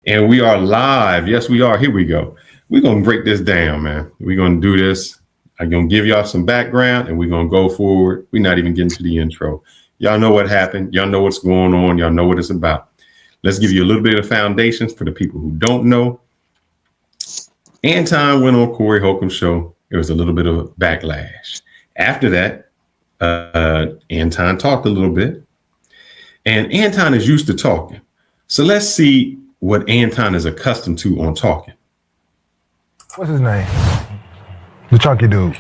And we are live. Yes, we are. Here we go. We're going to break this down, man. We're going to do this. I'm going to give y'all some background and we're going to go forward. We're not even getting to the intro. Y'all know what happened. Y'all know what's going on. Y'all know what it's about. Let's give you a little bit of foundations for the people who don't know. Anton went on Corey Holcomb's show. There was a little bit of a backlash. After that, Anton talked a little bit. And Anton is used to talking. So let's see what Anton is accustomed to on talking. What's his name? The chunky dude.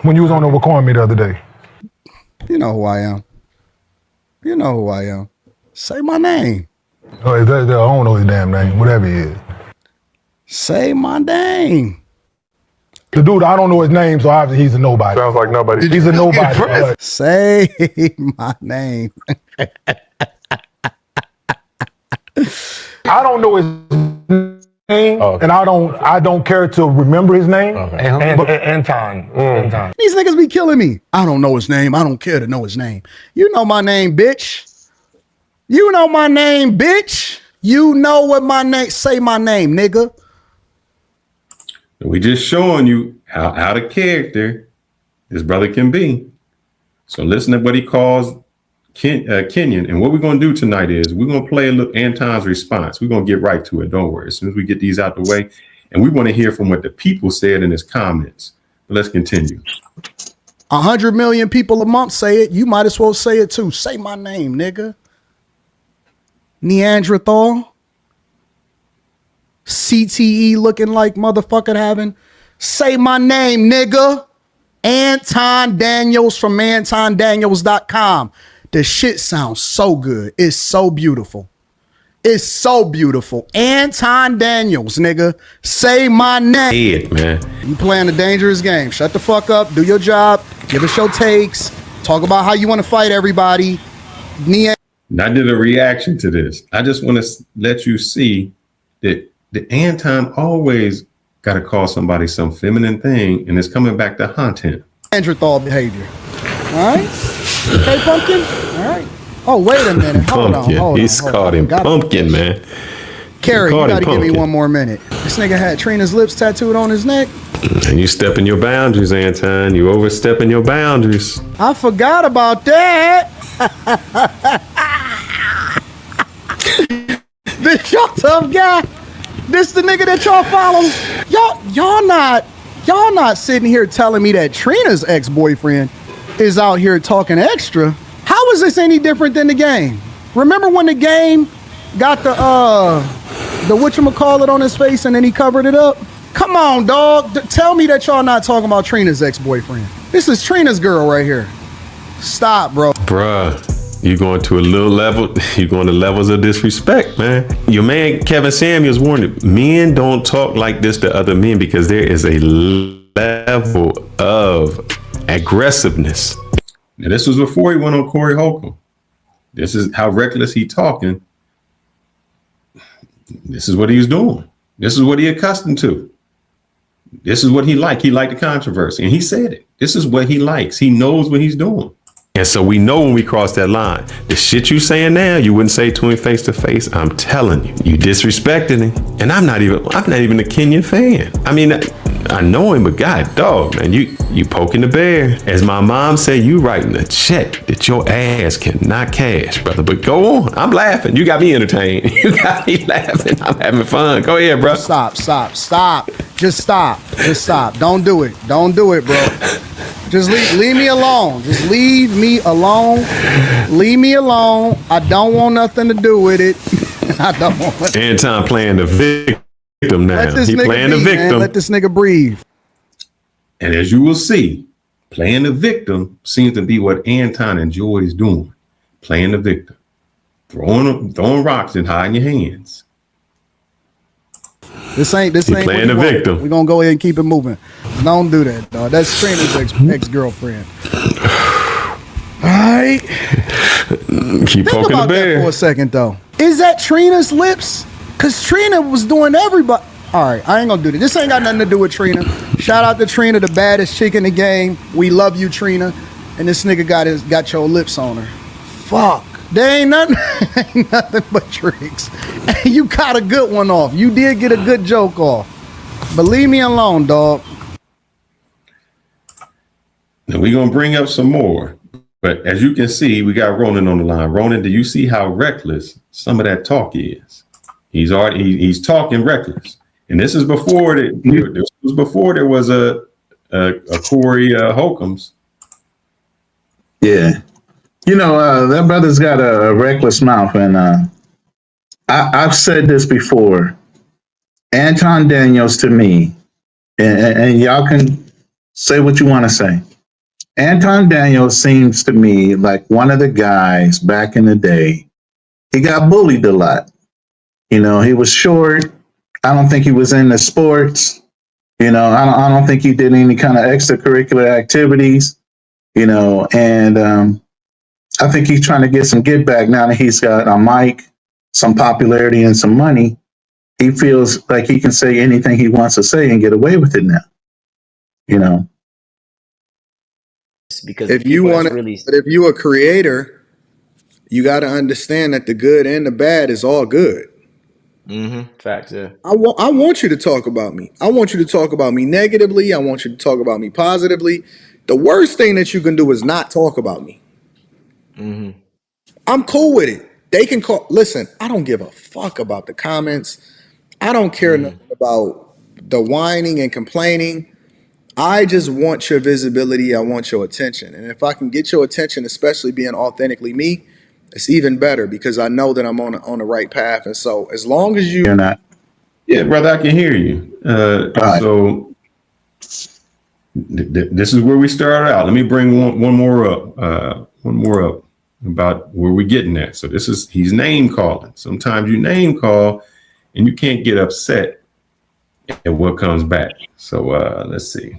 When you was on over calling me the other day. You know who I am. You know who I am. Say my name. Oh, I don't know his damn name, whatever he is. Say my name. The dude, I don't know his name, so obviously he's a nobody. Sounds like nobody. He's a nobody. Say my name. I don't know his name, and I don't care to remember his name. Okay. Anton. Anton. These niggas be killing me. I don't know his name. I don't care to know his name. You know my name, bitch. You know my name, bitch. You know what my name. Say my name, nigga. We just showing you how out of character this brother can be. So listen to what he calls Kenyan. And what we're going to do tonight is we're going to play a little Anton's response. We're going to get right to it. Don't worry. As soon as we get these out the way, and we want to hear from what the people said in his comments. But let's continue. 100 million people a month say it. You might as well say it too. Say my name, nigga. Neanderthal. CTE looking like motherfucking having. Say my name, nigga. Anton Daniels from AntonDaniels.com. The shit sounds so good. It's so beautiful. It's so beautiful. Anton Daniels, nigga. Say my name. Ed, man. You playing a dangerous game. Shut the fuck up. Do your job. Give us your takes. Talk about how you want to fight everybody. I did a reaction to this. I just want to let you see that the Anton always got to call somebody some feminine thing, and it's coming back to haunt him. Neanderthal behavior. All right? Okay, Pumpkin? All right. Oh, wait a minute. Hold on. He's called him Pumpkin, man. Carrie, you got to give me one more minute. This nigga had Trina's lips tattooed on his neck. And you stepping your boundaries, Anton. You overstepping your boundaries. I forgot about that. This y'all tough guy. This the nigga that y'all follow. Y'all not sitting here telling me that Trina's ex-boyfriend is out here talking extra. How is this any different than the game? Remember when the game got the whatchamacallit on his face and then he covered it up? Come on, dog. Tell me that y'all not talking about Trina's ex-boyfriend. This is Trina's girl right here. Stop, bro. Bruh. You going to a little level, you going to levels of disrespect, man. Your man, Kevin Samuels, warned men don't talk like this to other men because there is a level of aggressiveness. Now, this was before he went on Corey Holcomb. This is how reckless he talking. This is what he was doing. This is what he accustomed to. This is what he liked. He liked the controversy, and he said it. This is what he likes. He knows what he's doing. And so we know when we cross that line, the shit you saying now, you wouldn't say to him face to face. I'm telling you, you disrespected him. And I'm not even a Kenyan fan. I mean, I know him, but God, dog, man, you poking the bear. As my mom said, you writing a check that your ass cannot cash, brother. But go on. I'm laughing. You got me entertained. You got me laughing. I'm having fun. Go ahead, bro. Stop. Just stop. Don't do it, bro. Just leave me alone. Just leave me alone. Leave me alone. I don't want nothing to do with it. I don't want. Anton playing the victim now. He playing the victim. Man. Let this nigga breathe. And as you will see, playing the victim seems to be what Anton enjoys doing. Playing the victim, throwing rocks and hiding your hands. This ain't playing the victim. We're gonna go ahead and keep it moving. Don't do that, dog. That's Trina's ex-girlfriend. All right. Keep poking the bear. That for a second, though. Is that Trina's lips? Because Trina was doing everybody. All right, I ain't gonna do this. This ain't got nothing to do with Trina. Shout out to Trina, the baddest chick in the game. We love you, Trina. And this nigga got your lips on her. Fuck. There ain't nothing but tricks. You got a good one off. You did get a good joke off. But leave me alone, dog. Now we're gonna bring up some more. But as you can see, we got Ronin on the line. Ronin, do you see how reckless some of that talk is? He's talking reckless. And this is before there was a Corey Holcombs. Yeah. That brother's got a reckless mouth. And I've said this before. Anton Daniels to me, and y'all can say what you want to say. Anton Daniels seems to me like one of the guys back in the day. He got bullied a lot. He was short. I don't think he was into sports. I don't think he did any kind of extracurricular activities. And I think he's trying to get some get back now that he's got a mic, some popularity, and some money. He feels like he can say anything he wants to say and get away with it now. Because If you want to, but if you're a creator, you got to understand that the good and the bad is all good. Facts, yeah. I want you to talk about me. I want you to talk about me negatively. I want you to talk about me positively. The worst thing that you can do is not talk about me. I'm cool with it. They can call. Listen, I don't give a fuck about the comments. I don't care nothing about the whining and complaining. I just want your visibility. I want your attention. And if I can get your attention, especially being authentically me, it's even better because I know that I'm on the right path. And so as long as you're not. Yeah, brother, I can hear you. So this is where we started out. Let me bring one more up. About where we're getting at. So he's name calling. Sometimes you name call and you can't get upset at what comes back. So let's see.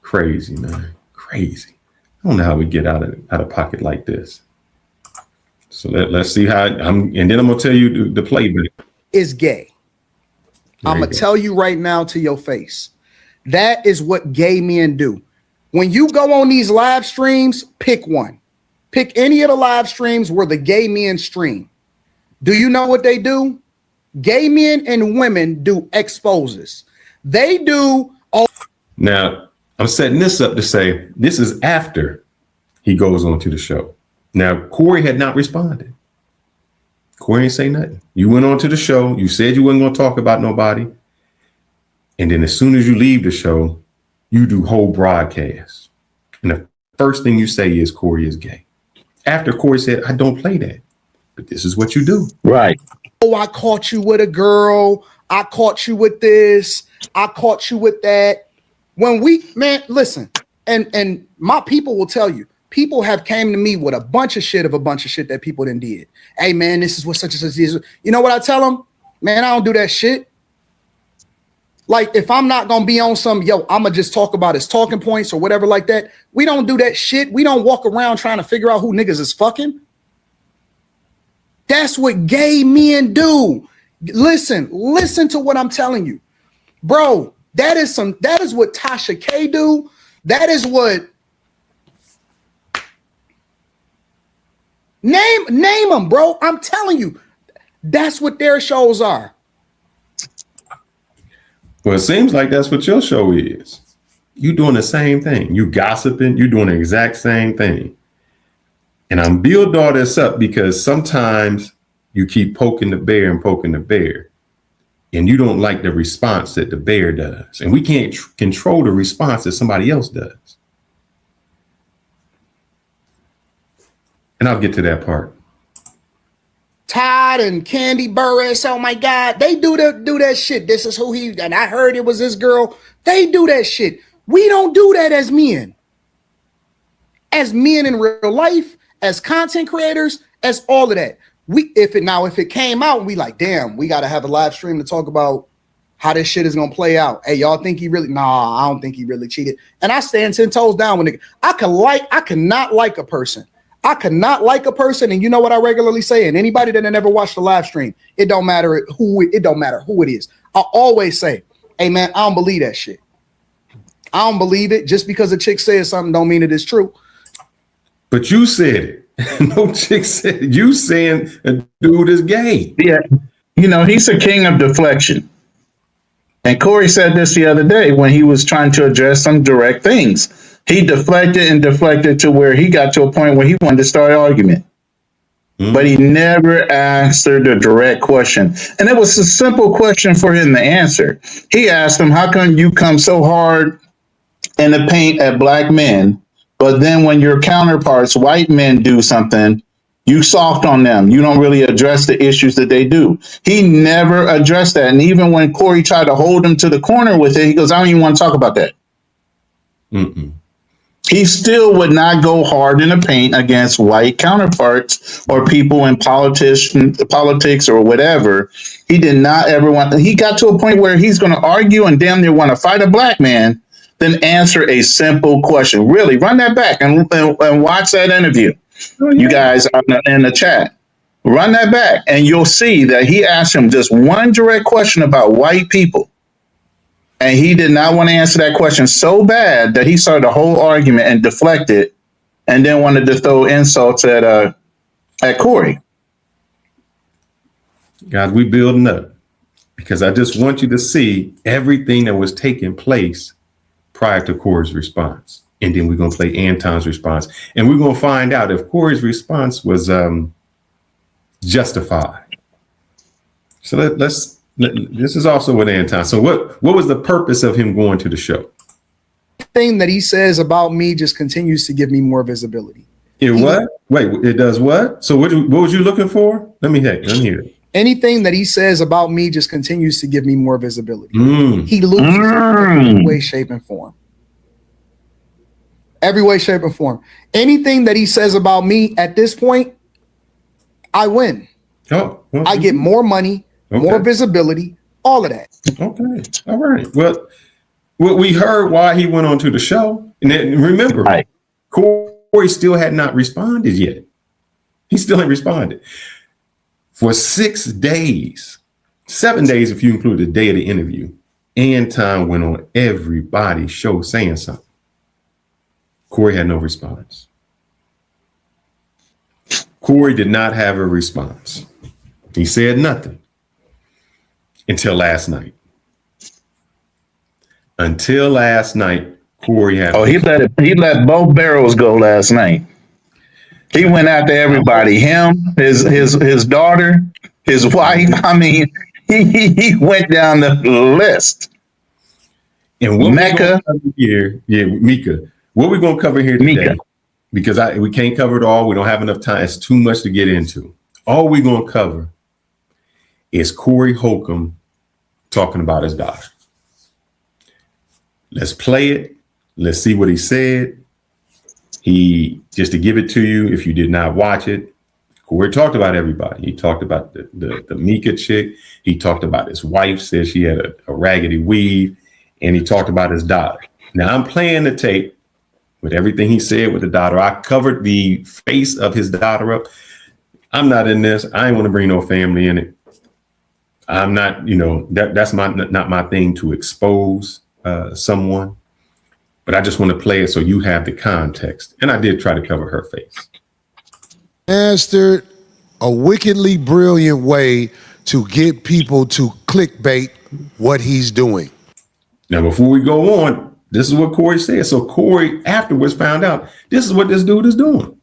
Crazy, man. Crazy. I don't know how we get out of pocket like this. So let's see how and then I'm gonna tell you the playback. is gay. I'm gonna tell you right now to your face. That is what gay men do. When you go on these live streams, pick one. Pick any of the live streams where the gay men stream. Do you know what they do? Gay men and women do exposes. They do. Now, I'm setting this up to say this is after he goes on to the show. Now, Corey had not responded. Corey ain't say nothing. You went on to the show. You said you wasn't going to talk about nobody. And then as soon as you leave the show, you do whole broadcasts. And the first thing you say is Corey is gay. After Corey said, I don't play that. But this is what you do. Right. Oh, I caught you with a girl. I caught you with this. I caught you with that. Listen, and my people will tell you, people have came to me with a bunch of shit that people done did. Hey, man, this is what such and such is. You know what I tell them? Man, I don't do that shit. Like, if I'm not going to be on some, I'm going to just talk about his talking points or whatever like that. We don't do that shit. We don't walk around trying to figure out who niggas is fucking. That's what gay men do. Listen to what I'm telling you. Bro, that is what Tasha K do. That is what name them, bro. I'm telling you. That's what their shows are. Well, it seems like that's what your show is. You doing the same thing. You gossiping. You doing the exact same thing. And I'm building all this up because sometimes you keep poking the bear, and you don't like the response that the bear does. And we can't control the response that somebody else does. And I'll get to that part. Todd and Candy Burris, oh my God, they do that shit. This is who and I heard it was this girl. They do that shit. We don't do that as men. As men in real life, as content creators, as all of that. If it came out, we like, damn, we gotta have a live stream to talk about how this shit is gonna play out. Hey, y'all think he really? Nah, I don't think he really cheated. And I stand 10 toes down with it. I cannot like a person. And you know what I regularly say? And anybody that never watched the live stream, it don't matter who it is. I always say, hey man, I don't believe that shit. I don't believe it. Just because a chick says something don't mean it is true. But you said it. No chick said, you saying a dude is gay. Yeah. You know, he's the king of deflection. And Corey said this the other day when he was trying to address some direct things. He deflected and deflected to where he got to a point where he wanted to start an argument. But he never answered a direct question. And it was a simple question for him to answer. He asked him, how come you come so hard in the paint at black men, but then when your counterparts, white men, do something, you soft on them. You don't really address the issues that they do. He never addressed that. And even when Corey tried to hold him to the corner with it, he goes, I don't even want to talk about that. He still would not go hard in the paint against white counterparts or people in politics or whatever. He did not ever want. He got to a point where he's going to argue and damn near want to fight a black man, then answer a simple question. Really, run that back and watch that interview. You guys in the chat, run that back and you'll see that he asked him just one direct question about white people. And he did not want to answer that question so bad that he started a whole argument and deflected and then wanted to throw insults at Corey. Guys, we building up because I just want you to see everything that was taking place prior to Corey's response. And then we're going to play Anton's response. And we're going to find out if Corey's response was justified. So let's this is also with Anton. So what was the purpose of him going to the show? Thing that he says about me just continues to give me more visibility. What? Wait, it does what? So what was you looking for? Let me hear it. Anything that he says about me just continues to give me more visibility. He loses in every way, shape, and form. Every way, shape, and form. Anything that he says about me at this point, I win. Oh, well, I get more money, more visibility, all of that. Okay. All right. Well, we heard why he went on to the show. And then remember, Corey still had not responded yet. He still ain't responded. For 6 days, 7 days if you include the day of the interview, Anton went on everybody's show saying something. Corey had no response. Corey did not have a response. He said nothing until last night. Until last night, Corey had. Oh, he let both barrels go last night. He went after everybody. Him, his daughter, his wife. I mean, he went down the list. And what Mecca here, Mika. What we're gonna cover here today, because we can't cover it all. We don't have enough time. It's too much to get into. All we're gonna cover is Corey Holcomb talking about his daughter. Let's play it. Let's see what he said. Just to give it to you, if you did not watch it, Corey talked about everybody. He talked about the Mika chick. He talked about his wife, said she had a raggedy weave, and he talked about his daughter. Now I'm playing the tape with everything he said with the daughter. I covered the face of his daughter up. I'm not in this. I ain't want to bring no family in it. I'm not, that's not my thing to expose someone. But I just want to play it so you have the context. And I did try to cover her face. Mastered a wickedly brilliant way to get people to clickbait what he's doing. Now, before we go on, this is what Corey said. So Corey afterwards found out this is what this dude is doing.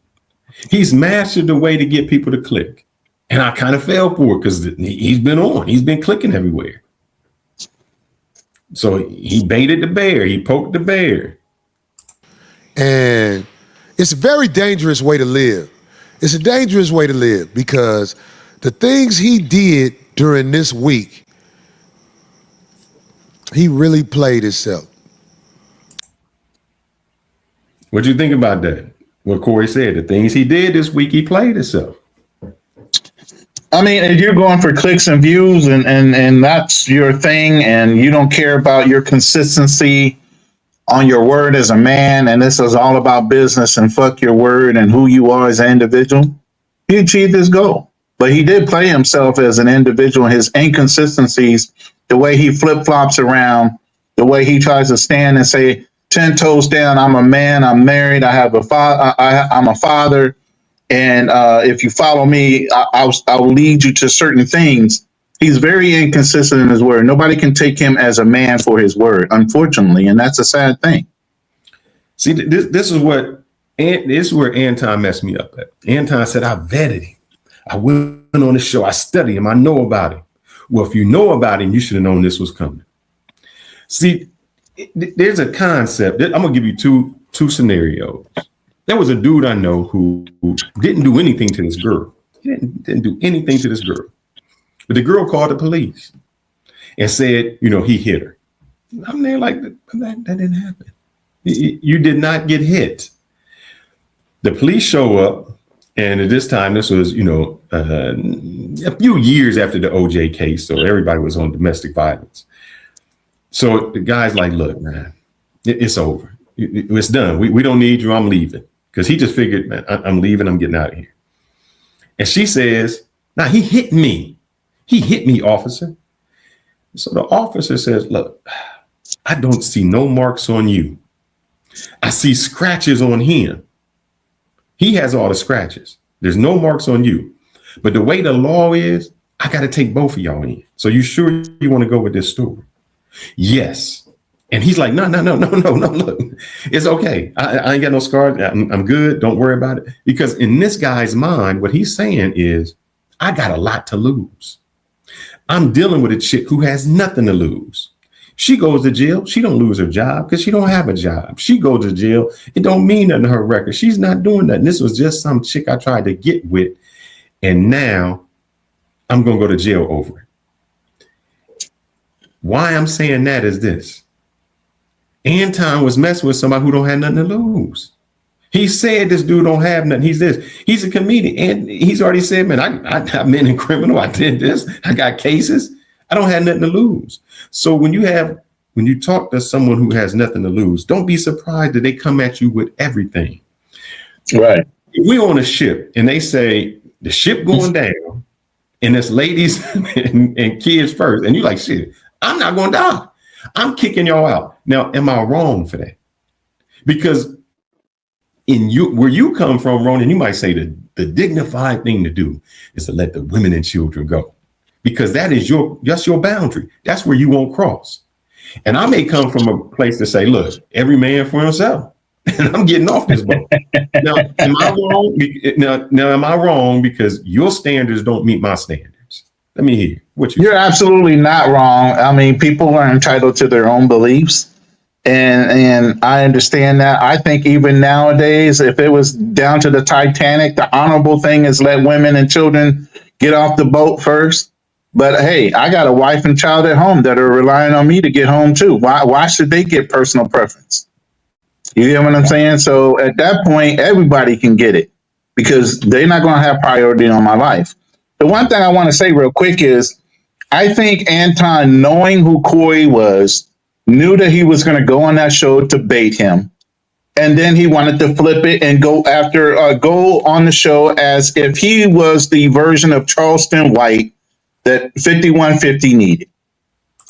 He's mastered the way to get people to click. And I kind of fell for it because he's been clicking everywhere. So he baited the bear. He poked the bear. And it's a very dangerous way to live. It's a dangerous way to live because the things he did during this week, he really played himself. What do you think about that? What Corey said, the things he did this week, he played himself. I mean, if you're going for clicks and views and that's your thing and you don't care about your consistency on your word as a man, and this is all about business and fuck your word and who you are as an individual, he achieved his goal. But he did play himself as an individual, his inconsistencies, the way he flip-flops around, the way he tries to stand and say, 10 toes down, I'm a man, I'm married, I have a father, I'm a father, And if you follow me, I'll lead you to certain things. He's very inconsistent in his word. Nobody can take him as a man for his word, unfortunately, and that's a sad thing. See, this is where Anton messed me up at. Anton said, I vetted him. I went on the show. I studied him. I know about him. Well, if you know about him, you should have known this was coming. See, there's a concept. I'm going to give you two scenarios. There was a dude I know who didn't do anything to this girl. He didn't do anything to this girl. But the girl called the police and said, he hit her. I'm there like, that didn't happen. You did not get hit. The police show up, and at this time, this was, a few years after the OJ case, so everybody was on domestic violence. So the guy's like, look, man, it's over. It's done. We don't need you. I'm leaving. Because he just figured, man, I'm leaving. I'm getting out of here. And she says, nah, he hit me. He hit me, officer. So the officer says, look, I don't see no marks on you. I see scratches on him. He has all the scratches. There's no marks on you. But the way the law is, I got to take both of y'all in. So you sure you want to go with this story? Yes. And he's like, no, look, it's okay. I ain't got no scars. I'm good. Don't worry about it. Because in this guy's mind, what he's saying is, I got a lot to lose. I'm dealing with a chick who has nothing to lose. She goes to jail. She don't lose her job because she don't have a job. She goes to jail. It don't mean nothing to her record. She's not doing nothing. This was just some chick I tried to get with. And now I'm going to go to jail over it. Why I'm saying that is this. Anton was messing with somebody who don't have nothing to lose. He said this dude don't have nothing. He's a comedian. And he's already said, man, I've been in criminal. I did this. I got cases. I don't have nothing to lose. So when you talk to someone who has nothing to lose, don't be surprised that they come at you with everything. Right. If we're on a ship and they say the ship going down and it's ladies and kids first, and you're like, shit, I'm not going to die. I'm kicking y'all out. Now, am I wrong for that? Because where you come from, Ronin, you might say the dignified thing to do is to let the women and children go, because that's your boundary. That's where you won't cross. And I may come from a place to say, look, every man for himself, and I'm getting off this boat. Now, am I wrong? Now, am I wrong because your standards don't meet my standards? Let me hear what You're absolutely not wrong. I mean, people are entitled to their own beliefs. And I understand that. I think even nowadays, if it was down to the Titanic, the honorable thing is let women and children get off the boat first. But hey, I got a wife and child at home that are relying on me to get home too. Why should they get personal preference? You get what I'm saying? So at that point, everybody can get it because they're not going to have priority on my life. The one thing I want to say real quick is I think Anton, knowing who Corey was, knew that he was going to go on that show to bait him. And then he wanted to flip it and go on the show as if he was the version of Charleston White that 5150 needed.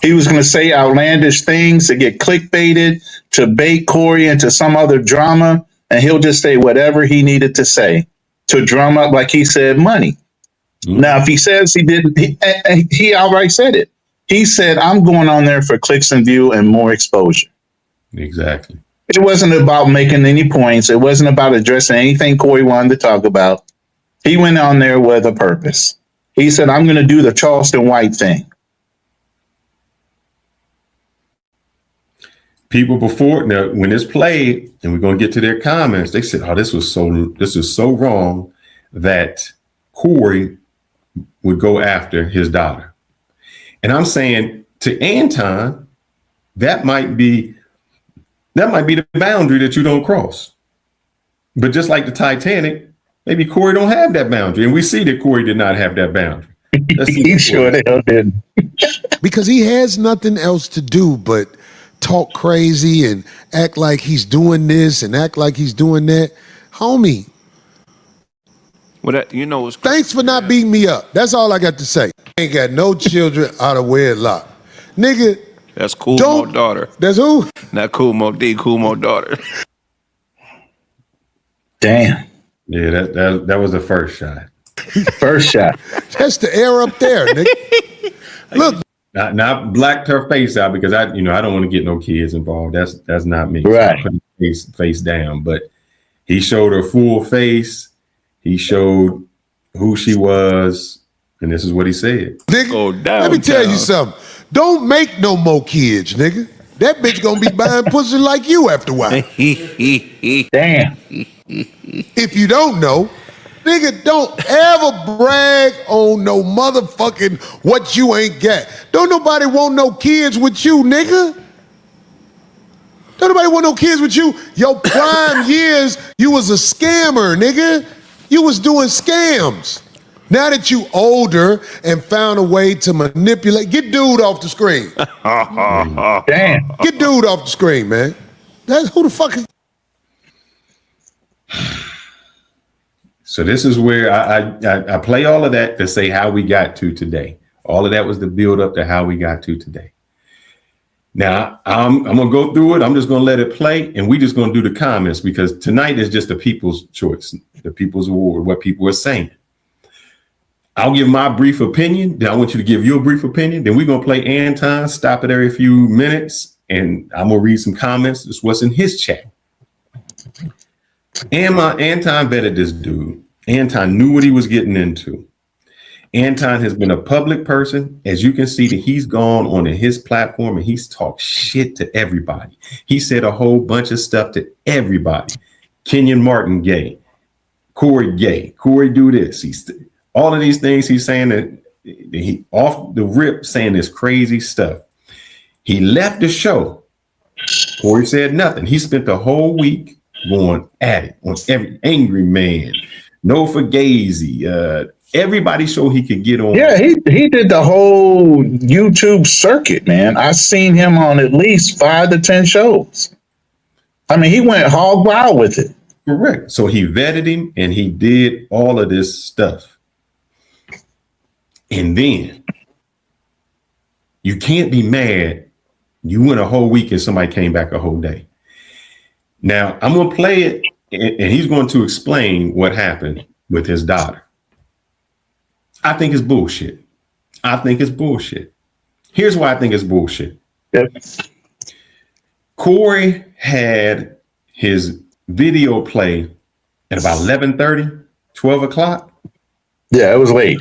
He was going to say outlandish things to get clickbaited, to bait Corey into some other drama. And he'll just say whatever he needed to say to drum up, like he said, money. Mm-hmm. Now, if he says he didn't, he outright said it. He said, I'm going on there for clicks and view and more exposure. Exactly. It wasn't about making any points. It wasn't about addressing anything Corey wanted to talk about. He went on there with a purpose. He said, I'm going to do the Charleston White thing. People before, now when it's played, and we're going to get to their comments, they said, oh, this is so wrong that Corey would go after his daughter. And I'm saying to Anton, that might be the boundary that you don't cross. But just like the Titanic, maybe Corey don't have that boundary. And we see that Corey did not have that boundary. He sure the hell didn't. Because he has nothing else to do but talk crazy and act like he's doing this and act like he's doing that. Homie. Well, thanks for not beating me up. That's all I got to say. Ain't got no children out of wedlock. Nigga. That's Cool Mo daughter. That's who? Not Cool Mo D, Cool Mo daughter. Damn. Yeah, that was the first shot. First shot. That's the air up there, nigga. Look. Not blacked her face out because I don't want to get no kids involved. That's not me. Right. So I put his face down, but he showed her full face. He showed who she was, and this is what he said. Nigga, Go let me tell you something. Don't make no more kids, nigga. That bitch gonna be buying pussy like you after a while. Damn. If you don't know, nigga, don't ever brag on no motherfucking what you ain't got. Don't nobody want no kids with you, nigga. Don't nobody want no kids with you. Your prime years, you was a scammer, nigga. You was doing scams. Now that you older and found a way to manipulate, get dude off the screen. Damn. Get dude off the screen, man. That's who the fuck is. So this is where I play all of that to say how we got to today. All of that was the build up to how we got to today. Now I'm gonna go through it. I'm just gonna let it play, and we just gonna do the comments because tonight is just the people's choice, the people's award, what people are saying. I'll give my brief opinion. Then I want you to give your brief opinion. Then we're gonna play Anton, stop it every few minutes, and I'm gonna read some comments. This is what's in his chat. Anton vetted this dude. Anton knew what he was getting into. Anton has been a public person. As you can see, that he's gone on his platform and he's talked shit to everybody. He said a whole bunch of stuff to everybody. Kenyon Martin gay, Corey gay, Corey do this. All of these things he's saying that he off the rip saying this crazy stuff. He left the show. Corey said nothing. He spent the whole week going at it on every angry man, no fugazi, everybody show he could get on. Yeah, he did the whole YouTube circuit, man. I seen him on at least 5 to 10 shows. I mean, he went hog wild with it. Correct. So he vetted him and he did all of this stuff. And then you can't be mad. You went a whole week and somebody came back a whole day. Now I'm going to play it and he's going to explain what happened with his daughter. I think it's bullshit. I think it's bullshit. Here's why I think it's bullshit. Yep. Corey had his video play at about 11:30, 12 o'clock. Yeah, it was late.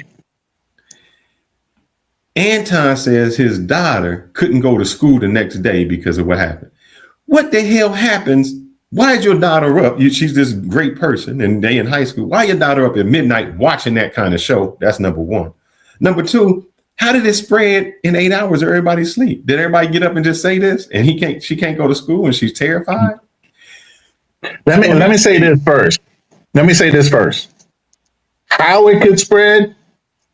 Anton says his daughter couldn't go to school the next day because of what happened. What the hell happens? Why is your daughter up? She's this great person and they in high school. Why your daughter up at midnight watching that kind of show? That's number one. Number two, how did it spread in 8 hours of everybody's sleep? Did everybody get up and just say this? And she can't go to school and she's terrified? Let me say this first. How it could spread,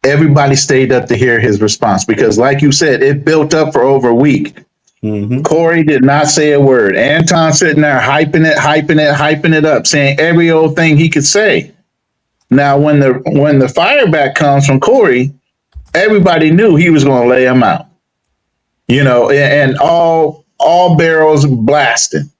everybody stayed up to hear his response because like you said, it built up for over a week. Mm-hmm. Corey did not say a word. Anton sitting there hyping it up, saying every old thing he could say. Now, when the fire back comes from Corey, everybody knew he was going to lay him out. And all barrels blasting.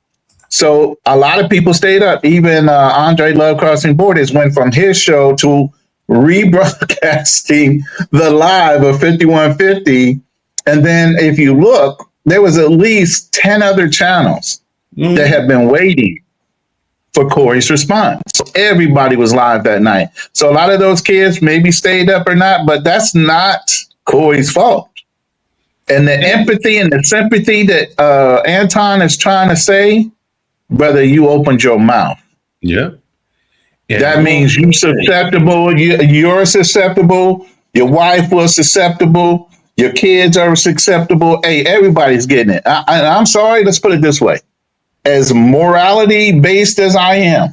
So a lot of people stayed up. Even Andre Love Crossing Borders went from his show to rebroadcasting the live of 5150. And then if you look, there was at least 10 other channels that have been waiting for Corey's response. So everybody was live that night. So a lot of those kids maybe stayed up or not, but that's not Corey's fault. And the empathy and the sympathy that Anton is trying to say, brother, you opened your mouth. Yeah. That means you're susceptible. You're susceptible. Your wife was susceptible. Your kids are susceptible. Hey, everybody's getting it. I'm sorry. Let's put it this way. As morality based as I am,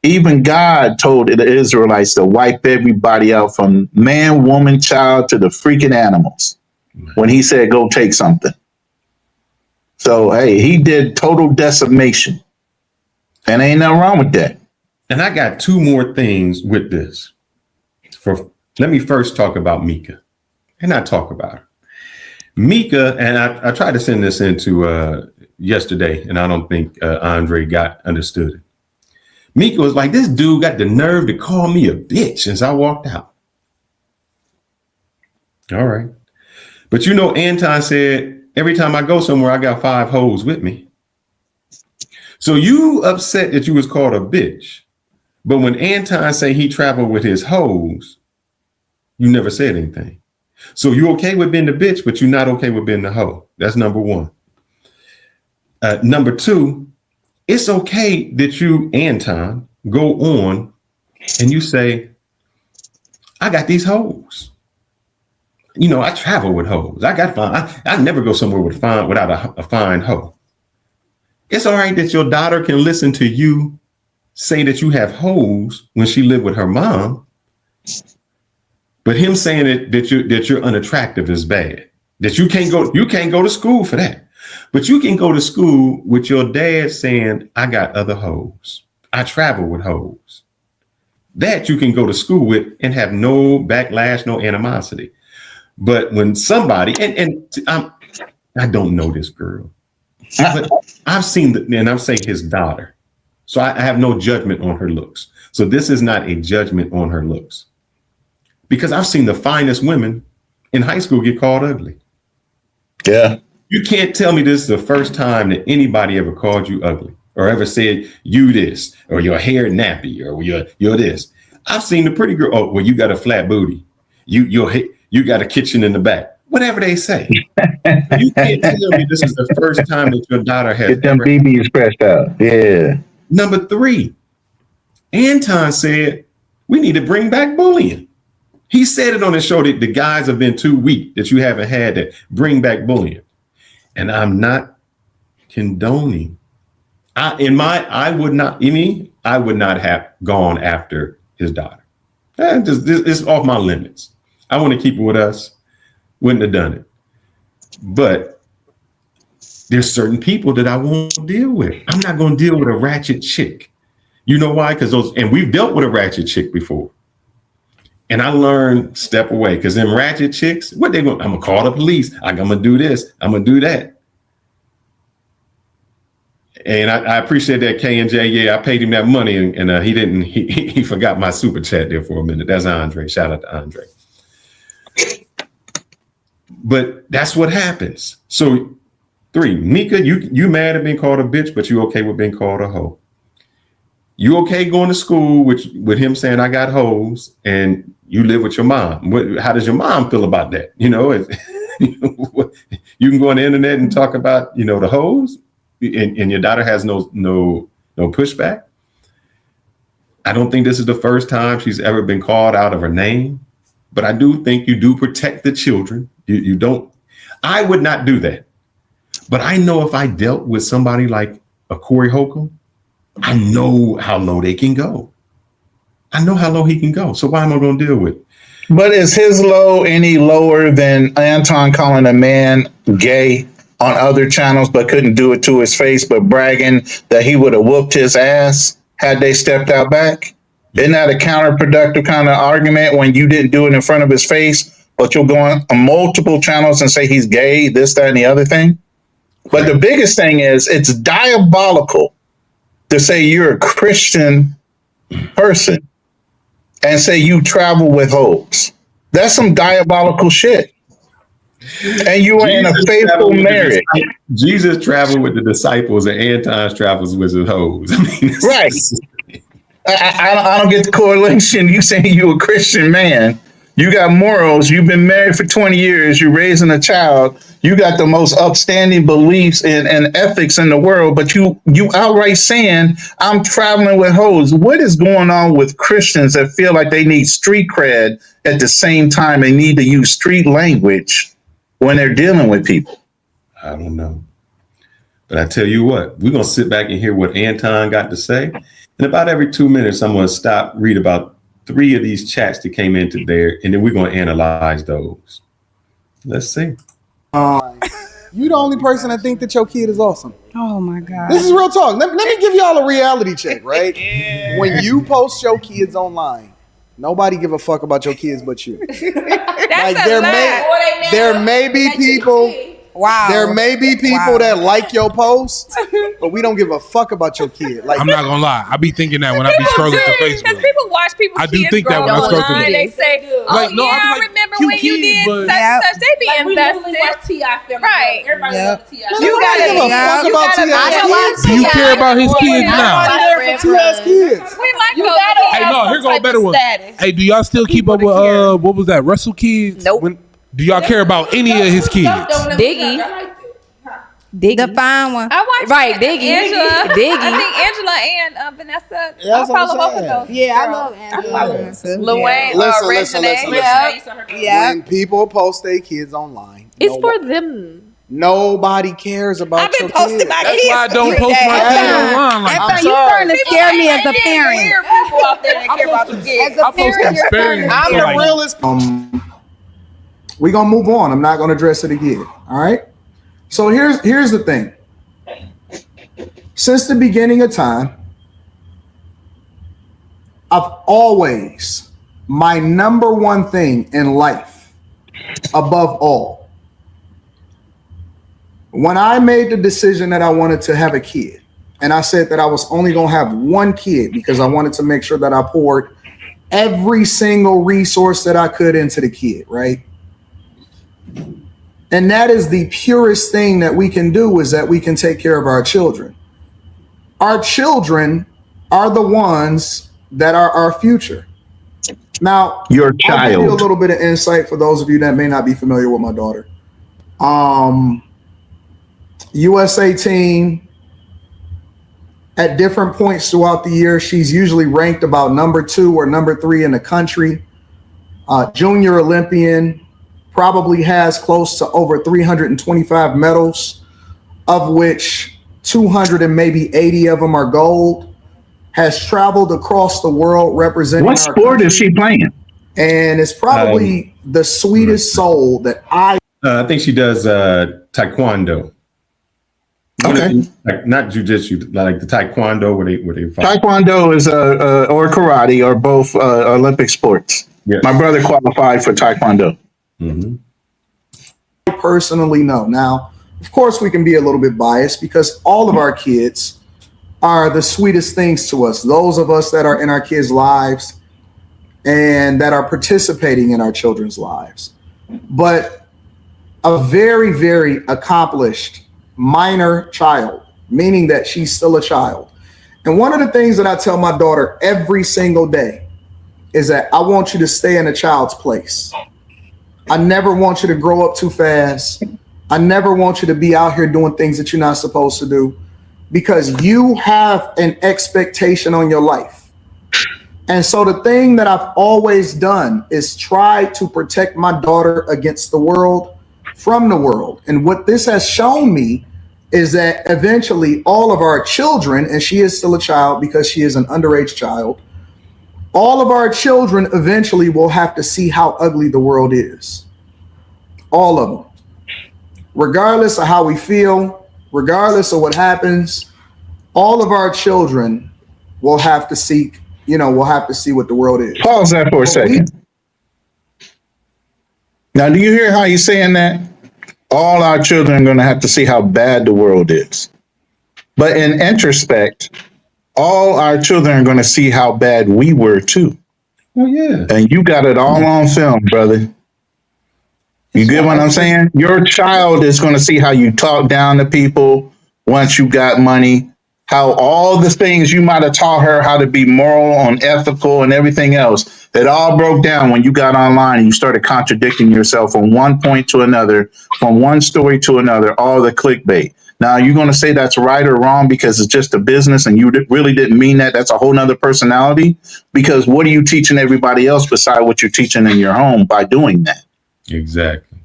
even God told the Israelites to wipe everybody out from man, woman, child to the freaking animals when he said, go take something. So, hey, he did total decimation and ain't nothing wrong with that. And I got two more things with this. Let me first talk about Mika. And I talk about her. Mika, and I tried to send this into yesterday, and I don't think Andre understood it. Mika was like, this dude got the nerve to call me a bitch as I walked out. All right. But you know, Anton said, every time I go somewhere, I got 5 hoes with me. So you upset that you was called a bitch. But when Anton say he traveled with his hoes, you never said anything. So you okay with being the bitch, but you're not okay with being the hoe. That's number one. Number two, it's okay that you, Anton, go on and you say, I got these hoes. You know, I travel with hoes. I got fine. I never go somewhere without a fine hoe. It's all right that your daughter can listen to you say that you have hoes when she lived with her mom. But him saying that you're unattractive is bad. That you can't go to school for that. But you can go to school with your dad saying, I got other hoes. I travel with hoes. That you can go to school with and have no backlash, no animosity. But when somebody, I don't know this girl, but I've seen and I'm saying his daughter. So I have no judgment on her looks. So this is not a judgment on her looks. Because I've seen the finest women in high school get called ugly. Yeah. You can't tell me this is the first time that anybody ever called you ugly or ever said you this or your hair nappy or you're this. I've seen the pretty girl. Oh, well, you got a flat booty. You got a kitchen in the back. Whatever they say. You can't tell me this is the first time that your daughter has get them BBs scratched out. Yeah. Number 3, Anton said we need to bring back bullying. He said it on his show that the guys have been too weak, that you haven't had to bring back bullying. And I'm not condoning. I would not have gone after his daughter. It's off my limits. I want to keep it with us. Wouldn't have done it. But there's certain people that I won't deal with. I'm not going to deal with a ratchet chick. You know why? And we've dealt with a ratchet chick before. And I learned step away because them ratchet chicks, what they going? I'm gonna call the police. I'm gonna do this. I'm gonna do that. And I appreciate that, K&J. Yeah, I paid him that money, and he didn't. He forgot my super chat there for a minute. That's Andre. Shout out to Andre. But that's what happens. So 3, Mika, you mad at being called a bitch, but you okay with being called a hoe. You okay going to school with him saying I got hoes, and you live with your mom. How does your mom feel about that? You know, you can go on the internet and talk about, you know, the hoes, and your daughter has no pushback. I don't think this is the first time she's ever been called out of her name, but I do think you do protect the children. You don't. I would not do that, but I know if I dealt with somebody like a Corey Holcomb, I know how low they can go. I know how low he can go. So why am I going to deal with it? But is his low any lower than Anton calling a man gay on other channels, but couldn't do it to his face, but bragging that he would have whooped his ass had they stepped out back? Isn't that a counterproductive kind of argument when you didn't do it in front of his face, but you'll go on multiple channels and say he's gay, this, that, and the other thing? But the biggest thing is it's diabolical to say you're a Christian person and say you travel with hoes. That's some diabolical shit. And you are in a faithful marriage. Jesus traveled with the disciples and Anton travels with his hoes. I mean, right. I don't get the correlation. You saying you a Christian man. You got morals. You've been married for 20 years. You're raising a child. You got the most upstanding beliefs and ethics in the world, but you outright saying, I'm traveling with hoes. What is going on with Christians that feel like they need street cred at the same time they need to use street language when they're dealing with people? I don't know. But I tell you what, we're going to sit back and hear what Anton got to say. And about every 2 minutes, I'm going to stop, read about 3 of these chats that came into there, and then we're going to analyze those. Let's see. You the only person that think that your kid is awesome. Oh my God. This is real talk. Let me give y'all a reality check, right? When you post your kids online, nobody give a fuck about your kids but you. That's like there may be people Wow. There may be people that like your post, but we don't give a fuck about your kid. Like, I'm not gonna lie. I be thinking that when I be scrolling through Because Facebook. people watch people. I do think that when I scroll through online, they say, "Oh Like, no, yeah, I be I like, remember cute when you kid, did but- such and such." They be invested, right? Everybody yep. loves T.I. you gotta give a fuck about T.I.'s kids. Do you care about his kids now? Nobody there for T.I.'s kids. We like You those. gotta kids. Hey, no, here go a better one. Hey, do y'all still keep up with what was that? Russell kids? Nope. Do y'all care about any of his kids? Diggy. The fine one. I watched Right, Diggy. Angela. Diggy. I think Angela and Vanessa. Yeah, I that's what I'm follow both of saying. those. Yeah, I girls. love Angela. Lil Wayne, Listen. Yeah. When people post their kids online, It's for them. nobody cares about I've been your posting kids. my That's kids. why I don't every post day. my Hey. kids online. Like, Anton, I'm you sorry. starting to scare me as a Ain't parent. weird people out there that care about the kids. As a I post parent, you're starting to conspiracy. I'm scare the like- me. realest. We're gonna move on. I'm not gonna address it again. All right. So here's the thing. Since the beginning of time, I've always, my number one thing in life, above all, when I made the decision that I wanted to have a kid, and I said that I was only gonna have one kid because I wanted to make sure that I poured every single resource that I could into the kid, right? And that is the purest thing that we can do, is that we can take care of our children. Our children are the ones that are our future. Now, Your I'll give you a child. little bit of insight for those of you that may not be familiar with my daughter. USA team, at different points throughout the year, she's usually ranked about number 2 or number 3 in the country. Junior Olympian, probably has close to over 325 medals, of which 200 and maybe 80 of them are gold. Has traveled across the world representing What our sport country, is she playing? and is probably the sweetest soul that I think she does taekwondo. Okay. Like, not jujitsu, like the taekwondo where they fight. Taekwondo is or karate are both Olympic sports. Yes. My brother qualified for Taekwondo. Mm-hmm. personally know. Now, of course, we can be a little bit biased because all of our kids are the sweetest things to us. Those of us that are in our kids' lives and that are participating in our children's lives. But a very, very accomplished minor child, meaning that she's still a child. And one of the things that I tell my daughter every single day is that I want you to stay in a child's place. I never want you to grow up too fast. I never want you to be out here doing things that you're not supposed to do, because you have an expectation on your life. And so the thing that I've always done is try to protect my daughter against the world, from the world. And what this has shown me is that eventually all of our children, and she is still a child because she is an underage child, all of our children eventually will have to see how ugly the world is. All of them. Regardless of how we feel, regardless of what happens, all of our children will have to seek, we'll have to see what the world is. Pause that for a second. Now, do you hear how he's saying that? All our children are going to have to see how bad the world is. But in introspect, all our children are going to see how bad we were too. Oh yeah. And you got it all on film, brother. You get what I'm saying? Your child is going to see how you talk down to people once you got money, how all the things you might have taught her how to be moral and ethical and everything else, it all broke down when you got online and you started contradicting yourself from one point to another, from one story to another, all the clickbait. Now, you're going to say that's right or wrong because it's just a business and you really didn't mean that. That's a whole nother personality. Because what are you teaching everybody else beside what you're teaching in your home by doing that? Exactly.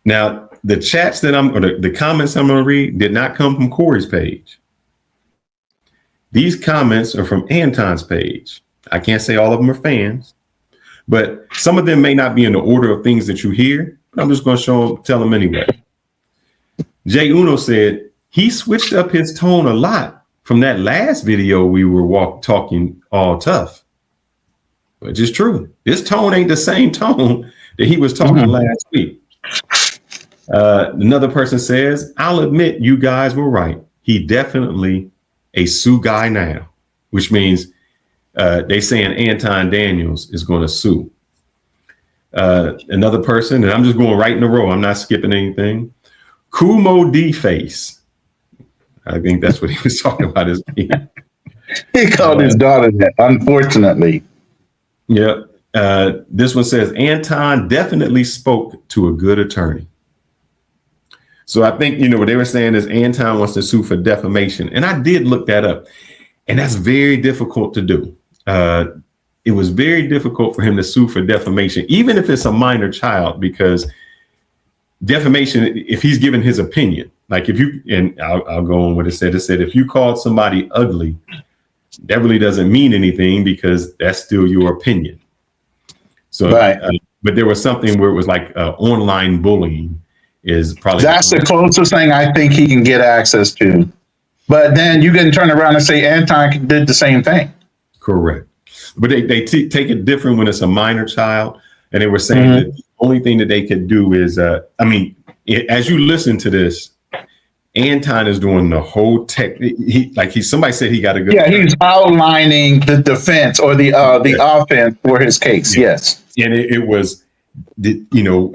Now, the chats that the comments I'm going to read did not come from Corey's page. These comments are from Anton's page. I can't say all of them are fans, but some of them may not be in the order of things that you hear, but I'm just going to tell them anyway. Jay Uno said he switched up his tone a lot from that last video we were talking all tough. Which is true. This tone ain't the same tone that he was talking last week. Another person says, I'll admit you guys were right. He definitely a sue guy now, which means they saying Anton Daniels is going to sue. Another person, and I'm just going right in a row. I'm not skipping anything. Kumo D Face. I think that's what he was talking about. He called his daughter that, unfortunately. Yeah. This one says Anton definitely spoke to a good attorney. So I think, what they were saying is Anton wants to sue for defamation. And I did look that up. And that's very difficult to do. It was very difficult for him to sue for defamation, even if it's a minor child, because defamation, if he's given his opinion, like if you, and I'll go on what it said. It said, if you called somebody ugly, that really doesn't mean anything because that's still your opinion. So, right. But there was something where it was like online bullying is probably. That's the closest thing I think he can get access to. But then you can turn around and say Anton did the same thing. Correct. But they take it different when it's a minor child. And they were saying that the only thing that they could do is, as you listen to this, Anton is doing the whole somebody said he got a good. Yeah, he's outlining the defense or the offense for his case. Yes. And it was,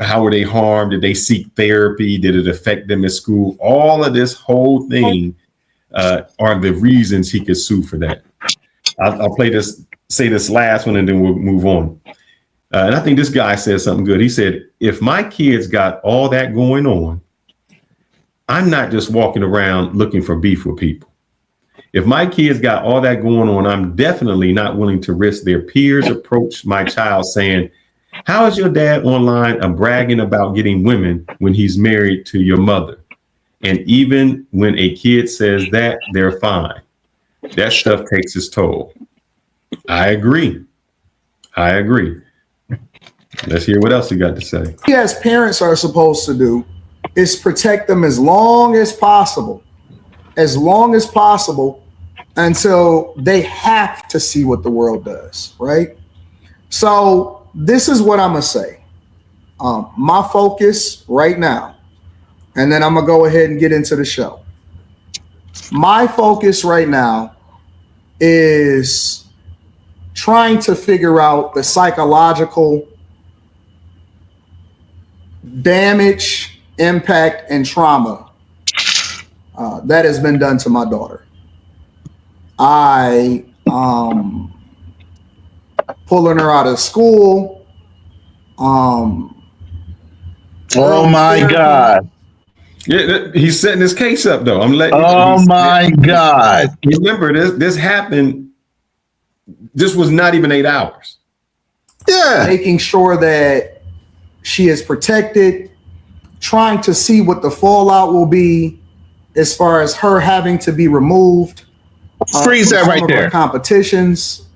how were they harmed? Did they seek therapy? Did it affect them at school? All of this whole thing are the reasons he could sue for that. I'll say this last one and then we'll move on. And I think this guy said something good. He said, if my kids got all that going on, I'm not just walking around looking for beef with people. If my kids got all that going on, I'm definitely not willing to risk their peers approach my child saying, how is your dad online bragging about getting women when he's married to your mother? And even when a kid says that, they're fine. That stuff takes its toll. I agree. Let's hear what else you got to say. We as parents are supposed to do is protect them as long as possible until they have to see what the world does, right? So this is what I'm gonna say. My focus right now, and then I'm gonna go ahead and get into the show. My focus right now is trying to figure out the psychological damage, impact, and trauma that has been done to my daughter. I pulling her out of school. Oh my God. Yeah, he's setting his case up though. I'm letting. Oh my God. Remember this happened. This was not even 8 hours. Yeah. Making sure that she is protected, trying to see what the fallout will be as far as her having to be removed. Freeze that right there. Competitions.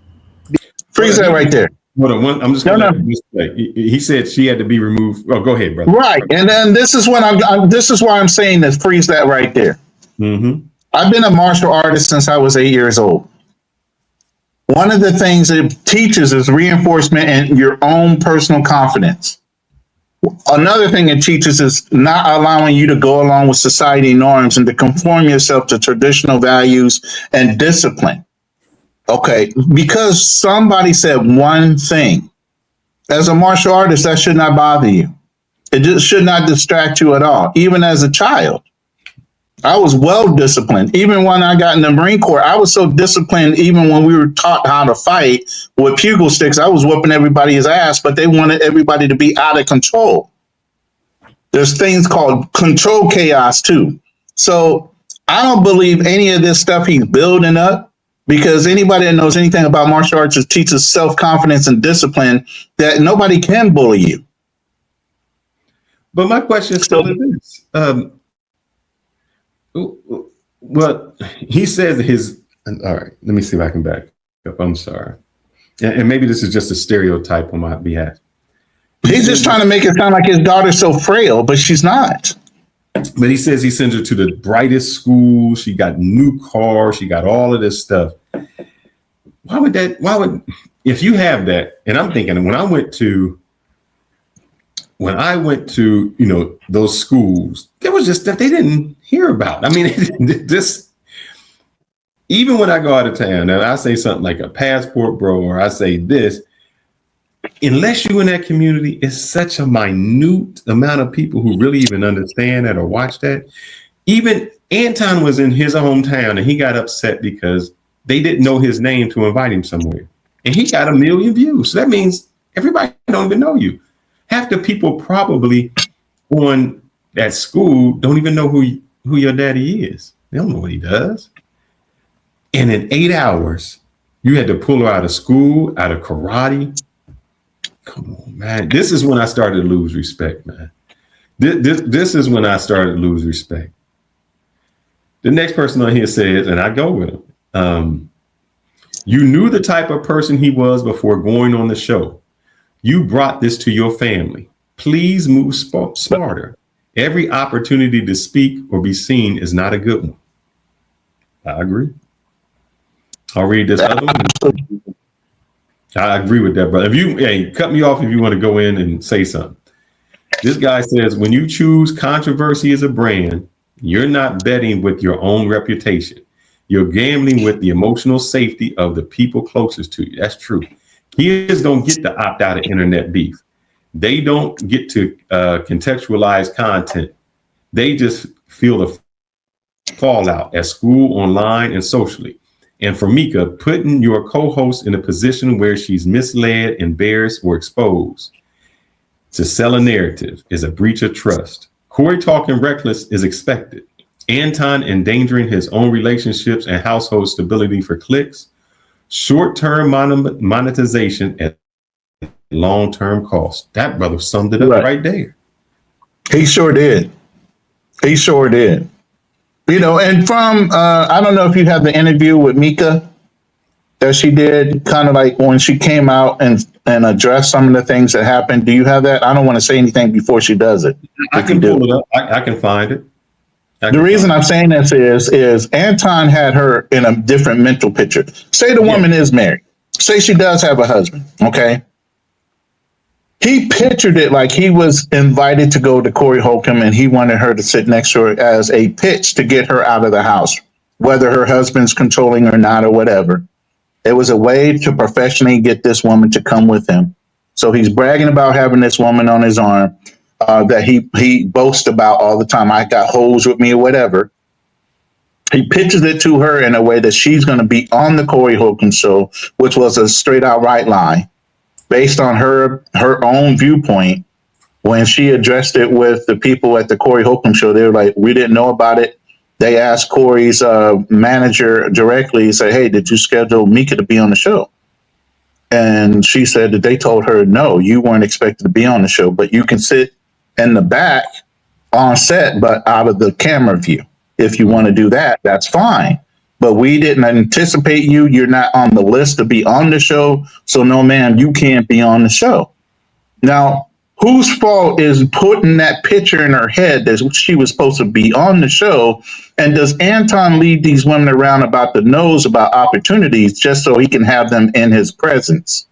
Freeze that right there. Hold on, I'm just gonna he said she had to be removed. Oh, go ahead, brother. Right, and then this is when this is why I'm saying this. Freeze that right there. Mm-hmm. I've been a martial artist since I was 8 years old. One of the things it teaches is reinforcement and your own personal confidence. Another thing it teaches is not allowing you to go along with society norms and to conform yourself to traditional values and discipline. Okay, because somebody said one thing. As a martial artist, that should not bother you. It just should not distract you at all. Even as a child, I was well disciplined. Even when I got in the Marine Corps, I was so disciplined. Even when we were taught how to fight with pugil sticks, I was whooping everybody's ass, but they wanted everybody to be out of control. There's things called control chaos too. So I don't believe any of this stuff he's building up, because anybody that knows anything about martial arts teaches self-confidence and discipline that nobody can bully you. But my question still is this. Well, he says all right, let me see if I can back up. I'm sorry. And maybe this is just a stereotype on my behalf. He's just trying to make it sound like his daughter's so frail, but she's not. But he says he sends her to the brightest school. She got new car. She got all of this stuff. If you have that, and I'm thinking when I went to when I went to, those schools, there was just stuff they didn't hear about. I mean, this, even when I go out of town and I say something like a passport bro, or I say this, unless you're in that community, it's such a minute amount of people who really even understand that or watch that. Even Anton was in his hometown and he got upset because they didn't know his name to invite him somewhere. And he got 1 million views. So that means everybody don't even know you. Half the people probably on that school don't even know who your daddy is. They don't know what he does. And in 8 hours, you had to pull her out of school, out of karate. Come on, man. This is when I started to lose respect, man. This is when I started to lose respect. The next person on here says, and I go with him, you knew the type of person he was before going on the show. You brought this to your family. Please move smarter. Every opportunity to speak or be seen is not a good one. I agree. I'll read this other one. I agree with that, brother. Cut me off if you want to go in and say something. This guy says, when you choose controversy as a brand, you're not betting with your own reputation. You're gambling with the emotional safety of the people closest to you. That's true. Kids don't get to opt out of internet beef. They don't get to contextualize content. They just feel the fallout at school, online, and socially. And for Mika, putting your co-host in a position where she's misled, embarrassed, or exposed to sell a narrative is a breach of trust. Corey talking reckless is expected. Anton endangering his own relationships and household stability for clicks. Short-term monetization at long-term cost. That brother summed it up right there. He sure did. He sure did. And from, I don't know if you have the interview with Mika that she did, kind of like when she came out and addressed some of the things that happened. Do you have that? I don't want to say anything before she does it. I can pull it up. I can find it. The reason I'm saying this is Anton had her in a different mental picture. Say the woman is married. Say she does have a husband. Okay. He pictured it like he was invited to go to Corey Holcomb and he wanted her to sit next to her as a pitch to get her out of the house, whether her husband's controlling or not or whatever. It was a way to professionally get this woman to come with him. So he's bragging about having this woman on his arm that he boasts about all the time. I got hoes with me or whatever. He pitches it to her in a way that she's going to be on the Corey Holcomb show, which was a straight out right lie. Based on her own viewpoint, when she addressed it with the people at the Corey Holcomb show, they were like, we didn't know about it. They asked Corey's manager directly, said, hey, did you schedule Mika to be on the show? And she said that they told her, no, you weren't expected to be on the show, but you can sit in the back on set, but out of the camera view. If you want to do that, that's fine. But we didn't anticipate you. You're not on the list to be on the show. So no, ma'am, you can't be on the show. Now, whose fault is putting that picture in her head that she was supposed to be on the show? And does Anton lead these women around about the nose about opportunities just so he can have them in his presence?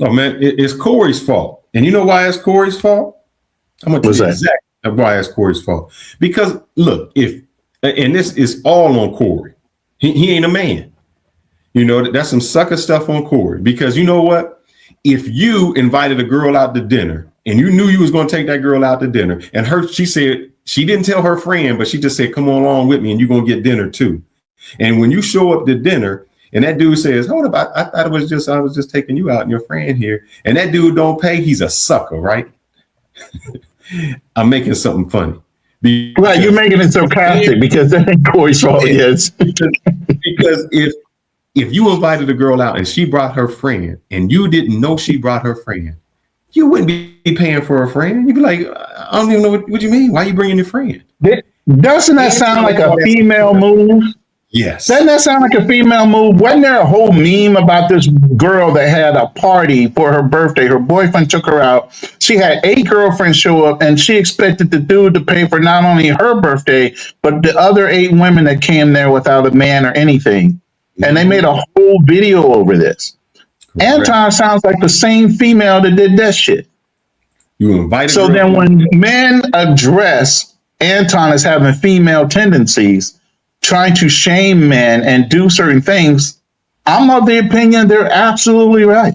Oh, man, it's Corey's fault. And you know why it's Corey's fault? I'm going to tell you exactly why it's Corey's fault. Because, look, and this is all on Corey. He ain't a man. That's some sucker stuff on Corey. Because you know what? If you invited a girl out to dinner and you knew you was going to take that girl out to dinner and she said, she didn't tell her friend, but she just said, come on along with me and you're going to get dinner too. And when you show up to dinner and that dude says, hold up, I thought I was just taking you out and your friend here. And that dude don't pay. He's a sucker, right? I'm making something funny. Right, you're making it sarcastic because that ain't Corey's fault. Yes. Because if you invited a girl out and she brought her friend and you didn't know she brought her friend, you wouldn't be paying for her friend. You'd be like, I don't even know what you mean. Why are you bringing your friend? Doesn't that sound like a female move? Yes. Doesn't that sound like a female move? Wasn't there a whole meme about this girl that had a party for her birthday? Her boyfriend took her out. She had 8 girlfriends show up and she expected the dude to pay for not only her birthday, but the other 8 women that came there without a man or anything. Mm-hmm. And they made a whole video over this. Correct. Anton sounds like the same female that did that shit. You invite a So girl. then when men address Anton as having female tendencies, trying to shame men and do certain things, I'm of the opinion they're absolutely right.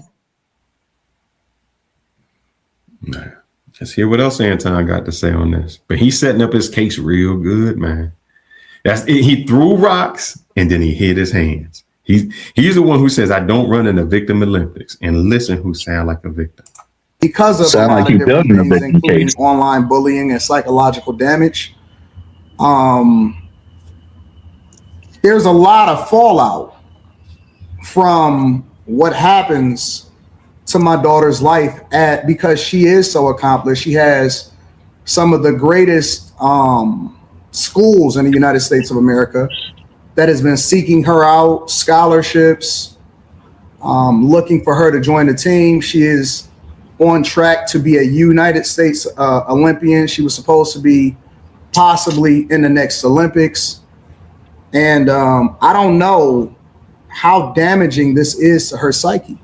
Let's hear what else Anton got to say on this. But he's setting up his case real good, man. He threw rocks and then he hit his hands. He's the one who says, I don't run in the victim Olympics. And listen who sound like a victim. Because of Sound a lot like of you different building a things, victim including case. online bullying and psychological damage, there's a lot of fallout from what happens to my daughter's life because she is so accomplished. She has some of the greatest schools in the United States of America that has been seeking her out, scholarships, looking for her to join the team. She is on track to be a United States Olympian. She was supposed to be possibly in the next Olympics. And I don't know how damaging this is to her psyche.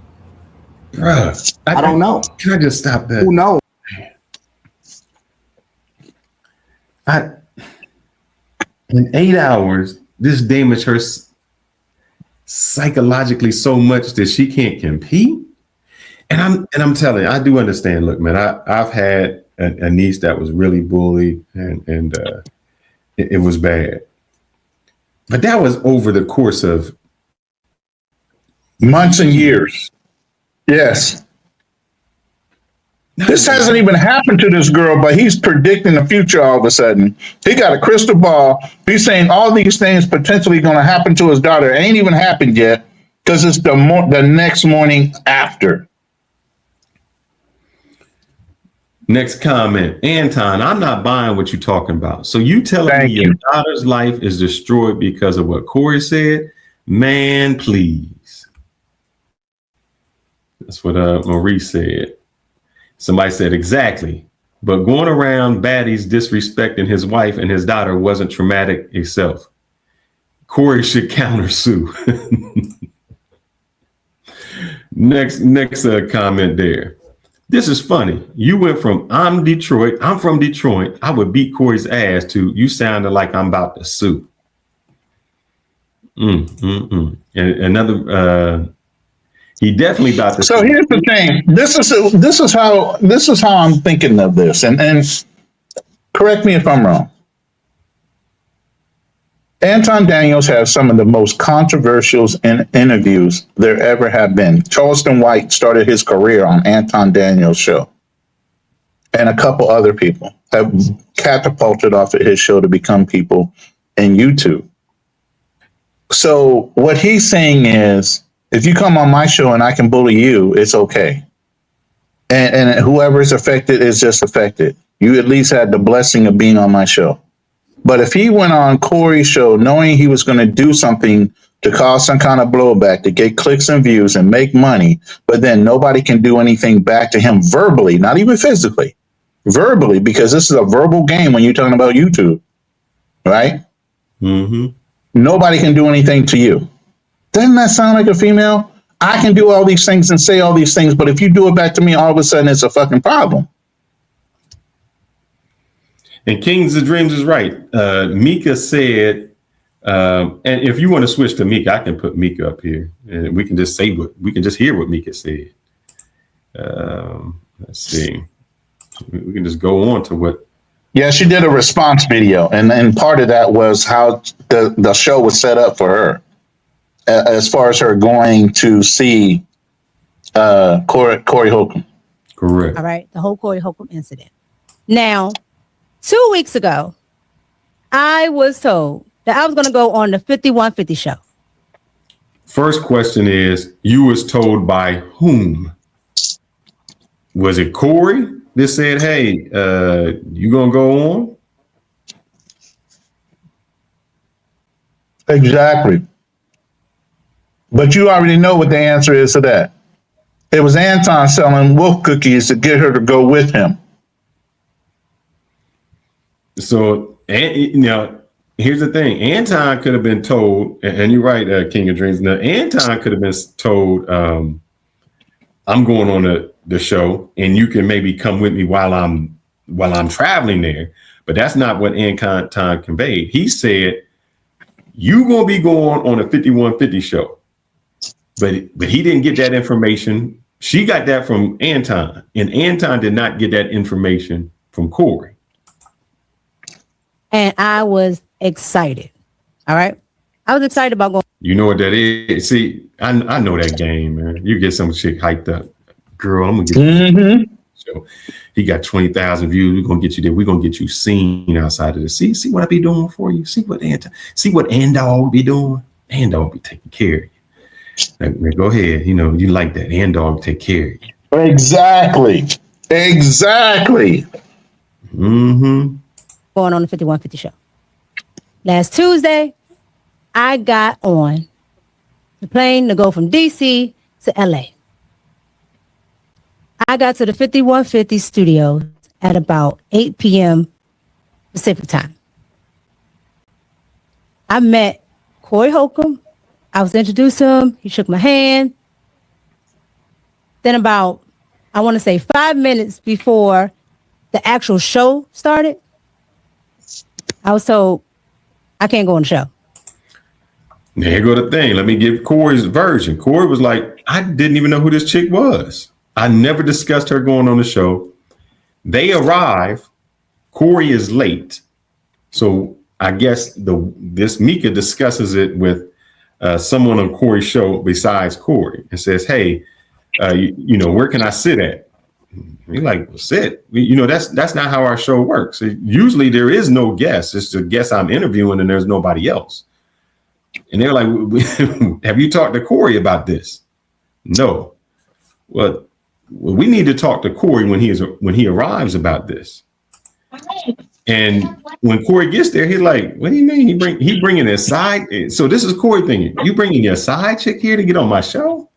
Bruh, I don't know. Can I just stop that? Who knows? In 8 hours, this damaged her psychologically so much that she can't compete. And I'm telling you, I do understand. Look, man, I've had a niece that was really bullied, and it was bad. But that was over the course of months and years. Yes. This hasn't even happened to this girl, but he's predicting the future all of a sudden. He got a crystal ball. He's saying all these things potentially going to happen to his daughter. It ain't even happened yet because it's the next morning after. Next comment. Anton, I'm not buying what you're talking about. So you telling me your daughter's life is destroyed because of what Corey said? Man, please. That's what Marie said. Somebody said exactly. But going around baddies disrespecting his wife and his daughter wasn't traumatic itself. Corey should countersue. Next comment there. This is funny. You went from I'm from Detroit, I would beat Corey's ass to you sounded like I'm about to sue. And another he definitely about to. So here's the thing. This is how I'm thinking of this. And correct me if I'm wrong. Anton Daniels has some of the most controversial interviews there ever have been. Charleston White started his career on Anton Daniels' show. And a couple other people have catapulted off of his show to become people in YouTube. So what he's saying is, if you come on my show and I can bully you, it's okay. And whoever is affected is just affected. You at least had the blessing of being on my show. But if he went on Corey's show knowing he was going to do something to cause some kind of blowback, to get clicks and views and make money, but then nobody can do anything back to him verbally, not even physically, verbally, because this is a verbal game when you're talking about YouTube, right? Mm-hmm. Nobody can do anything to you. Doesn't that sound like a female? I can do all these things and say all these things, but if you do it back to me, all of a sudden it's a fucking problem. And Kings of Dreams is right. Mika said, and if you want to switch to Mika, I can put Mika up here and we can just hear what Mika said. Let's see. We can just go on to what. Yeah, she did a response video, and part of that was how the show was set up for her, as far as her going to see Corey Holcomb. Correct. All right, the whole Corey Holcomb incident. Now, 2 weeks ago, I was told that I was going to go on the 5150 show. First question is, you was told by whom? Was it Corey that said, hey, you going to go on? Exactly. But you already know what the answer is to that. It was Anton selling wolf cookies to get her to go with him. So, here's the thing. Anton could have been told, and you're right, King of Dreams. Now, Anton could have been told, I'm going on the show, and you can maybe come with me while I'm traveling there. But that's not what Anton conveyed. He said, you gonna be going on a 5150 show. But he didn't get that information. She got that from Anton, and Anton did not get that information from Corey. And I was excited. All right. I was excited about going. You know what that is? See, I know that game, man. You get some chick hyped up. Girl, I'm gonna get you. So he got 20,000 views. We're gonna get you there. We're gonna get you seen outside of the See what I be doing for you. See what Andog be doing. Andog be taking care of you. Now, go ahead. You know, you like that. Andog take care of you. Exactly. Mm-hmm. Going on the 5150 show. Last Tuesday, I got on the plane to go from DC to LA. I got to the 5150 studios at about 8 p.m. Pacific time. I met Corey Holcomb. I was introduced to him. He shook my hand. Then about, I want to say 5 minutes before the actual show started, I was told I can't go on the show. Now, here go the thing. Let me give Corey's version. Corey was like, I didn't even know who this chick was. I never discussed her going on the show. They arrive. Corey is late. So I guess this Mika discusses it with someone on Corey's show besides Corey and says, hey, you know, where can I sit at? You're like, well, sit. You know, that's not how our show works. Usually there is no guest. It's the guest I'm interviewing and there's nobody else. And they're like, have you talked to Corey about this? No. Well, we need to talk to Corey when he arrives about this. And when Corey gets there, he's like, what do you mean? He bringing his side. So this is Corey thinking, you bringing your side chick here to get on my show?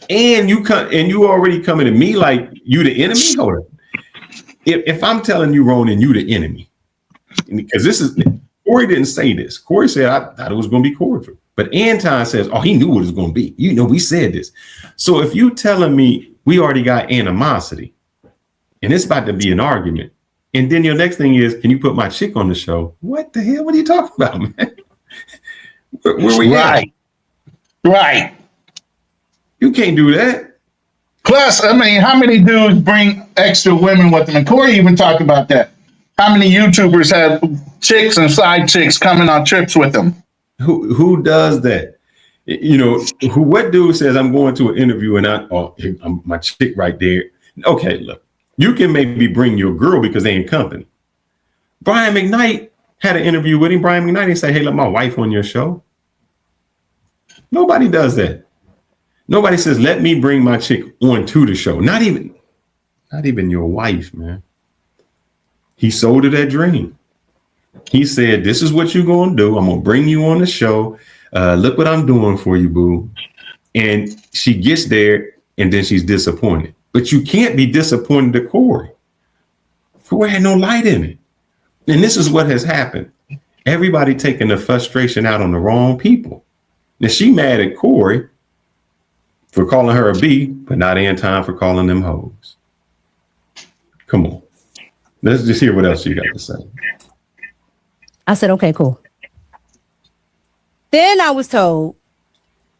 And you already coming to me like you the enemy? Hold on. If I'm telling you, Ronin, you the enemy, because Corey didn't say this. Corey said, I thought it was going to be cordial. But Anton says, oh, he knew what it was going to be. You know, we said this. So if you telling me we already got animosity and it's about to be an argument, and then your next thing is, can you put my chick on the show? What the hell? What are you talking about, man? Where we at? Right. You can't do that. Plus, I mean, how many dudes bring extra women with them? And Corey even talked about that. How many YouTubers have chicks and side chicks coming on trips with them? Who does that? You know, what dude says I'm going to an interview and I'm my chick right there? Okay, look, you can maybe bring your girl because they in company. Brian McKnight had an interview with him. Brian McKnight didn't say, hey, let my wife on your show. Nobody does that. Nobody says, let me bring my chick onto the show. Not even your wife, man. He sold her that dream. He said, this is what you're going to do. I'm going to bring you on the show. Look what I'm doing for you, boo. And she gets there and then she's disappointed. But you can't be disappointed to Corey. Corey had no light in it. And this is what has happened. Everybody taking the frustration out on the wrong people. Now she mad at Corey for calling her a B, but not Anton for calling them hoes. Come on. Let's just hear what else you got to say. I said, okay, cool. Then I was told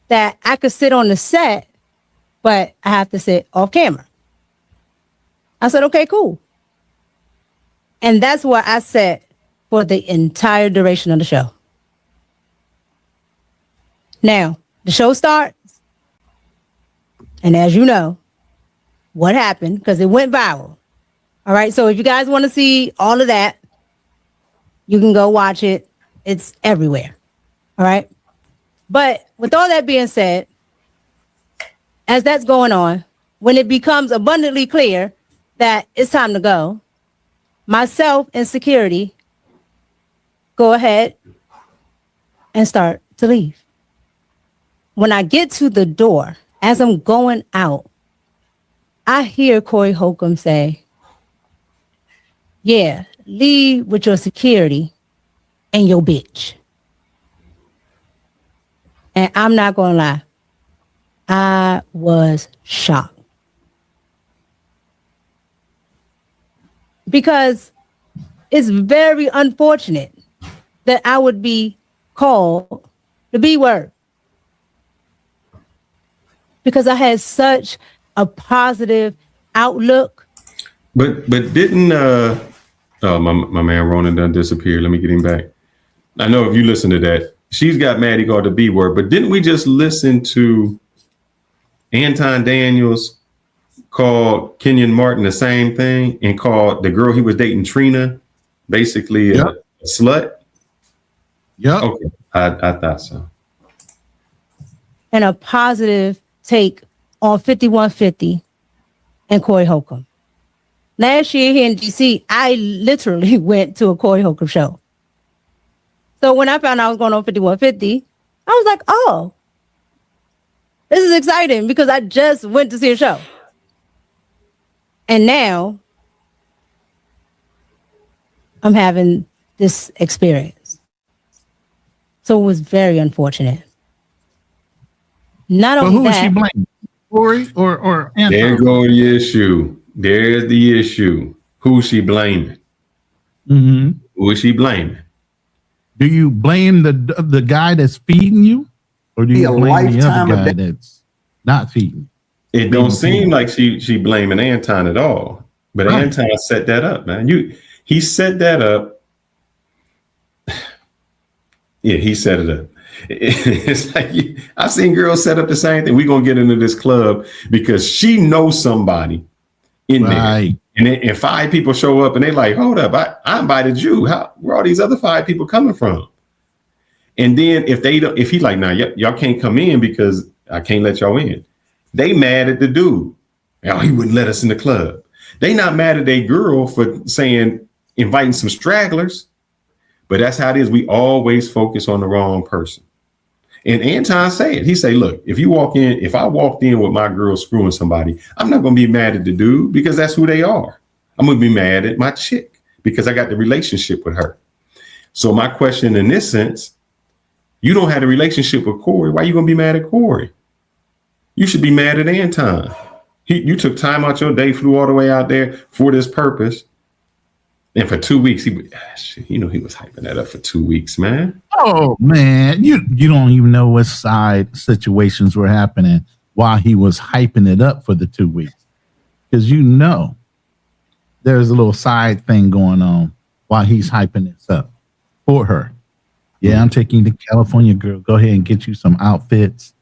that I could sit on the set, but I have to sit off camera. I said, okay, cool. And that's where I sat for the entire duration of the show. Now, the show starts. And as you know, what happened, because it went viral. All right. So if you guys want to see all of that, you can go watch it. It's everywhere. All right. But with all that being said, as that's going on, when it becomes abundantly clear that it's time to go, myself and security go ahead and start to leave. When I get to the door, as I'm going out, I hear Corey Holcomb say, yeah, leave with your security and your bitch. And I'm not going to lie. I was shocked. because it's very unfortunate that I would be called the B word. Because I had such a positive outlook. But didn't oh my man Ronin done disappeared. Let me get him back. I know if you listen to that, she's got mad he called the B word, but didn't we just listen to Anton Daniels called Kenyon Martin the same thing and called the girl he was dating, Trina, basically a slut? Yeah. Okay. I thought so. And a positive take on 5150 and Corey Holcomb. Last year here in DC, I literally went to a Corey Holcomb show. So when I found out I was going on 5150, I was like, oh, this is exciting because I just went to see a show. And now I'm having this experience. So it was very unfortunate. Not only who that, is she blaming? Corey or Anton? There go the issue. There's the issue. Who's she blaming? Mm-hmm. Who is she blaming? Do you blame the guy that's feeding you, or do you blame the other guy that's not feeding? It don't seem like she blaming Anton at all. But Right. Anton set that up, man. He set that up. Yeah, he set it up. It's like I've seen girls set up the same thing. We're gonna get into this club because she knows somebody in there. And 5 people show up and they like, hold up, I invited you. Where are these other 5 people coming from? And then if he like, nah, y'all can't come in because I can't let y'all in. They mad at the dude. Oh, he wouldn't let us in the club. They not mad at a girl for saying inviting some stragglers. But that's how it is. We always focus on the wrong person. And Anton said, he say, look, if I walked in with my girl screwing somebody, I'm not going to be mad at the dude because that's who they are. I'm going to be mad at my chick because I got the relationship with her. So my question in this sense, you don't have a relationship with Corey. Why are you going to be mad at Corey? You should be mad at Anton. You took time out your day, flew all the way out there for this purpose. And for 2 weeks, he was hyping that up for 2 weeks, man. Oh man, you don't even know what side situations were happening while he was hyping it up for the 2 weeks, because there's a little side thing going on while he's hyping this up for her. Yeah, I'm taking you to California, girl. Go ahead and get you some outfits,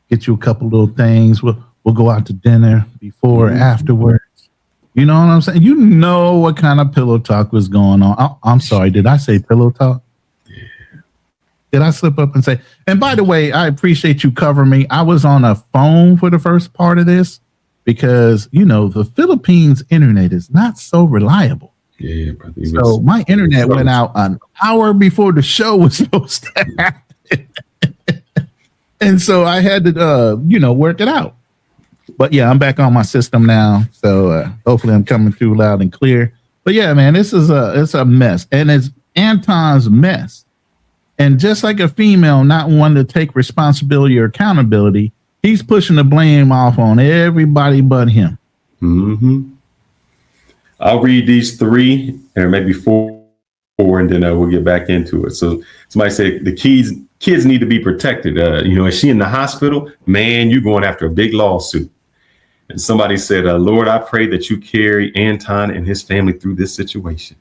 get you a couple little things. We'll go out to dinner before, afterwards. You know what I'm saying? You know what kind of pillow talk was going on. I'm sorry. Did I say pillow talk? Yeah. Did I slip up and say, and by the way, I appreciate you covering me. I was on a phone for the first part of this because, the Philippines internet is not so reliable. Yeah, brother. So my internet went out an hour before the show was supposed to happen. And so I had to, work it out. But yeah, I'm back on my system now, so hopefully I'm coming through loud and clear. But yeah, man, it's a mess, and it's Anton's mess. And just like a female not wanting to take responsibility or accountability, he's pushing the blame off on everybody but him. Mm-hmm. I'll read these 3 or maybe 4, and then we'll get back into it. So somebody said the kids need to be protected. Is she in the hospital? Man, you're going after a big lawsuit. And somebody said, Lord, I pray that you carry Anton and his family through this situation.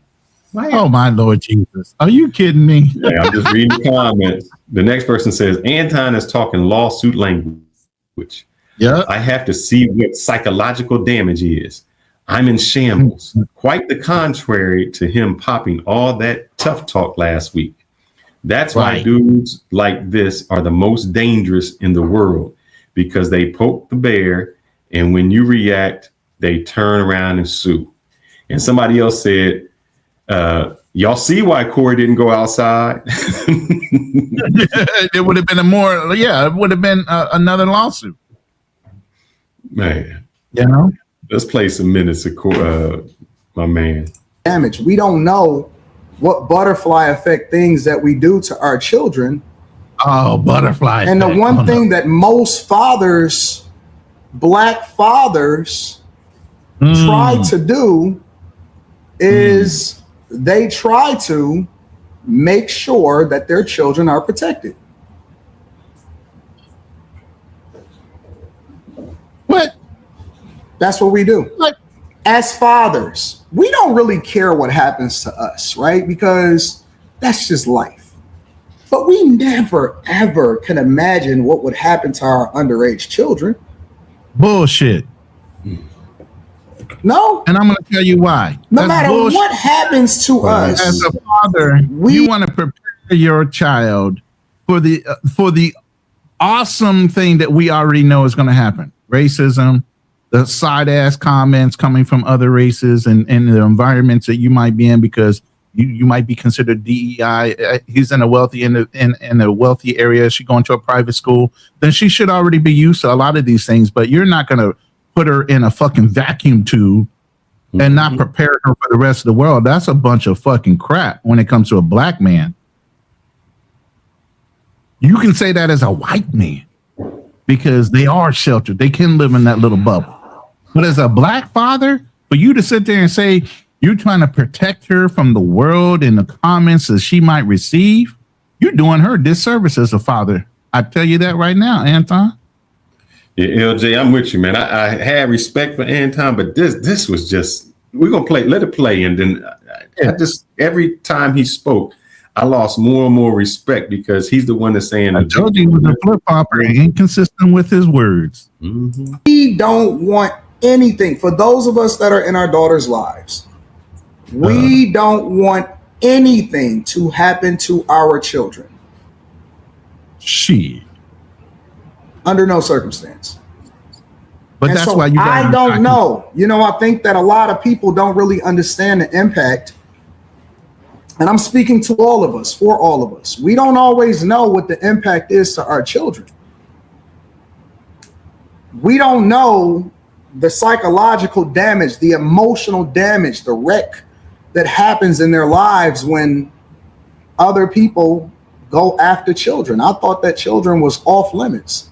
Oh, my Lord Jesus. Are you kidding me? Yeah, I'm just reading the comments. The next person says, Anton is talking lawsuit language. Yeah. I have to see what psychological damage is. I'm in shambles. Quite the contrary to him popping all that tough talk last week. That's why dudes like this are the most dangerous in the world, because they poke the bear, and when you react, they turn around and sue. And somebody else said, y'all see why Corey didn't go outside? It would have been it would have been another lawsuit. Man, let's play some minutes of my man. Damage. We don't know what butterfly effect things that we do to our children. Oh, butterfly. And the one thing that most fathers, black fathers, try to do is they try to make sure that their children are protected. What? That's what we do. What? As fathers, we don't really care what happens to us, right? Because that's just life. But we never, ever can imagine what would happen to our underage children. Bullshit. No. And I'm going to tell you why. No matter what happens to us. As a father, you want to prepare your child for the awesome thing that we already know is going to happen. Racism, the side ass comments coming from other races and the environments that you might be in because you might be considered DEI. He's in a wealthy in a wealthy area. She going to a private school. Then she should already be used to a lot of these things. But you're not going to put her in a fucking vacuum tube and not prepare her for the rest of the world. That's a bunch of fucking crap when it comes to a black man. You can say that as a white man because they are sheltered. They can live in that little bubble. But as a black father, for you to sit there and say you're trying to protect her from the world and the comments that she might receive, you're doing her a disservice as a father. I tell you that right now, Anton. Yeah, LJ, I'm with you, man. I had respect for Anton, but this was just, we're going to let it play. And then I just, every time he spoke, I lost more and more respect because he's the one that's saying. I told you he was a flip-flopper and inconsistent with his words. We don't want anything. For those of us that are in our daughters' lives, we don't want anything to happen to our children. Shit. Under no circumstance. But and that's so why you I don't know. You know, I think that a lot of people don't really understand the impact. And I'm speaking to all of us, for all of us. We don't always know what the impact is to our children. We don't know the psychological damage, the emotional damage, the wreck that happens in their lives when other people go after children. I thought that children was off limits.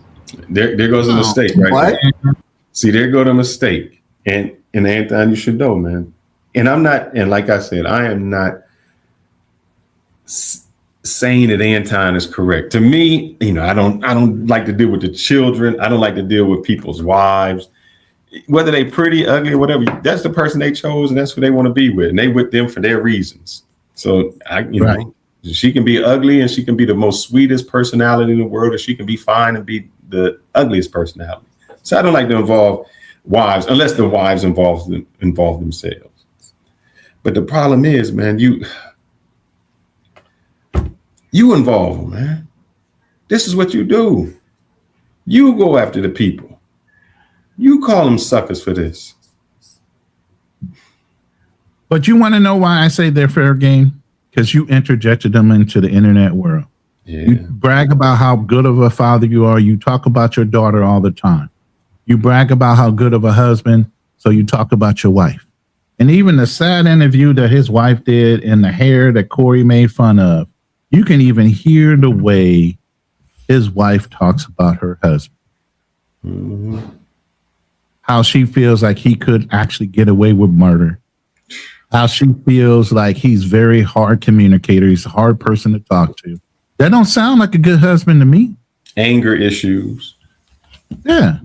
There goes a mistake, right? There. See, there go the mistake. And Anton, you should know, man. And I'm not, and like I said, I am not saying that Anton is correct. To me, you know, I don't like to deal with the children. I don't like to deal with people's wives, whether they pretty, ugly, or whatever. That's the person they chose, and that's who they want to be with, and they with them for their reasons. So you know, she can be ugly, and she can be the most sweetest personality in the world, or she can be fine and be the ugliest personality. So I don't like to involve wives unless the wives involve themselves. But the problem is, man, you involve them, man. This is what you do. You go after the people. You call them suckers for this. But you want to know why I say they're fair game? Because you interjected them into the internet world. Yeah. You brag about how good of a father you are. You talk about your daughter all the time. You brag about how good of a husband. So you talk about your wife. And even the sad interview that his wife did and the hair that Corey made fun of, you can even hear the way his wife talks about her husband. Mm-hmm. How she feels like he could actually get away with murder. How she feels like he's very hard communicator. He's a hard person to talk to. That don't sound like a good husband to me. Anger issues. Yeah.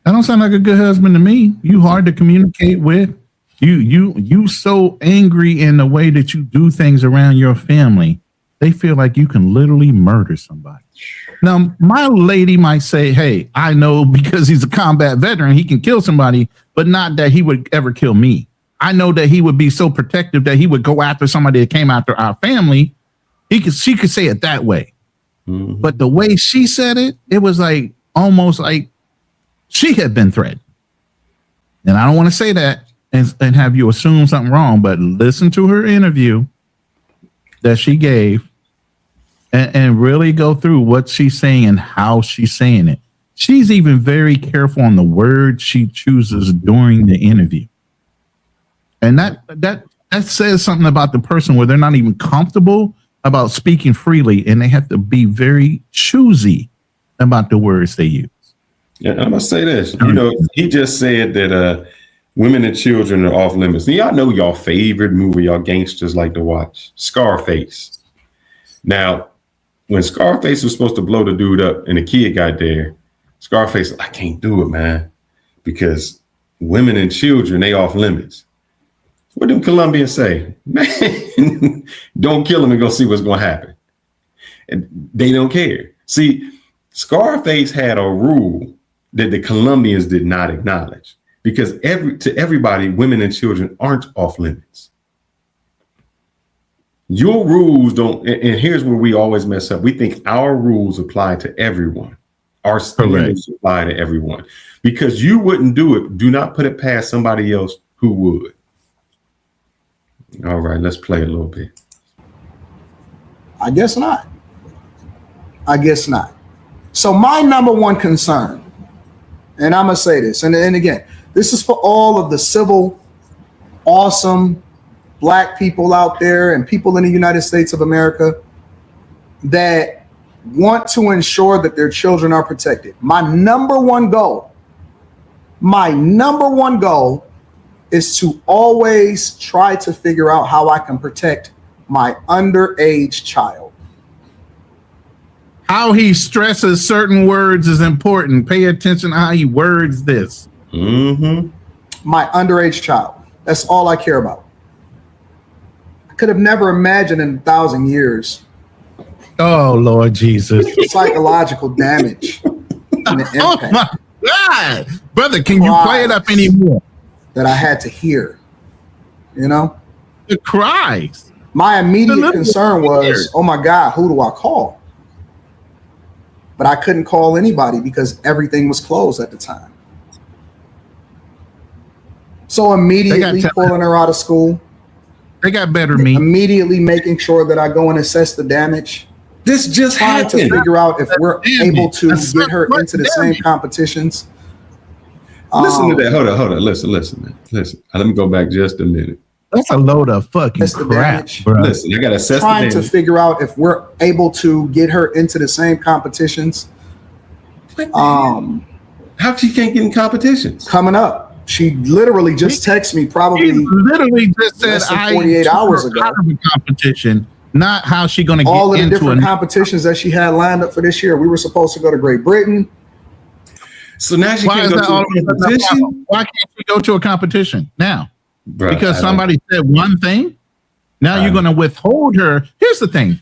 That don't sound like a good husband to me. You hard to communicate with. You so angry in the way that you do things around your family. They feel like you can literally murder somebody. Now, my lady might say, hey, I know because he's a combat veteran, he can kill somebody, but not that he would ever kill me. I know that he would be so protective that he would go after somebody that came after our family. She could say it that way. Mm-hmm. But the way she said it, it was like almost like she had been threatened. And I don't want to say that and have you assume something wrong, but listen to her interview that she gave and really go through what she's saying and how she's saying it. She's even very careful on the words she chooses during the interview. And that says something about the person where they're not even comfortable about speaking freely and they have to be very choosy about the words they use. Yeah, I'm gonna say this. You know, he just said that women and children are off limits. And y'all know y'all favorite movie y'all gangsters like to watch, Scarface. Now, when Scarface was supposed to blow the dude up and the kid got there, Scarface, I can't do it, man, because women and children, they off limits. What them Colombians say? Man, don't kill them and go see what's going to happen. And they don't care. See, Scarface had a rule that the Colombians did not acknowledge, because to everybody, women and children aren't off limits. Your rules don't, and here's where we always mess up. We think our rules apply to everyone. Our standards apply to everyone. Because you wouldn't do it, do not put it past somebody else who would. All right, let's play a little bit. I guess not. I guess not. So my number one concern, and I'm going to say this, and again, this is for all of the civil, awesome Black people out there and people in the United States of America that want to ensure that their children are protected. My number one goal is to always try to figure out how I can protect my underage child. How he stresses certain words is important. Pay attention to how he words this. Mm-hmm. My underage child. That's all I care about. I could have never imagined in 1,000 years. Oh, Lord Jesus. Psychological damage. And the impact. Oh, my God. Brother, can you play it up anymore? That I had to hear. You know? The cries. My immediate concern was, oh my God, who do I call? But I couldn't call anybody because everything was closed at the time. So immediately pulling her out of school. They got better meat. Immediately making sure that I go and assess the damage. This just trying happened. to figure out if we're able to get her into the same competitions. Listen to that. Hold on. Listen, man. Listen. Let me go back just a minute. That's a load of fucking crap, bro. Listen, I got to assess the trying damage. to figure out if we're able to get her into the same competitions. How she can't get in competitions? Coming up. She literally just texted me probably literally just said less than 48 hours ago. Out of a competition, not how she going to get all of the into different competitions that she had lined up for this year. We were supposed to go to Great Britain. So now she can't go to a competition? Why can't she go to a competition now? Bruh, because somebody said one thing. Now you're going to withhold her. Here's the thing.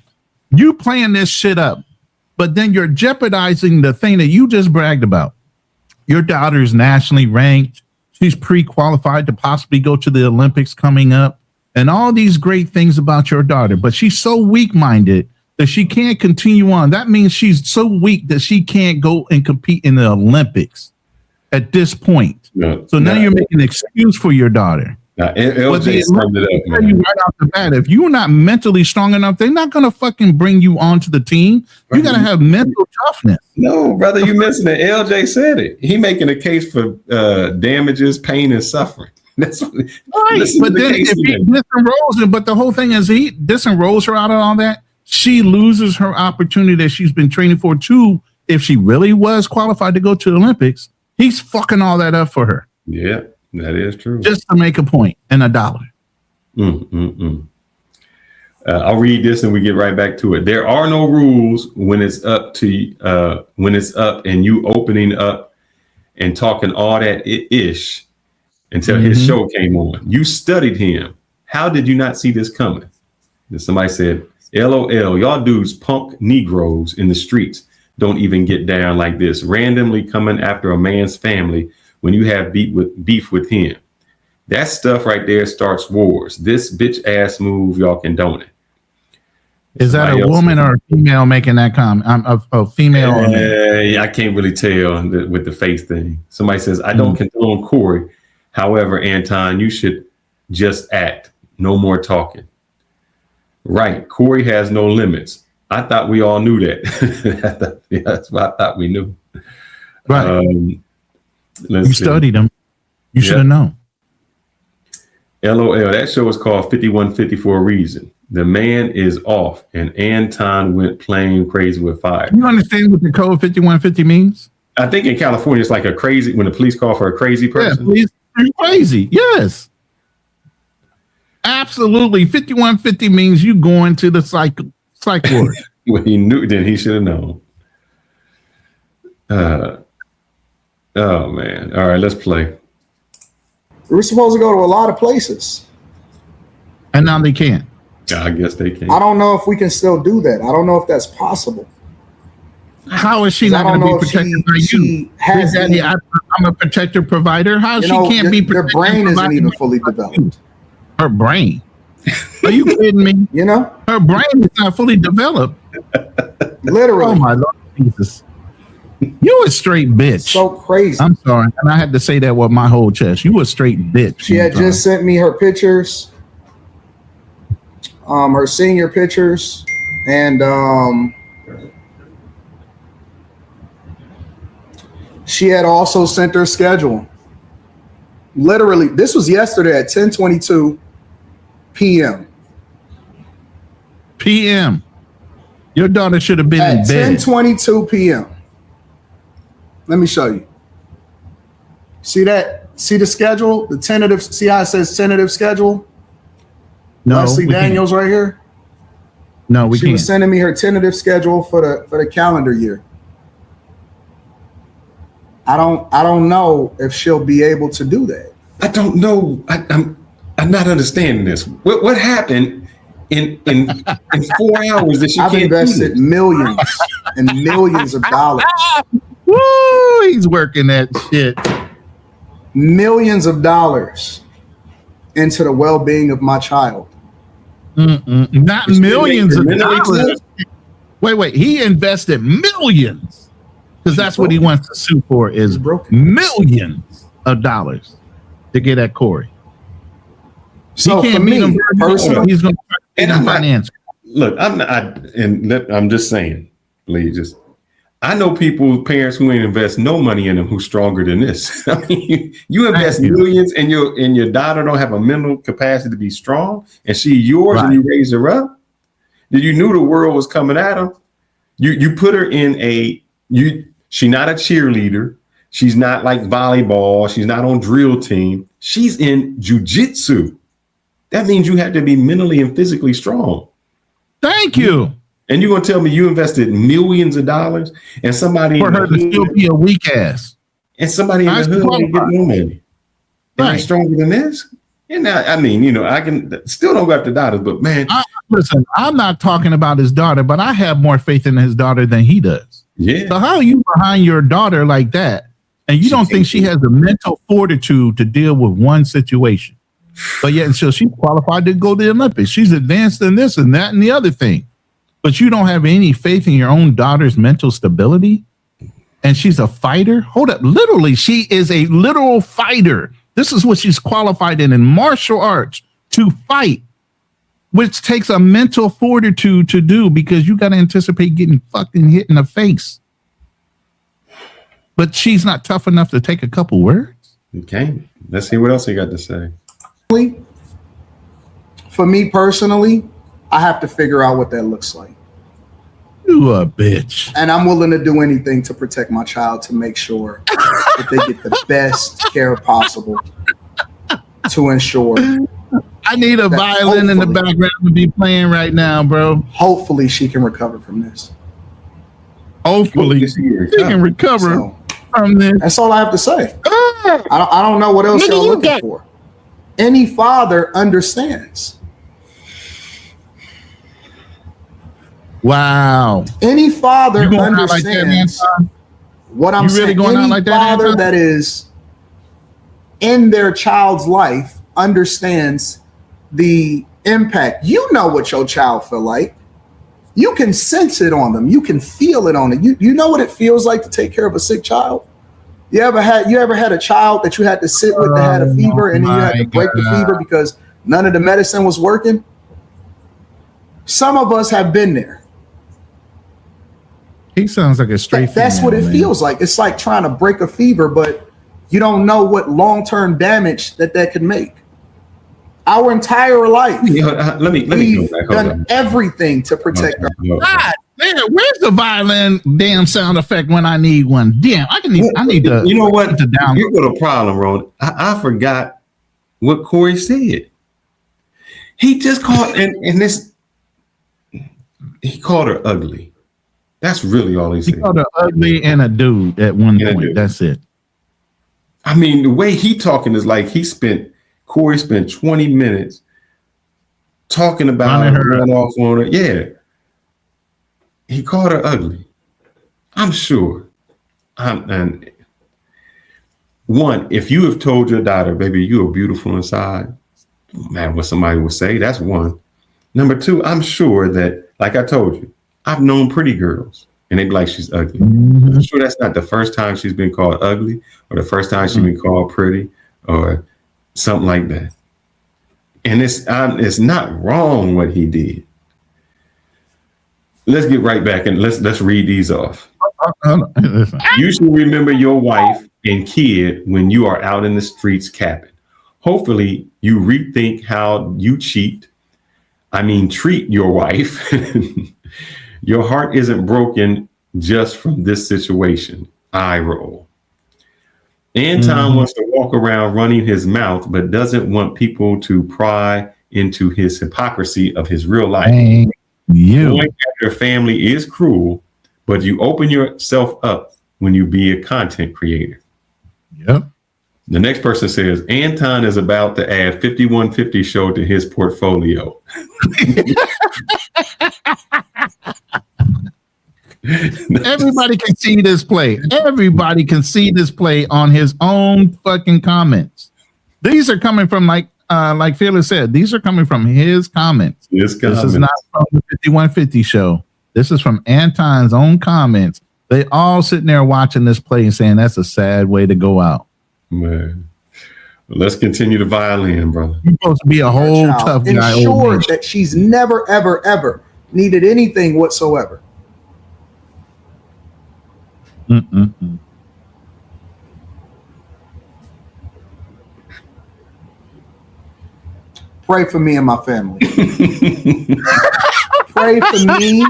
You playing this shit up, but then you're jeopardizing the thing that you just bragged about. Your daughter's nationally ranked. She's pre-qualified to possibly go to the Olympics coming up and all these great things about your daughter. But she's so weak-minded that she can't continue on. That means she's so weak that she can't go and compete in the Olympics at this point. So now you're making an excuse for your daughter. LJ summed it up, man. Right off the bat, if you're not mentally strong enough, they're not going to fucking bring you onto the team. You got to have mental toughness. No, brother, you missing it. LJ said it. He making a case for damages, pain, and suffering. That's what, right. But then if he disenrolls her, but the whole thing is he disenrolls her out of all that, she loses her opportunity that she's been training for too. If she really was qualified to go to the Olympics, he's fucking all that up for her. Yeah. That is true. Just to make a point and $1. I'll read this and we get right back to it. There are no rules when it's up and you opening up and talking all that ish until his show came on. You studied him. How did you not see this coming? And somebody said, LOL, y'all dudes punk Negroes in the streets don't even get down like this, randomly coming after a man's family when you have beef with him. That stuff right there starts wars. This bitch ass move, y'all condone it. Is that a woman or a female making that comment? A female? I can't really tell with the face thing. Somebody says, I don't condone Corey. However, Anton, you should just act. No more talking. Right. Corey has no limits. I thought we all knew that. That's what I thought we knew. Right. You studied him. You should have known. LOL. That show is called 5150 for a reason. The man is off, and Anton went plain crazy with fire. You understand what the code 5150 means? I think in California, it's like a crazy, when the police call for a crazy person. Yeah, police are crazy. Yes. Absolutely. 5150 means you going to the psych ward. Well, he knew, then he should have known. Oh, man. All right, let's play. We're supposed to go to a lot of places. And now they can't. I guess they can. I don't know if we can still do that. I don't know if that's possible. How is she not going to be protected by you? Daddy, I'm a protector provider. How she can't be protected? Their brain isn't even fully developed. Her brain? Are you kidding me? You know? Her brain is not fully developed. Literally. Oh, my Lord Jesus. You a straight bitch. So crazy. I'm sorry. And I had to say that with my whole chest. You a straight bitch. She had just sent me her pictures. Her senior pictures. And she had also sent her schedule. Literally, this was yesterday at 10:22 p.m. PM. Your daughter should have been in bed. 10:22 p.m. Let me show you. See that? See the schedule? The tentative. See how it says tentative schedule? No, Leslie Daniels right here. No, we she can't. was sending me her tentative schedule for the calendar year. I don't know if she'll be able to do that. I don't know. I'm not understanding this. What happened in 4 hours that she I've can't invested millions and millions of dollars. Woo, he's working that shit. Millions of dollars into the well-being of my child. Not millions of dollars. Wait. He invested millions. Because that's what he wants to sue for is millions of dollars to get at Corey. So for me, personally, he's going to get him financial. Look, I'm just saying, please, I know people, parents who ain't invest no money in them who's stronger than this. I mean, you invest millions and your daughter don't have a mental capacity to be strong, and she yours and you raise her up. You knew the world was coming at her. You put her in she's not a cheerleader. She's not like volleyball. She's not on drill team. She's in jujitsu. That means you have to be mentally and physically strong. Thank you. And you're going to tell me you invested millions of dollars and somebody for her to still be a weak ass. And somebody in the hood ain't get no money. Right. Stronger than this? And I mean, I can still don't go after daughters, but man. Listen, I'm not talking about his daughter, but I have more faith in his daughter than he does. Yeah. So how are you behind your daughter like that? And you don't think she has the mental fortitude to deal with one situation? But yet, so she's qualified to go to the Olympics. She's advanced in this and that and the other thing. But you don't have any faith in your own daughter's mental stability? And she's a fighter? Hold up. Literally, she is a literal fighter. This is what she's qualified in martial arts, to fight, which takes a mental fortitude to do because you got to anticipate getting fucking hit in the face. But she's not tough enough to take a couple words. Okay. Let's see what else you got to say. For me personally, I have to figure out what that looks like. You a bitch. And I'm willing to do anything to protect my child to make sure that they get the best care possible to ensure. I need a violin in the background to be playing right now, bro. Hopefully she can recover from this. Hopefully she can recover from this. That's all I have to say. I don't know what else y'all looking for. Any father understands. Wow. Any father understands what I'm saying. Any father that is in their child's life understands the impact. You know what your child feel like. You can sense it on them. You can feel it on them. You know what it feels like to take care of a sick child? You ever had a child that you had to sit with that had a fever and then you had to break the fever because none of the medicine was working? Some of us have been there. He sounds like a straight. That's what it feels like. It's like trying to break a fever, but you don't know what long-term damage that could make. Our entire life, we've done everything to protect our. God Where's the violin damn sound effect when I need one? Damn, I need to. You know what? To download. You got a problem, Ron. I forgot what Corey said. He just called and this. He called her ugly. That's really all he said. He called her ugly and a dude at one point. That's it. I mean, the way he talking is like Corey spent 20 minutes talking about her off on her. Yeah. He called her ugly. I'm sure. And one, if you have told your daughter, baby, you are beautiful inside, man, what somebody would say, that's one. Number two, I'm sure that, like I told you, I've known pretty girls and they be like, she's ugly. I'm sure that's not the first time she's been called ugly or the first time she's been called pretty or something like that. And it's not wrong what he did. Let's get right back and let's read these off. You should remember your wife and kid when you are out in the streets capping. Hopefully you rethink how you treat your wife. Your heart isn't broken just from this situation. Eye roll. Anton wants to walk around running his mouth, but doesn't want people to pry into his hypocrisy of his real life. Going after family is cruel, but you open yourself up when you be a content creator. Yep. The next person says, Anton is about to add 5150 show to his portfolio. Everybody can see this play. Everybody can see this play on his own fucking comments. These are coming from like Felix said, these are coming from his comments. This is not from the 5150 show. This is from Anton's own comments. They all sitting there watching this play and saying that's a sad way to go out. Man, let's continue the violin, brother. You're supposed to be a whole tough guy. Ensure that she's never, ever, ever needed anything whatsoever. Pray for me and my family. Pray for me.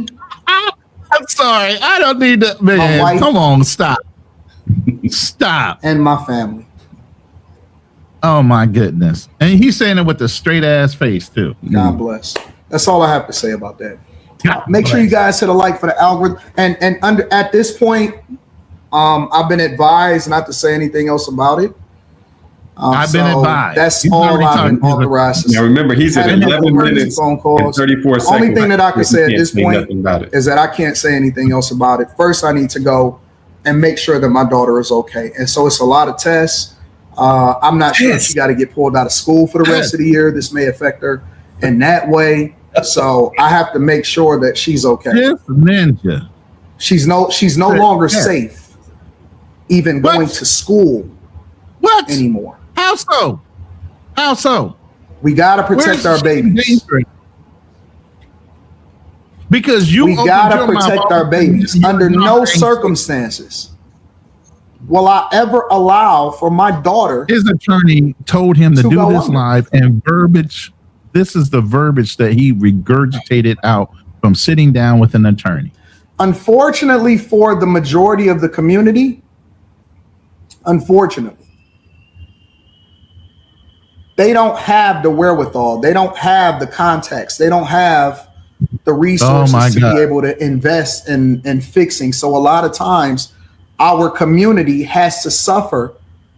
I'm sorry. I don't need to. Man, come on, stop. Stop. And my family. Oh my goodness. And he's saying it with a straight ass face too. God bless. That's all I have to say about that. Make sure you guys hit a like for the algorithm. And at this point, I've been advised not to say anything else about it. I've been advised. That's all I've been authorized to say. Now remember, he's at 11 minutes phone calls. and 34 seconds. The only thing that I can say at this point is that I can't say anything else about it. First, I need to go and make sure that my daughter is okay. And so it's a lot of tests. I'm not sure if she got to get pulled out of school for the rest of the year. This may affect her in that way. So I have to make sure that she's okay. Ninja. She's no longer safe even going to school anymore. How so? How so? We got to protect our babies. Because we got to protect our babies. Under no circumstances will I ever allow for my daughter. His attorney told him to do this live, and verbiage. This is the verbiage that he regurgitated out from sitting down with an attorney. Unfortunately, for the majority of the community, they don't have the wherewithal. They don't have the context. They don't have the resources to be able to invest in fixing. So a lot of times our community has to suffer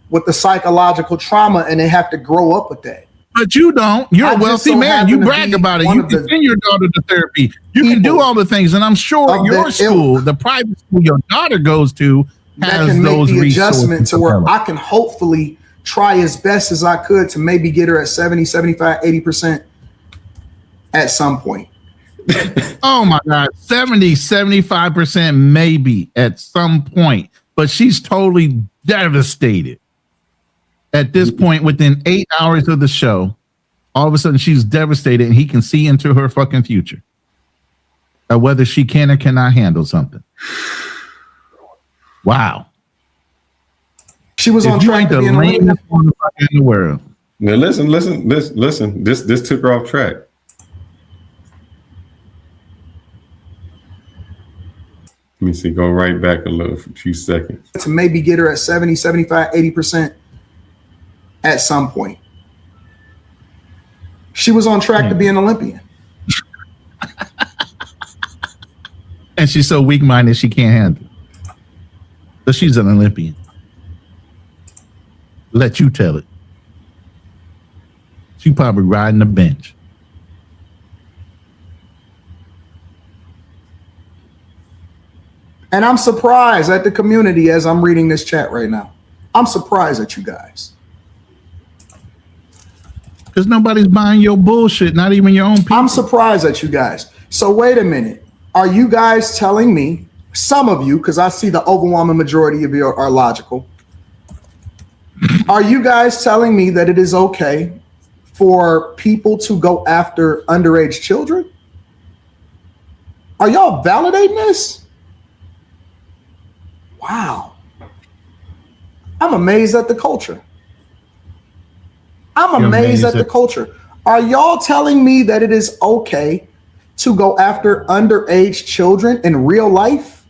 with the psychological trauma, and they have to grow up with that. But you don't. You're a wealthy man. You brag about it. You can send your daughter to therapy. You can do all the things. And I'm sure your school, the private school your daughter goes to, has can those make the resources adjustment to where I can hopefully try as best as I could to maybe get her at 70, 75, 80% at some point. Oh my God. 70, 75% maybe at some point. But she's totally devastated. At this point, within 8 hours of the show, all of a sudden she's devastated, and he can see into her fucking future. Whether she can or cannot handle something. Wow. She was on track to be in the world. Now listen. This took her off track. me see. Go right back a few seconds. To maybe get her at 70, 75, 80% at some point. She was on track to be an Olympian. And she's so weak-minded she can't handle it. But she's an Olympian. Let you tell it. She probably riding the bench. And I'm surprised at the community as I'm reading this chat right now. I'm surprised at you guys. Because nobody's buying your bullshit, not even your own people. I'm surprised at you guys. So wait a minute. Are you guys telling me, some of you, because I see the overwhelming majority of you are logical. Are you guys telling me that it is okay for people to go after underage children? Are y'all validating this? Wow. I'm amazed at the culture. I'm amazed at the culture. Are y'all telling me that it is okay to go after underage children in real life?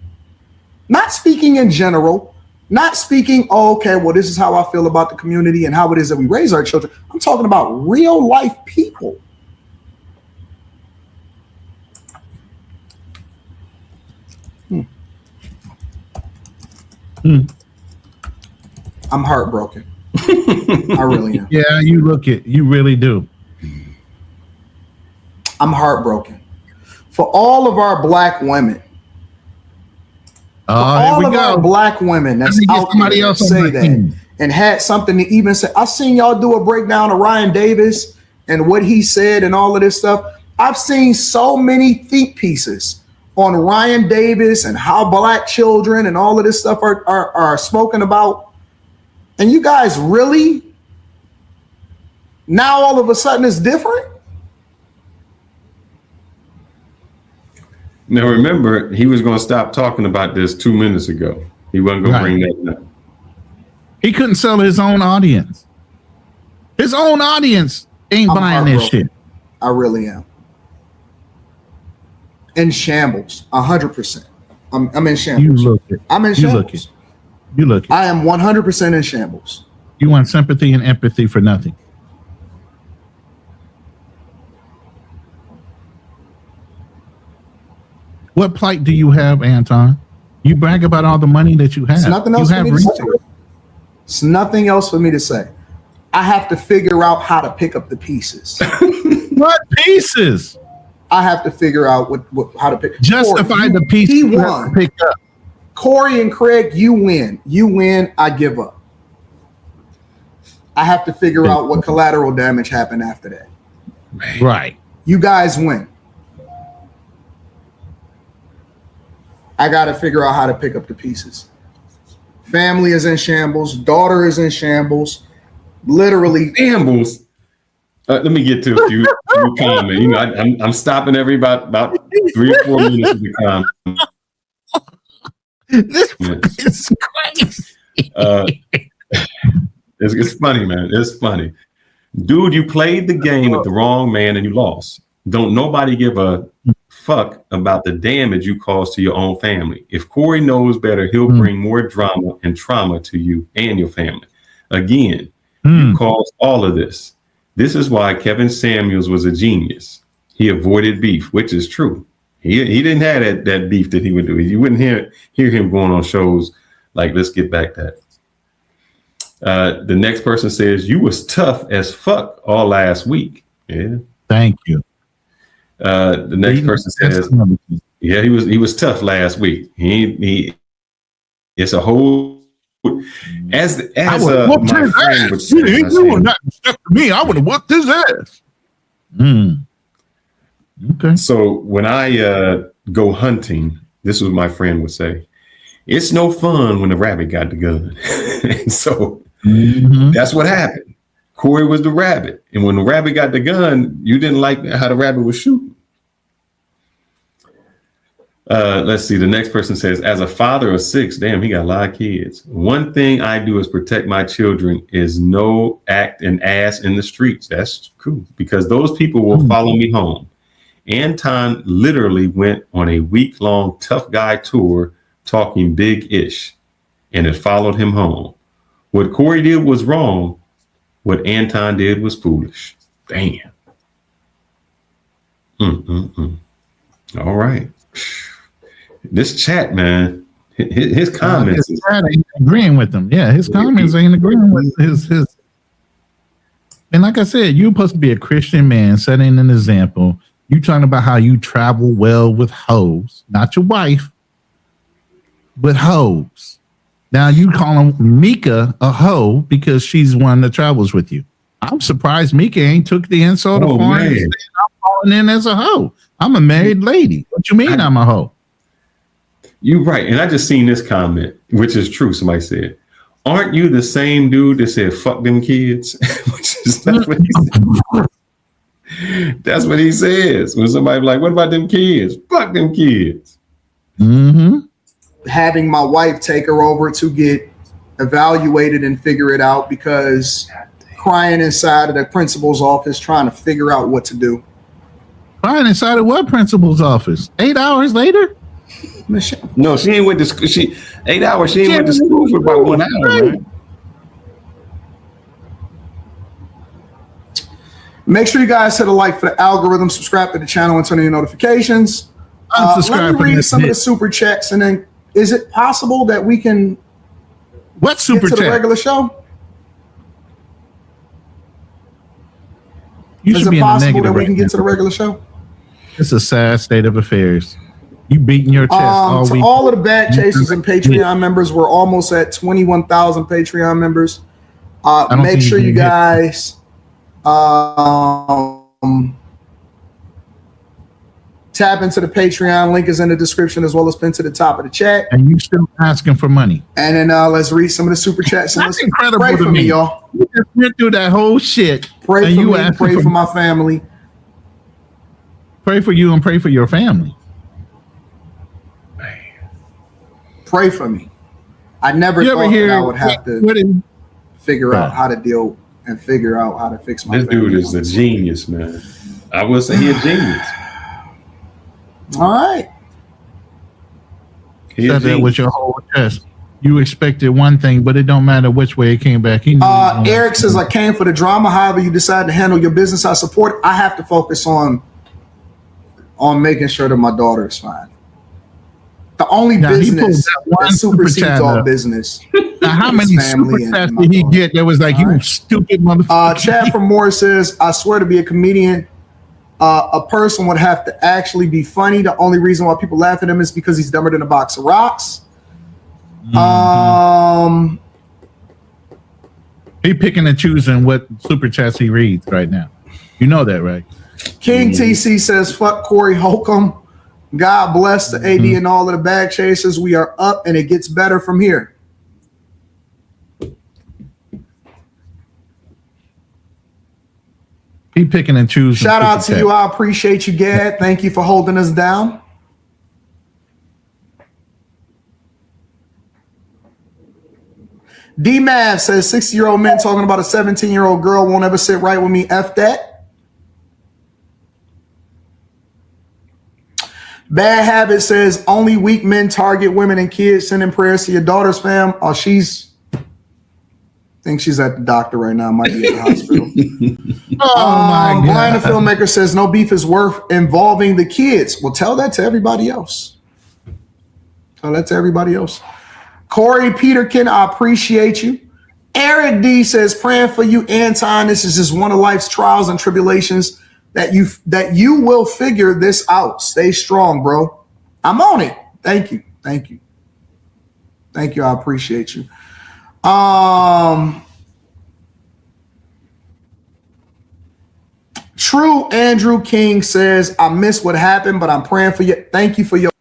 Not speaking in general, not speaking, oh, okay, well, this is how I feel about the community and how it is that we raise our children. I'm talking about real life people. I'm heartbroken. I really am. Yeah, you look it. You really do. I'm heartbroken. For all of our black women. All of our black women that's out there that say that and had something to even say. I seen y'all do a breakdown of Ryan Davis and what he said and all of this stuff. I've seen so many think pieces on Ryan Davis and how black children and all of this stuff are spoken about. And you guys really, now all of a sudden it's different? Now remember, he was going to stop talking about this 2 minutes ago. He wasn't going to bring that up. He couldn't sell his own audience. His own audience ain't buying this shit. I really am. In shambles, 100%. I'm in shambles. You look it. I'm in shambles. You look it. I am 100% in shambles. You want sympathy and empathy for nothing. What plight do you have, Anton? You brag about all the money that you have. It's nothing else for me to say. It's nothing else for me to say. I have to figure out how to pick up the pieces. What pieces? I have to figure out how to pick. Justify the pieces. He won. Pick up. Corey and Craig, you win. You win. I give up. I have to figure out what collateral damage happened after that. Right. You guys win. I got to figure out how to pick up the pieces. Family is in shambles. Daughter is in shambles. Literally shambles. Let me get to a few comments. You know, I'm stopping every about 3 or 4 minutes of the comment. This is crazy. It's funny, man. It's funny. Dude, you played the game with the wrong man and you lost. Don't nobody give a fuck about the damage you caused to your own family. If Corey knows better, he'll bring more drama and trauma to you and your family. Again, you caused all of this. This is why Kevin Samuels was a genius. He avoided beef, which is true. He didn't have that beef that he would do. You wouldn't hear him going on shows like Let's Get Back That. The next person says, you was tough as fuck all last week. Yeah. Thank you. The next person says, yeah, he was tough last week. It's a whole as my friend would say, he doing that stuff to me. I would have whooped his ass. Okay. So when I go hunting, this is what my friend would say. It's no fun when the rabbit got the gun. And so that's what happened. Corey was the rabbit. And when the rabbit got the gun, you didn't like how the rabbit was shooting. Let's see. The next person says, as a father of 6, damn, he got a lot of kids. One thing I do is protect my children is no act an ass in the streets. That's cool because those people will follow me home. Anton literally went on a week-long tough guy tour talking big-ish, and it followed him home. What Corey did was wrong. What Anton did was foolish. Damn. All right. This chat, man, his comments. His chat ain't agreeing with him. Yeah, his comments ain't agreeing with his. And like I said, you're supposed to be a Christian man, setting an example. You talking about how you travel well with hoes, not your wife, but hoes. Now you calling Mika a hoe because she's one that travels with you. I'm surprised Mika ain't took the insult of foreign and said, I'm falling in as a hoe. I'm a married lady. What you mean I'm a hoe? You right. And I just seen this comment, which is true. Somebody said, aren't you the same dude that said, fuck them kids? That's what he said. That's what he says. When somebody like, what about them kids? Fuck them kids. Having my wife take her over to get evaluated and figure it out, because crying inside of the principal's office trying to figure out what to do. Crying inside of what principal's office? 8 hours later? No, she ain't went to school. 8 hours. She ain't went to school for about 1 hour, right? Make sure you guys hit a like for the algorithm, subscribe to the channel, and turn on your notifications. Let me read some of the super chats, and then is it possible that we can what super get to chat? the regular show? You Is should it be in the possible negative that we right can now. get to the regular show? It's a sad state of affairs. You beating your chest all To week. all of the bad chasers and Patreon members, we're almost at 21,000 Patreon members. Make sure you guys tap into the Patreon. Link is in the description as well as pinned to the top of the chat. And you still asking for money. And then let's read some of the super chats. And That's incredible pray to for me, y'all. You just went through that whole shit. Pray and for you me, asking pray for my family. Pray for you and pray for your family. Pray for me. I never thought that I would have to figure out how to deal and figure out how to fix my This family. dude is a genius, man. I would say he's a genius. All right. Said that with your whole chest. You expected one thing, but it don't matter which way it came back. He knew Eric says, I came for the drama. However you decide to handle your business, I support it. I have to focus on making sure that my daughter is fine. The only business that supersedes all business. Now, how many super chats did he get that was like, you stupid motherfucker? Chad from Morris says, I swear to be a comedian, a person would have to actually be funny. The only reason why people laugh at him is because he's dumber than a box of rocks. He picking and choosing what super chats he reads right now. You know that, right? King TC says, fuck Corey Holcomb. God bless the AD and all of the bag chasers. We are up and it gets better from here. He picking and choosing. Shout out to you. I appreciate you, Gad. Thank you for holding us down. D-Mav says 60-year-old men talking about a 17-year-old girl won't ever sit right with me. F that. Bad Habit says only weak men target women and kids. Sending prayers to your daughter's fam. Oh, I think she's at the doctor right now. Might be at the hospital. Oh my God. Brian the filmmaker says no beef is worth involving the kids. Well, tell that to everybody else. Tell that to everybody else. Corey Peterkin, I appreciate you. Eric D says praying for you, Anton. This is just one of life's trials and tribulations that you will figure this out. Stay strong, bro. I'm on it. Thank you. Thank you. Thank you. I appreciate you. True Andrew King says, I miss what happened, but I'm praying for you. Thank you for your.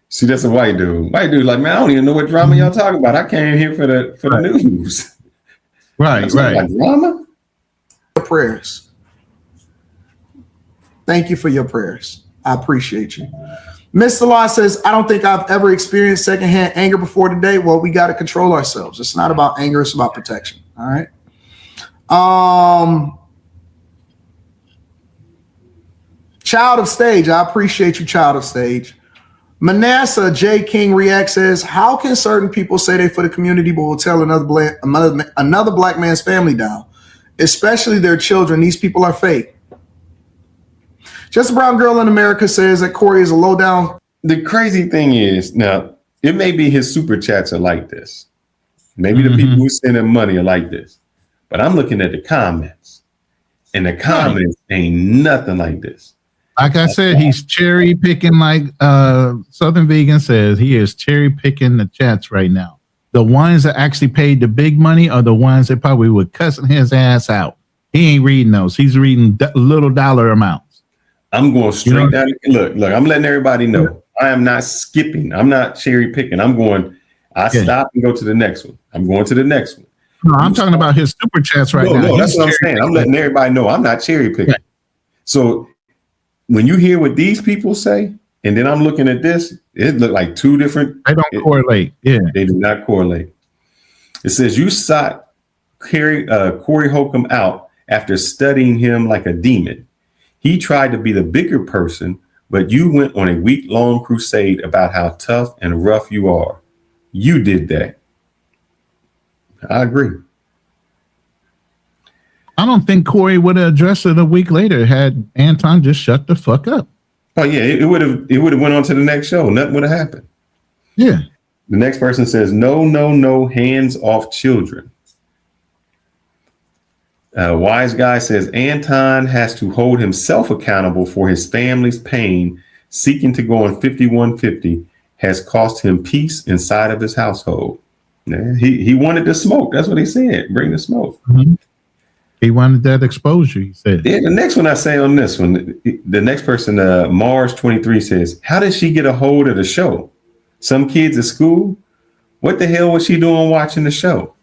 See, that's a white dude. White dude, like, man, I don't even know what drama y'all talking about. I came here for the news. Right. Like drama? Prayers. Thank you for your prayers. I appreciate you. Mr. Law says, I don't think I've ever experienced secondhand anger before today. Well, we got to control ourselves. It's not about anger. It's about protection. All right. Child of Stage. I appreciate you, Child of Stage. Manasseh J. King React says, how can certain people say they for the community but will tell another black man's family down, especially their children? These people are fake. Just a Brown Girl in America says that Corey is a low down. The crazy thing is, now, it may be his super chats are like this. Maybe the people who send him money are like this. But I'm looking at the comments, and the comments ain't nothing like this. Like I said, he's cherry picking, like Southern Vegan says, he is cherry picking the chats right now. The ones that actually paid the big money are the ones that probably were cussing his ass out. He ain't reading those. He's reading little dollar amounts. I'm going straight down. Look, I'm letting everybody know. I am not skipping. I'm not cherry picking. I'm going, stop and go to the next one. I'm going to the next one. No, I'm talking about his super chats right now. No, that's what I'm saying. I'm letting everybody know I'm not cherry picking. Right. So when you hear what these people say, and then I'm looking at this, it looked like two different. They don't correlate. Yeah. They do not correlate. It says you sought Corey Holcomb out after studying him like a demon. He tried to be the bigger person, but you went on a week-long crusade about how tough and rough you are. You did that. I agree. I don't think Corey would have addressed it a week later had Anton just shut the fuck up. Oh yeah, it would have went on to the next show. Nothing would have happened. Yeah. The next person says, no, hands off children. Wise Guy says, Anton has to hold himself accountable for his family's pain. Seeking to go on 5150 has cost him peace inside of his household. Yeah, he wanted the smoke. That's what he said. Bring the smoke. Mm-hmm. He wanted that exposure, he said. Yeah, the next one I say on this one, the next person, Mars23 says, how did she get a hold of the show? Some kids at school? What the hell was she doing watching the show?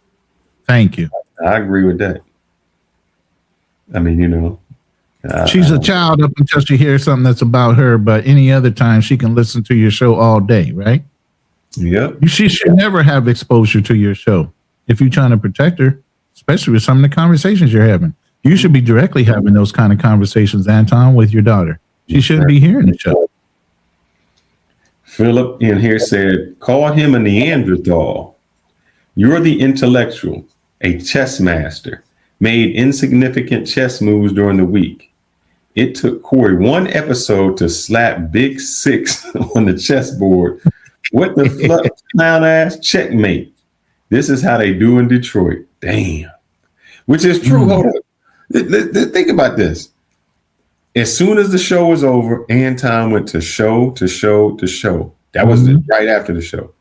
Thank you. I agree with that. I mean, she's a child up until she hears something that's about her, but any other time she can listen to your show all day, right? Yep. She should never have exposure to your show if you're trying to protect her, especially with some of the conversations you're having. You should be directly having those kind of conversations, Anton, with your daughter. She shouldn't be hearing the show. Philip in here said, call him a Neanderthal. You're the intellectual, a chess master, made insignificant chess moves during the week. It took Corey one episode to slap Big Six on the chessboard. What the clown ass? Checkmate. This is how they do in Detroit. Damn. Which is true. Hold on. Think about this. As soon as the show was over, Anton went to show to show to show. That was right after the show.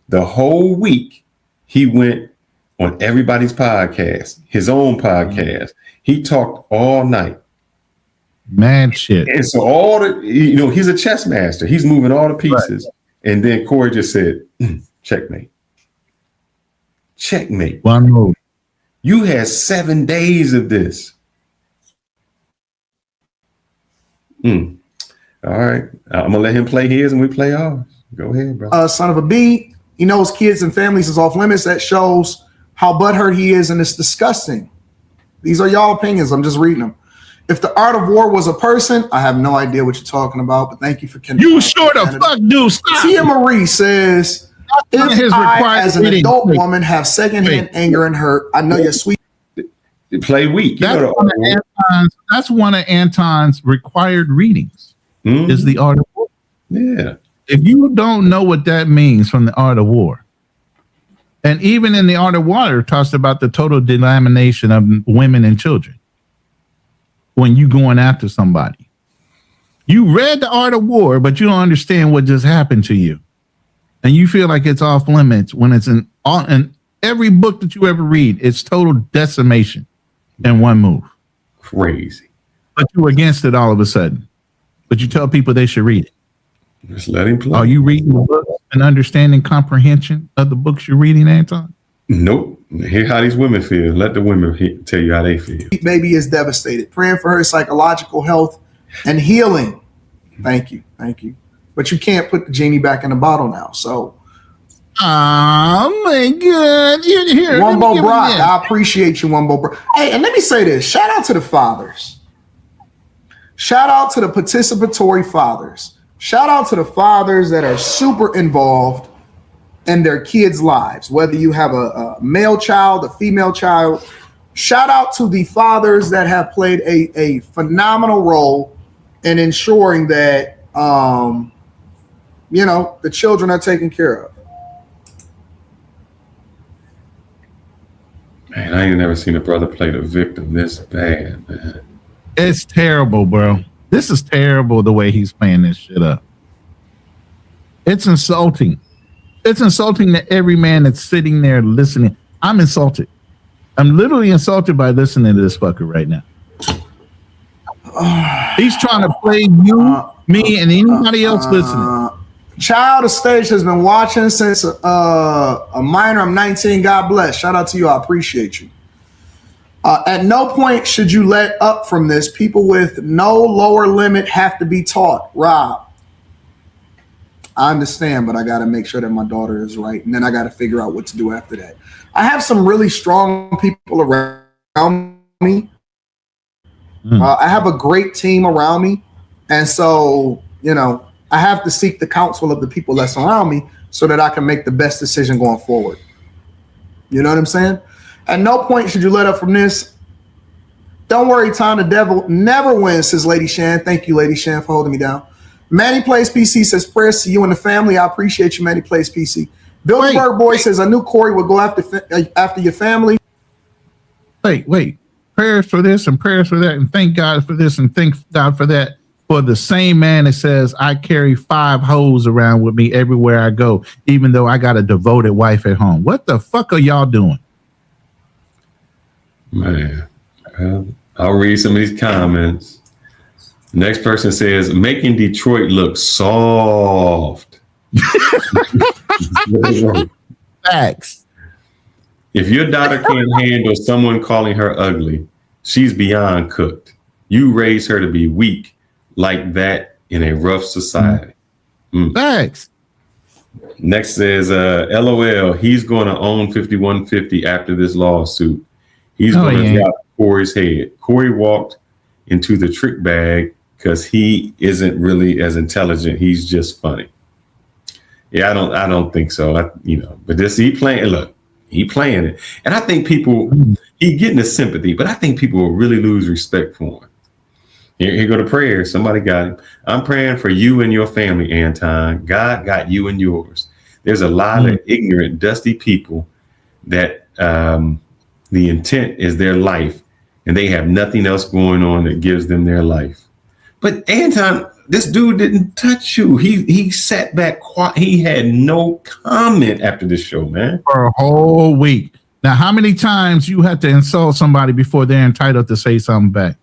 The whole week, he went on everybody's podcast, his own podcast. He talked all night. Mad shit. And so all the, he's a chess master. He's moving all the pieces. Right. And then Corey just said, checkmate. Checkmate. One move. You had 7 days of this. All right. I'm going to let him play his and we play ours. Go ahead, bro. Son of a B, he knows kids and families is off limits. That shows how butthurt he is, and it's disgusting. These are y'all opinions. I'm just reading them. If the art of war was a person, I have no idea what you're talking about, but thank you for you sure the fuck do. Stop. Tia Marie says, if I, as an adult woman, have secondhand anger and hurt, I know you're sweet. Play weak. That's one of Anton's required readings. Is the art of war. Yeah. If you don't know what that means from the art of war, and even in the art of war, it talks about the total delamination of women and children. When you going after somebody, you read the art of war, but you don't understand what just happened to you, and you feel like it's off limits when it's in every book that you ever read. It's total decimation in one move. Crazy. But you're against it all of a sudden. But you tell people they should read it. Just let him play. Are you reading the books and understanding comprehension of the books you're reading, Anton? Nope. Hear how these women feel. Let the women tell you how they feel. Baby is devastated. Praying for her psychological health and healing. Thank you. Thank you. But you can't put the genie back in the bottle now. So. Oh my God. Here, Wumbo Brock. I appreciate you, Wumbo Brock. Hey, and let me say this. Shout out to the fathers. Shout out to the participatory fathers. Shout out to the fathers that are super involved in their kids' lives, whether you have a male child, a female child. Shout out to the fathers that have played a phenomenal role in ensuring that, the children are taken care of. Man, I ain't never seen a brother play the victim this bad, man. It's terrible, bro. This is terrible the way he's playing this shit up. It's insulting. It's insulting to every man that's sitting there listening. I'm insulted. I'm literally insulted by listening to this fucker right now. He's trying to play you, me, and anybody else listening. Child of Stage has been watching since a minor. I'm 19. God bless. Shout out to you. I appreciate you. At no point should you let up from this. People with no lower limit have to be taught. Rob, I understand, but I got to make sure that my daughter is right. And then I got to figure out what to do after that. I have some really strong people around me. I have a great team around me. And so, I have to seek the counsel of the people that surround me so that I can make the best decision going forward. You know what I'm saying? At no point should you let up from this. Don't worry, Tom, the devil never wins, says Lady Shan. Thank you, Lady Shan, for holding me down. Manny Plays PC says, prayers to you and the family. I appreciate you, Manny Plays PC. Bilderberg Boy says, I knew Corey would go after your family. Wait. Prayers for this and prayers for that, and thank God for this and thank God for that. For the same man that says, I carry 5 hoes around with me everywhere I go, even though I got a devoted wife at home. What the fuck are y'all doing? Man, I'll read some of these comments. The next person says, making Detroit look soft. Facts. If your daughter can't handle someone calling her ugly, she's beyond cooked. You raise her to be weak like that in a rough society. Thanks. Next says, LOL, he's going to own 5150 after this lawsuit. He's going to drop Corey's head. Corey walked into the trick bag because he isn't really as intelligent. He's just funny. Yeah, I don't think so. But he playing it. And I think people, he getting the sympathy, but I think people will really lose respect for him. Here go to prayer. Somebody got him. I'm praying for you and your family, Anton. God got you and yours. There's a lot of ignorant, dusty people that the intent is their life, and they have nothing else going on that gives them their life. But Anton, this dude didn't touch you. He sat back quiet. He had no comment after this show, man. For a whole week. Now, how many times you have to insult somebody before they're entitled to say something back?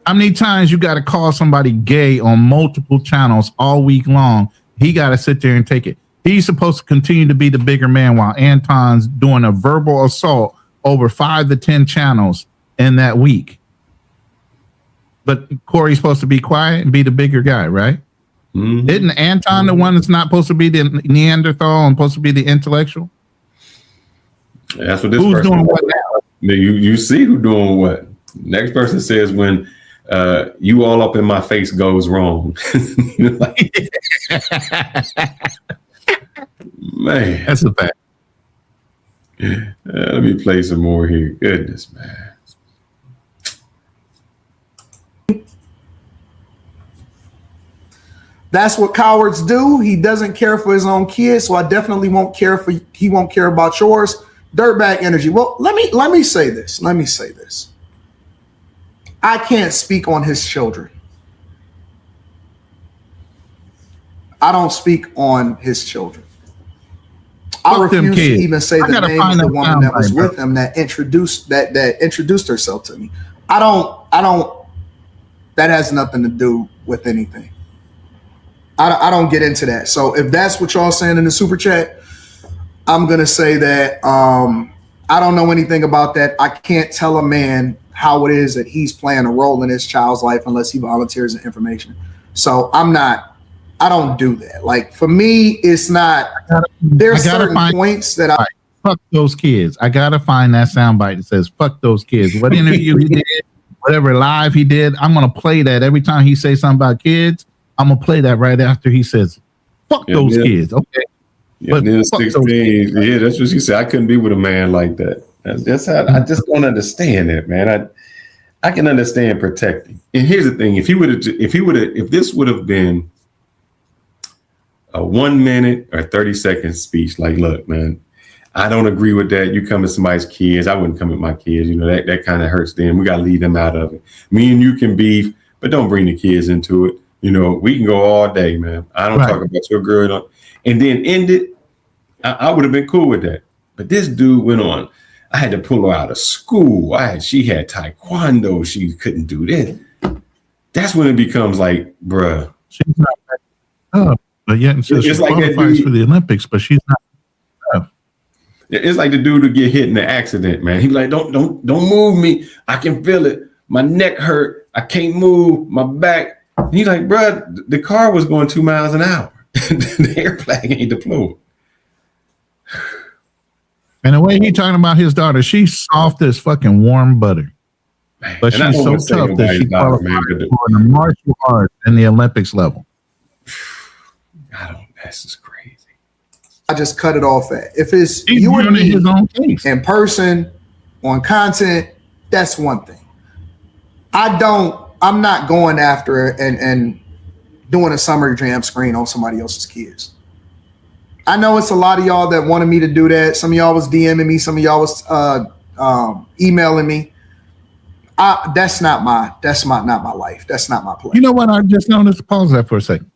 How many times you got to call somebody gay on multiple channels all week long? He got to sit there and take it. He's supposed to continue to be the bigger man while Anton's doing a verbal assault over 5 to 10 channels in that week. But Corey's supposed to be quiet and be the bigger guy, right? Mm-hmm. Isn't Anton the one that's not supposed to be the Neanderthal and supposed to be the intellectual? That's what this Who's person doing what now? You see who doing what. Next person says, when you all up in my face goes wrong. Man, that's a fact. Let me play some more here. Goodness, man. That's what cowards do. He doesn't care for his own kids, so I definitely won't care for. He won't care about yours. Dirtbag energy. Well, let me say this. Let me say this. I can't speak on his children. I don't speak on his children. I refuse to even say the name of the woman that was with him that introduced herself to me. I don't. That has nothing to do with anything. I don't get into that. So if that's what y'all saying in the super chat, I'm gonna say that I don't know anything about that. I can't tell a man how it is that he's playing a role in his child's life unless he volunteers the information. So I don't do that. Like, for me, it's not. There's certain points that I fuck those kids. I gotta find that soundbite that says "fuck those kids." What interview he did, whatever live he did, I'm gonna play that every time he says something about kids. I'm gonna play that right after he says, "Fuck those kids." Okay. Yeah, then 16. Yeah, that's what she said. I couldn't be with a man like that. That's how I just don't understand that, man. I can understand protecting. And here's the thing: if this would have been a 1 minute or 30-second speech, like, look, man, I don't agree with that. You come to somebody's kids. I wouldn't come with my kids. You know, that kind of hurts them. We got to leave them out of it. Me and you can beef, but don't bring the kids into it. You know, we can go all day, man. I don't talk about your girl. And then end it. I would have been cool with that. But this dude went on. I had to pull her out of school. She had taekwondo. She couldn't do this. That's when it becomes like, bruh. She's not tough, but yet she qualifies for the Olympics, but she's not tough. It's like the dude who get hit in the accident, man. He's like, don't move me. I can feel it. My neck hurt. I can't move. My back. And he's like, bruh, the car was going 2 miles an hour. The airplane ain't deployed. And the way he talking about his daughter, she's soft as fucking warm butter. But she's so tough that she qualifies for the martial arts in the Olympics level. That's just crazy. I just cut it off at. If it's you and me in person on content, that's one thing. I'm not going after and doing a summer jam screen on somebody else's kids. I know it's a lot of y'all that wanted me to do that. Some of y'all was DMing me. Some of y'all was emailing me. That's not my life. That's not my play. You know what I just noticed? Pause that for a second.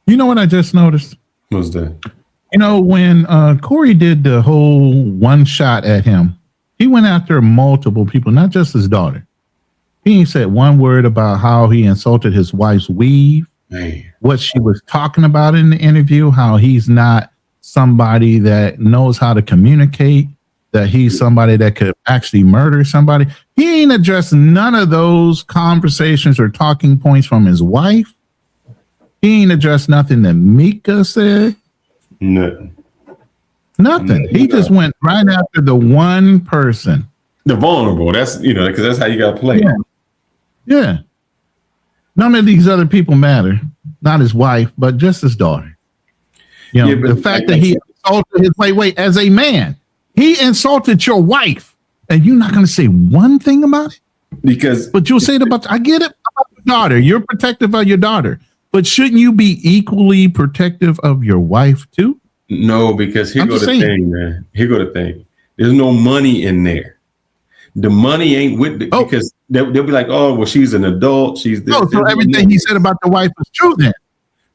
You know what I just noticed? What's that? You know, when Corey did the whole one shot at him, he went after multiple people, not just his daughter. He ain't said one word about how he insulted his wife's weave. Man. What she was talking about in the interview, how he's not somebody that knows how to communicate, that he's somebody that could actually murder somebody. He ain't addressed none of those conversations or talking points from his wife. He ain't addressed nothing that Mika said. Nothing. He just went right after the one person. The vulnerable. That's, because that's how you got to play. Yeah. None of these other people matter. Not his wife, but just his daughter. The fact that he insulted his wait, as a man, he insulted your wife, and you're not going to say one thing about it? But you'll say it about, I get it about your daughter. You're protective of your daughter, but shouldn't you be equally protective of your wife too? No, because here go the thing, man. Here go the thing. There's no money in there. The money ain't with it because they'll be like, oh, well, she's an adult. She's this. So everything he said about the wife was true then?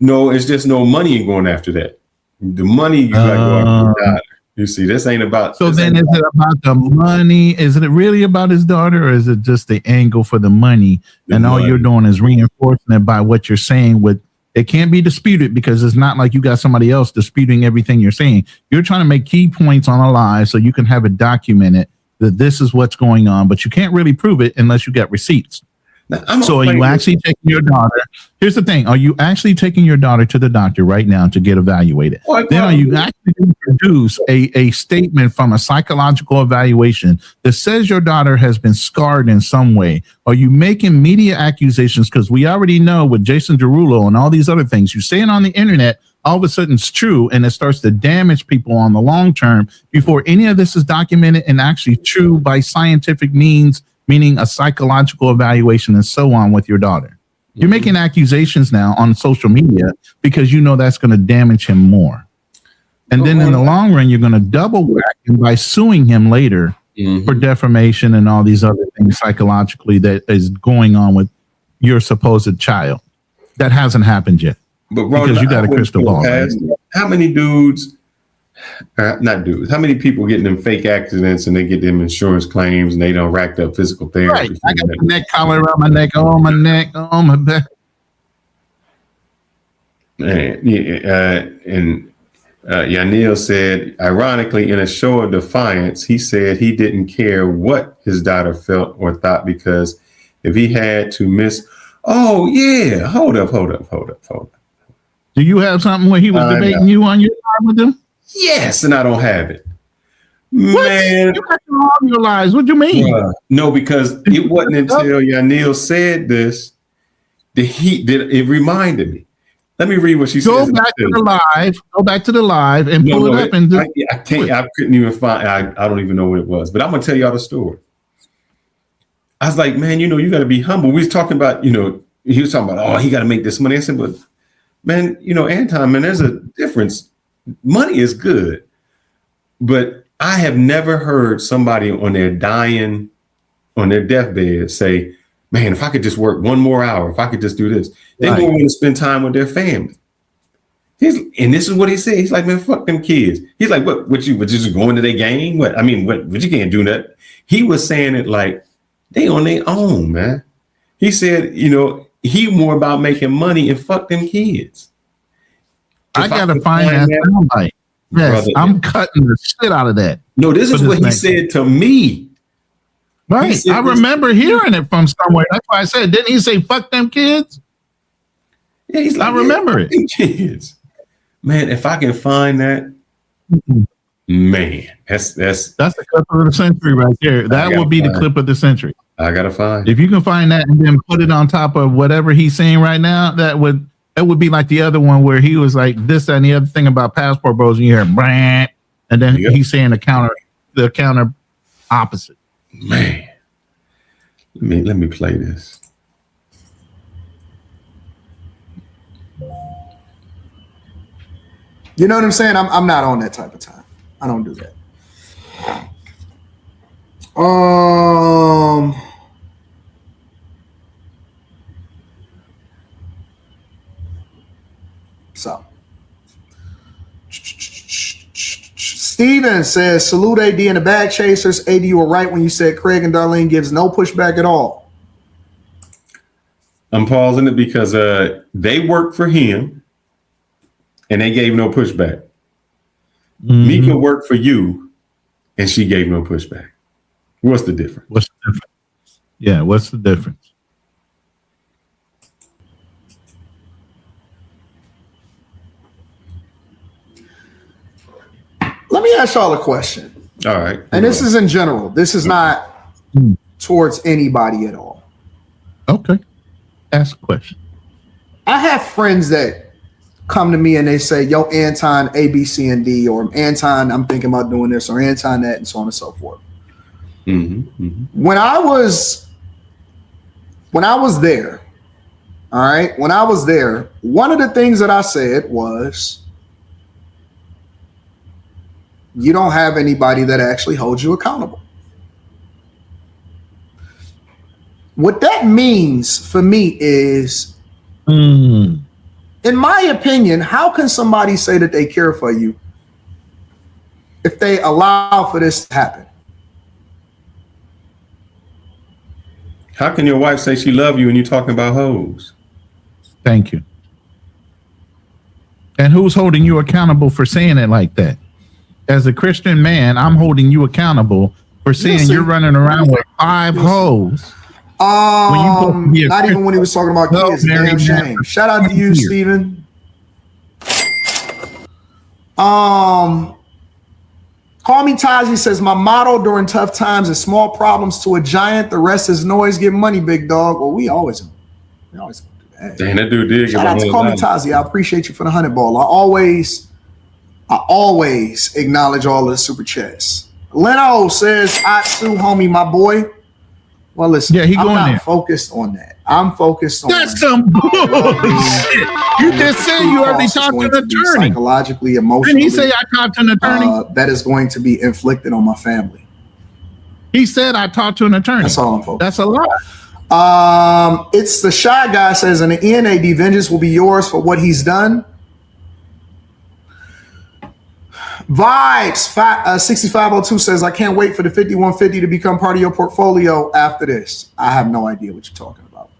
No, it's just no money in going after that. The money you got to go after the daughter. You see, this ain't about. So then is it about the money? Is it really about his daughter, or is it just the angle for the money? And all you're doing is reinforcing it by what you're saying. It can't be disputed because it's not like you got somebody else disputing everything you're saying. You're trying to make key points on a lie so you can have it documented that this is what's going on, but you can't really prove it unless you got receipts. So are you actually taking your daughter? Here's the thing. Are you actually taking your daughter to the doctor right now to get evaluated? Then are you actually going to produce a statement from a psychological evaluation that says your daughter has been scarred in some way? Are you making media accusations? Because we already know with Jason Derulo and all these other things, you say it on the internet, all of a sudden it's true, and it starts to damage people on the long term before any of this is documented and actually true by scientific means, meaning a psychological evaluation and so on with your daughter. You're making accusations now on social media because you know that's going to damage him more. And then in the long run, you're going to double whack him by suing him later for defamation and all these other things psychologically that is going on with your supposed child. That hasn't happened yet. But Ronin, because you got a crystal ball. Right? How many dudes, not dudes, how many people get in them fake accidents and they get them insurance claims and they don't racked up physical therapy? Right. I got the neck collar around my neck, on my neck, on my back. And Yanil said, ironically, in a show of defiance, he said he didn't care what his daughter felt or thought because if he had to miss, oh yeah, hold up. Do you have something where he was debating you on your time with him? Yes, and I don't have it. What? Man, you got all your lies. What do you mean? No, because it wasn't until Yanil said this it reminded me. Let me read what she says. Go back to the live and pull it up. And I couldn't even find. I don't even know what it was. But I'm gonna tell y'all the story. I was like, man, you got to be humble. We was talking about, he was talking about, he got to make this money. I said, but man, Anton, man, there's a difference. Money is good, but I have never heard somebody on their deathbed say, man, if I could just work one more hour, if I could just do this, they more want to spend time with their family. And this is what he said. He's like, man, fuck them kids. He's like, what you just going to their game? What you can't do that. He was saying it like they on their own, man. He said, he more about making money and fuck them kids. I gotta find that soundbite. Yes, brother, I'm cutting the shit out of that. No, this is what he said to me. Right. I remember hearing it from somewhere. That's why I said, didn't he say fuck them kids? Yeah, he's like, I remember it. Kids. Man, if I can find that, man, that's the clip of the century right there. That would be the clip of the century. I gotta find. If you can find that and then put it on top of whatever he's saying right now, that would be like the other one where he was like this and the other thing about passport bros, and you hear brand, and then he's saying the counter opposite. Man, let me play this. You know what I'm saying? I'm not on that type of time. I don't do that. So Steven says, salute AD and the bag chasers. AD, you were right when you said Craig and Darlene gives no pushback at all. I'm pausing it because they worked for him and they gave no pushback. Mm-hmm. Mika worked for you and she gave no pushback. What's the difference? Yeah, what's the difference? Let me ask y'all a question. All right. And this is in general. This is not towards anybody at all. Okay. Ask a question. I have friends that come to me and they say, yo, Anton, A, B, C, and D, or Anton, I'm thinking about doing this, or Anton that, and so on and so forth. Mm-hmm, mm-hmm. When I was there, all right, when I was there, one of the things that I said was, you don't have anybody that actually holds you accountable. What that means for me is, in my opinion, how can somebody say that they care for you if they allow for this to happen? How can your wife say she loves you and you're talking about hoes? Thank you. And who's holding you accountable for saying it like that? As a Christian man, I'm holding you accountable for saying you're running around with 5 hoes. Not even when he was talking about kids. Damn shame. Shout out to you, Steven. Call Me Tazi says, my motto during tough times is small problems to a giant. The rest is noise. Get money, big dog. Well, we always do that. Damn, that dude did. Shout out to Call Me Tazi. I appreciate you for the 100 ball. I always acknowledge all of the super chats. Leno says, Atsu, homie, my boy. Well, listen, I'm not focused on that. I'm focused on that's some bullshit. You just said you already talked to an attorney. Psychologically, emotionally. Didn't he say I talked to an attorney? That is going to be inflicted on my family. He said I talked to an attorney. That's all I'm focused. That's a lot. It's the Shy Guy says, in the end, AD vengeance will be yours for what he's done. Vibes 6502 says, I can't wait for the 5150 to become part of your portfolio after this. I have no idea what you're talking about.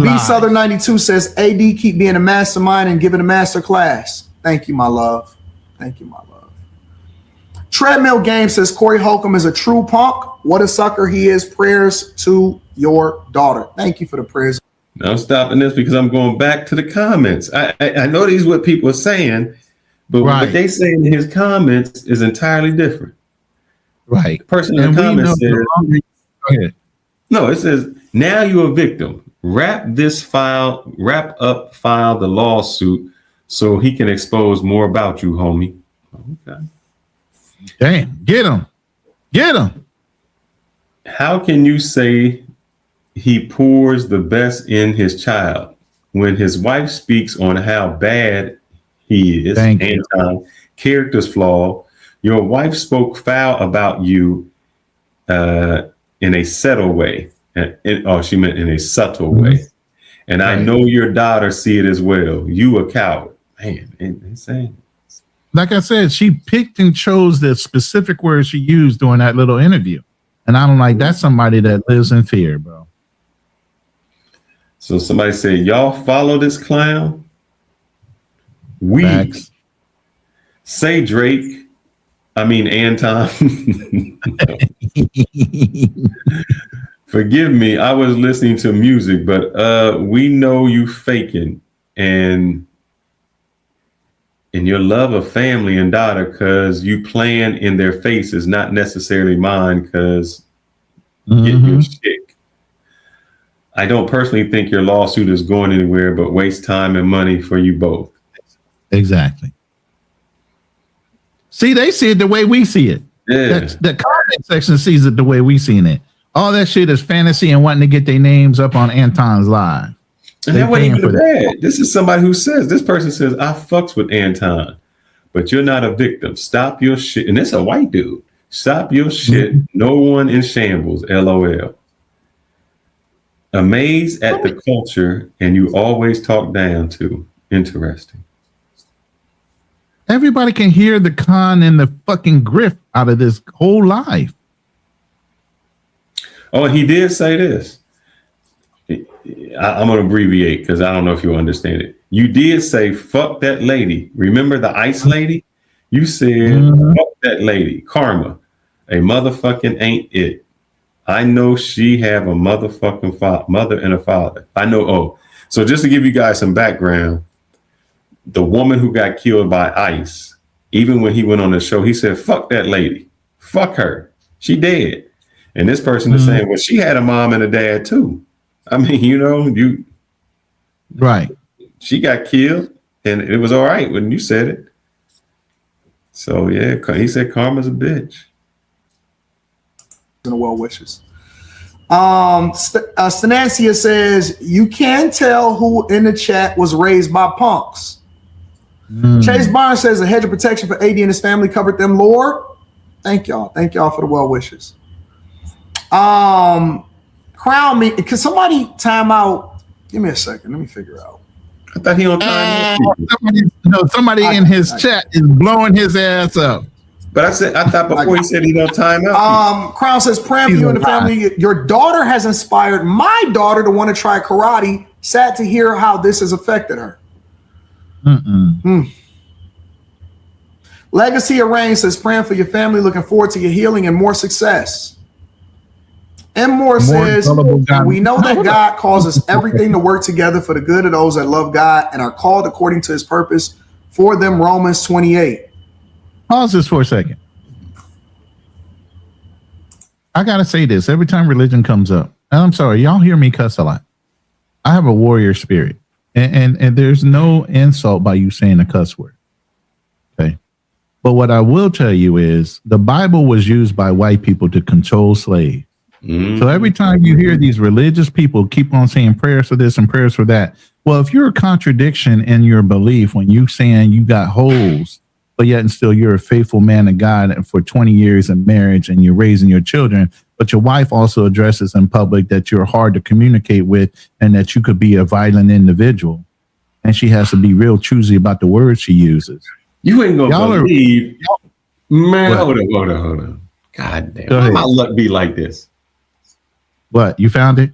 B Southern 92 says, AD, keep being a mastermind and giving a master class. Thank you, my love. Thank you, my love. Treadmill Game says, Corey Holcomb is a true punk. What a sucker he is. Prayers to your daughter. Thank you for the prayers. Now I'm stopping this because I'm going back to the comments. I know these what people are saying, but what they say in his comments is entirely different. Right. The person in the comments says, no, it says, now you're a victim. Wrap up, file the lawsuit so he can expose more about you, homie. Okay. Damn, get him. How can you say he pours the best in his child when his wife speaks on how bad he is? Anton, character's flaw. Your wife spoke foul about you in a subtle way. She meant in a subtle way. And I know your daughter see it as well. You a coward. Man, insane. Like I said, she picked and chose the specific words she used during that little interview. And I'm like, that's somebody that lives in fear, bro. So somebody said, y'all follow this clown? Facts. Say Drake. I mean, Anton. Forgive me. I was listening to music, but we know you faking and your love of family and daughter because you playing in their face is not necessarily mine because get your shit. I don't personally think your lawsuit is going anywhere but waste time and money for you both. Exactly. See, they see it the way we see it. Yeah. The comment section sees it the way we seen it. All that shit is fantasy and wanting to get their names up on Anton's live. And that wasn't even bad. This is somebody who says, this person says, I fucks with Anton, but you're not a victim. Stop your shit. And it's a white dude. Stop your shit. No one in shambles. LOL. Amazed at the culture and you always talk down to. Interesting. Everybody can hear the con and the fucking grift out of this whole life. Oh, and he did say this. I'm going to abbreviate because I don't know if you understand it. You did say, fuck that lady. Remember the ice lady? You said, fuck that lady. Karma. A motherfucking ain't it. I know she have a motherfucking mother and a father. I know. Oh, so just to give you guys some background, the woman who got killed by ICE, even when he went on the show, he said, fuck that lady. Fuck her. She dead. And this person is saying, well, she had a mom and a dad too. I mean, right. She got killed and it was all right when you said it. So yeah, he said karma's a bitch. And well wishes. Stanacia says, you can tell who in the chat was raised by punks. Chase Barnes says a hedge of protection for AD and his family covered them, Lord. Thank y'all. Thank y'all for the well wishes. Crown me. Can somebody time out? Give me a second. Let me figure out. I thought he on time. Somebody in his chat is blowing his ass up. But I thought before he said he don't time out. Crown says, praying for you and the family. Your daughter has inspired my daughter to want to try karate. Sad to hear how this has affected her. Legacy Arranged says, praying for your family, looking forward to your healing and more success. M. Moore says, we know that God causes everything to work together for the good of those that love God and are called according to his purpose for them, Romans 28. Pause this for a second. I got to say this every time religion comes up. And I'm sorry, y'all hear me cuss a lot. I have a warrior spirit. And there's no insult by you saying a cuss word. Okay. But what I will tell you is the Bible was used by white people to control slaves. So every time you hear these religious people keep on saying prayers for this and prayers for that, well, if you're a contradiction in your belief when you saying you got holes, but yet and still you're a faithful man of God for 20 years in marriage and you're raising your children, but your wife also addresses in public that you're hard to communicate with and that you could be a violent individual, and she has to be real choosy about the words she uses. You ain't gonna believe, man. Hold on. God damn, why my luck be like this? What, you found it?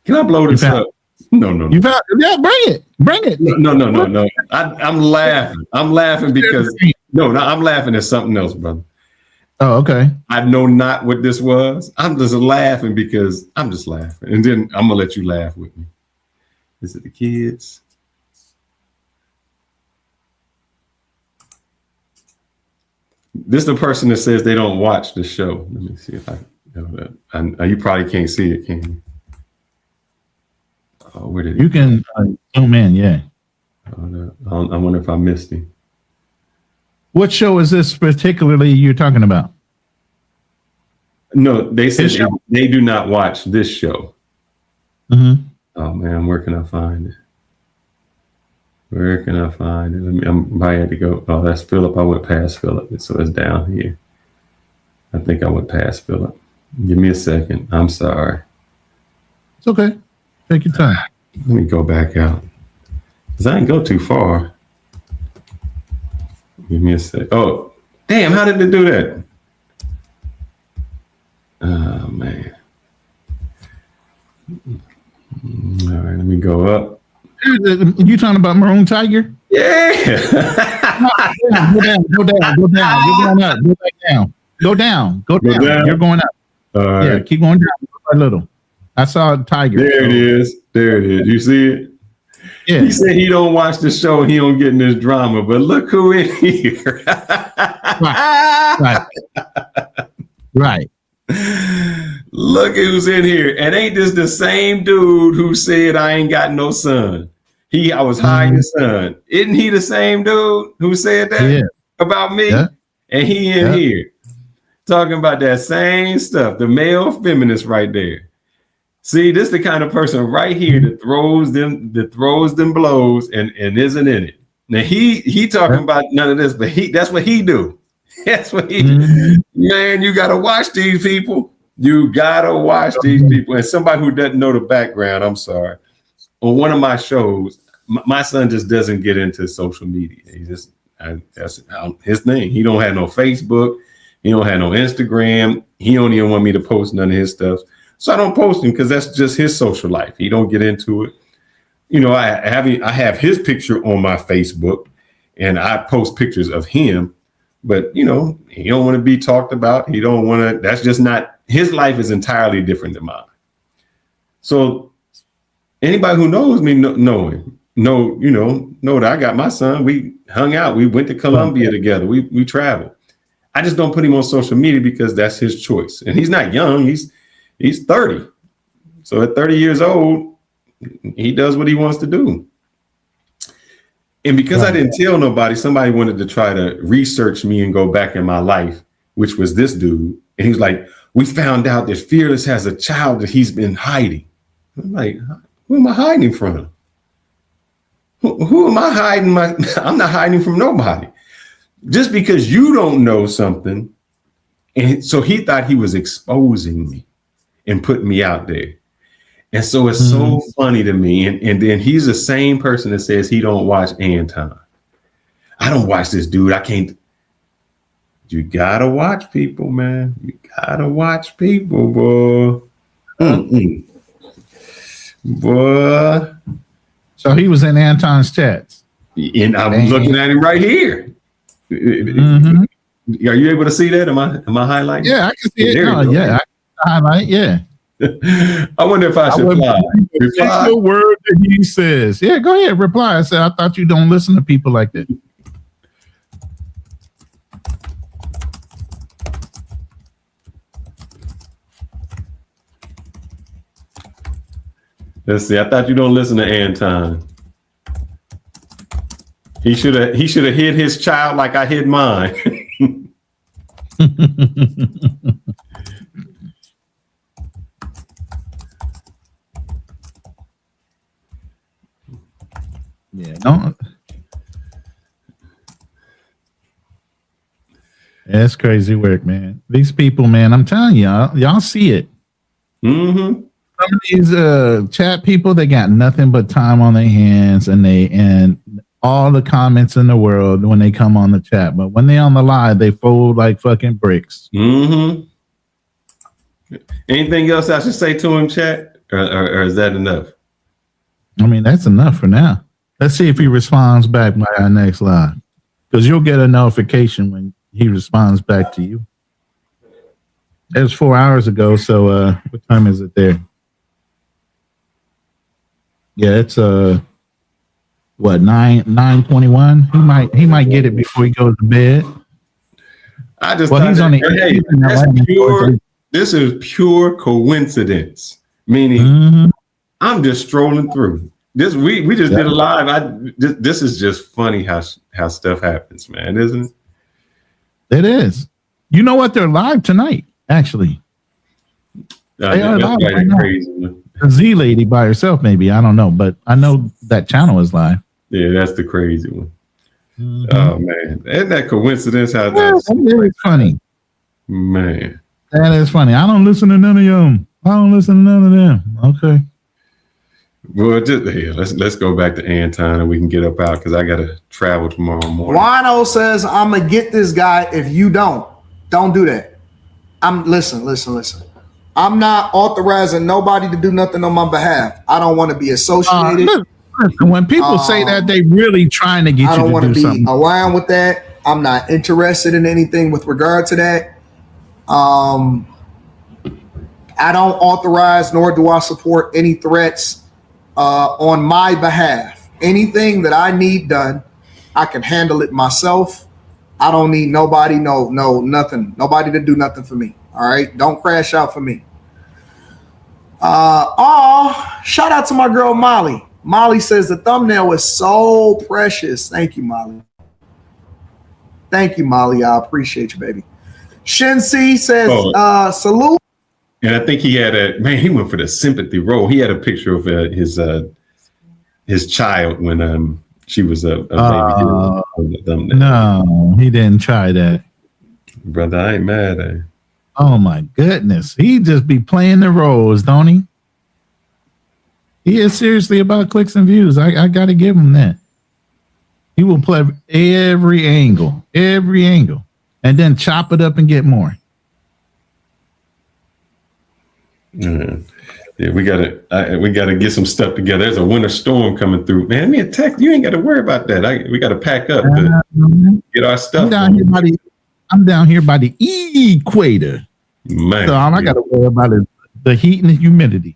Can I blow this up? No. You found it? Yeah, bring it. No. I'm laughing. I'm laughing because I'm laughing at something else, brother. Oh, okay. I know not what this was. I'm just laughing because I'm just laughing, and then I'm gonna let you laugh with me. Is it the kids? This is the person that says they don't watch the show. Let me see if I know that. You probably can't see it, can you? Oh, where did You can zoom in, yeah. I wonder if I missed him. What show is this particularly you're talking about? No, they said they do not watch this show. Mm-hmm. Oh man, where can I find it? Where can I find it? I might have to go. Oh, that's Philip. I went past Philip, so it's down here. I think I went past Philip. Give me a second. I'm sorry. It's okay. Take your time. Let me go back out. Because I didn't go too far. Give me a sec. Oh, damn, how did it do that? Oh, man. All right, let me go up. You talking about Maroon Tiger? Yeah. Go down. You're going up. Go back down. Go down. You're going up. Yeah, keep going down a little. I saw a tiger. There it is. You see it? Yeah. He said he don't watch the show. He don't get in this drama. But look who in here. Right. Look who's in here. And ain't this the same dude who said I ain't got no son? I was hiding son. Isn't he the same dude who said that about me? Yeah. And he in here talking about that same stuff. The male feminist right there. See, this is the kind of person right here that throws them blows and isn't in it. Now he talking about none of this, but that's what he do. That's what he do. Man, you gotta watch these people. You gotta watch these people. And somebody who doesn't know the background, I'm sorry. On one of my shows, my son just doesn't get into social media. He just that's his thing. He don't have no Facebook. He don't have no Instagram. He don't even want me to post none of his stuff. So I don't post him because that's just his social life. He don't get into it. You know, I have his picture on my Facebook and I post pictures of him, but you know, he don't want to be talked about. He don't want to, that's just not, his life is entirely different than mine. So anybody who knows me know that I got my son. We hung out. We went to Colombia together. We traveled. I just don't put him on social media because that's his choice. And he's not young. He's 30. So at 30 years old, he does what he wants to do. And because I didn't tell nobody, somebody wanted to try to research me and go back in my life, which was this dude. And he was like, we found out that Fearless has a child that he's been hiding. I'm like, who am I hiding from? Who am I hiding? I'm not hiding from nobody. Just because you don't know something. And so he thought he was exposing me and putting me out there. And so it's so funny to me. And then he's the same person that says he don't watch Anton. I don't watch this dude. I can't. You gotta watch people, man. You gotta watch people, boy. Boy. So he was in Anton's chats. And I'm looking at him right here. Are you able to see that? Am I highlighting? Yeah, I can see it. I can highlight. Yeah. I wonder if I should reply. The word that he says. Yeah, go ahead. Reply. I said, I thought you don't listen to people like that. Let's see. I thought you don't listen to Anton. He should have hid his child like I hid mine. Yeah, no. That's crazy work, man. These people, man, I'm telling y'all see it. Some of these chat people, they got nothing but time on their hands, and all the comments in the world when they come on the chat. But when they on the live, they fold like fucking bricks. Anything else I should say to him, chat, or is that enough? I mean, that's enough for now. Let's see if he responds back by our next live, because you'll get a notification when he responds back to you. It was 4 hours ago, so what time is it there? Yeah, it's 9:21. He might get it before he goes to bed. I just thought he's on the this is pure coincidence. Meaning I'm just strolling through. This we just did a live. This is just funny how stuff happens, man, isn't it? It is. You know what? They're live tonight, actually. They are live right now. Crazy. The Z lady by herself, maybe. I don't know, but I know that channel is live. Yeah, that's the crazy one. Mm-hmm. Oh man, isn't that coincidence? How that's really funny, man. That is funny. I don't listen to none of them. I don't listen to none of them. Okay. Well, just here, let's go back to Anton and we can get up out because I gotta travel tomorrow morning. Wino says, "I'm gonna get this guy if you don't do that." Listen. I'm not authorizing nobody to do nothing on my behalf. I don't want to be associated. Listen, when people say that, they really trying to get you to do something. I don't want to be aligned with that. I'm not interested in anything with regard to that. I don't authorize nor do I support any threats on my behalf. Anything that I need done, I can handle it myself. I don't need nobody, nothing. Nobody to do nothing for me. All right, don't crash out for me. Shout out to my girl Molly. Molly says the thumbnail is so precious. Thank you, Molly. Thank you, Molly. I appreciate you, baby. Shinsi says, salute. And I think he had he went for the sympathy role. He had a picture of his child when she was a baby. No, he didn't try that. Brother, I ain't mad at him. Oh my goodness. He just be playing the roles, don't he? He is seriously about clicks and views. I gotta give him that. He will play every angle, and then chop it up and get more. Yeah, we gotta get some stuff together. There's a winter storm coming through, man. Me and Tech, you ain't got to worry about that. We got to pack up to get our stuff. I'm down here by the equator, man. So all I got to worry about is the heat and the humidity.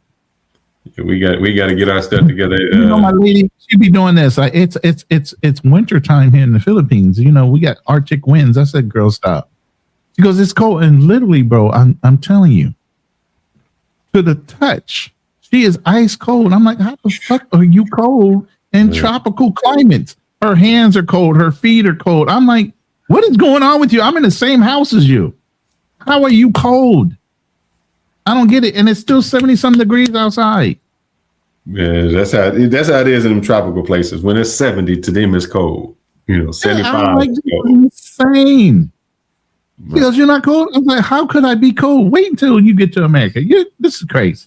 We got to get our stuff together. You know, my lady, she be doing this. It's winter time here in the Philippines. You know, we got Arctic winds. I said, girl, stop. She goes, it's cold, and literally, bro, I'm telling you. To the touch, she is ice cold. I'm like, how the fuck are you cold in tropical climates? Her hands are cold, her feet are cold. I'm like, what is going on with you? I'm in the same house as you. How are you cold? I don't get it. And it's still 70-something degrees outside. Yeah, that's how it is in them tropical places. When it's 70, to them it's cold. 75. I'm like, insane. Because you're not cold. I'm like, how could I be cold? Wait until you get to America. This is crazy.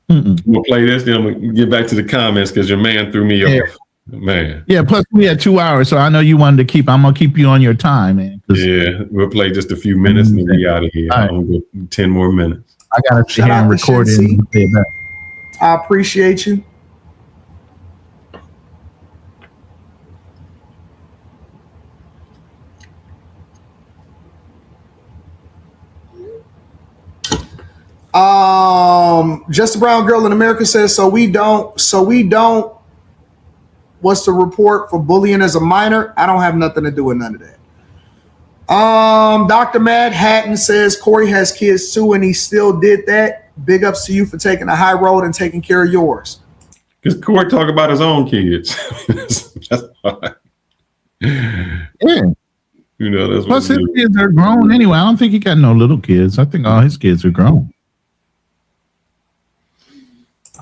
We'll play this, then we'll get back to the comments because your man threw me off. Man. Yeah, plus we had 2 hours, so I know you wanted to keep. I'm gonna keep you on your time, man. Yeah, we'll play just a few minutes and then we out of here. Right. I'm gonna go 10 more minutes. I gotta sit here and record it. I appreciate you. Just a brown girl in America says, so we don't, what's the report for bullying as a minor? I don't have nothing to do with none of that. Dr. Mad Hatton says Corey has kids too, and he still did that. Big ups to you for taking a high road and taking care of yours. Because Corey talk about his own kids. That's why. Yeah. That's plus his kids are grown anyway. I don't think he got no little kids. I think all his kids are grown.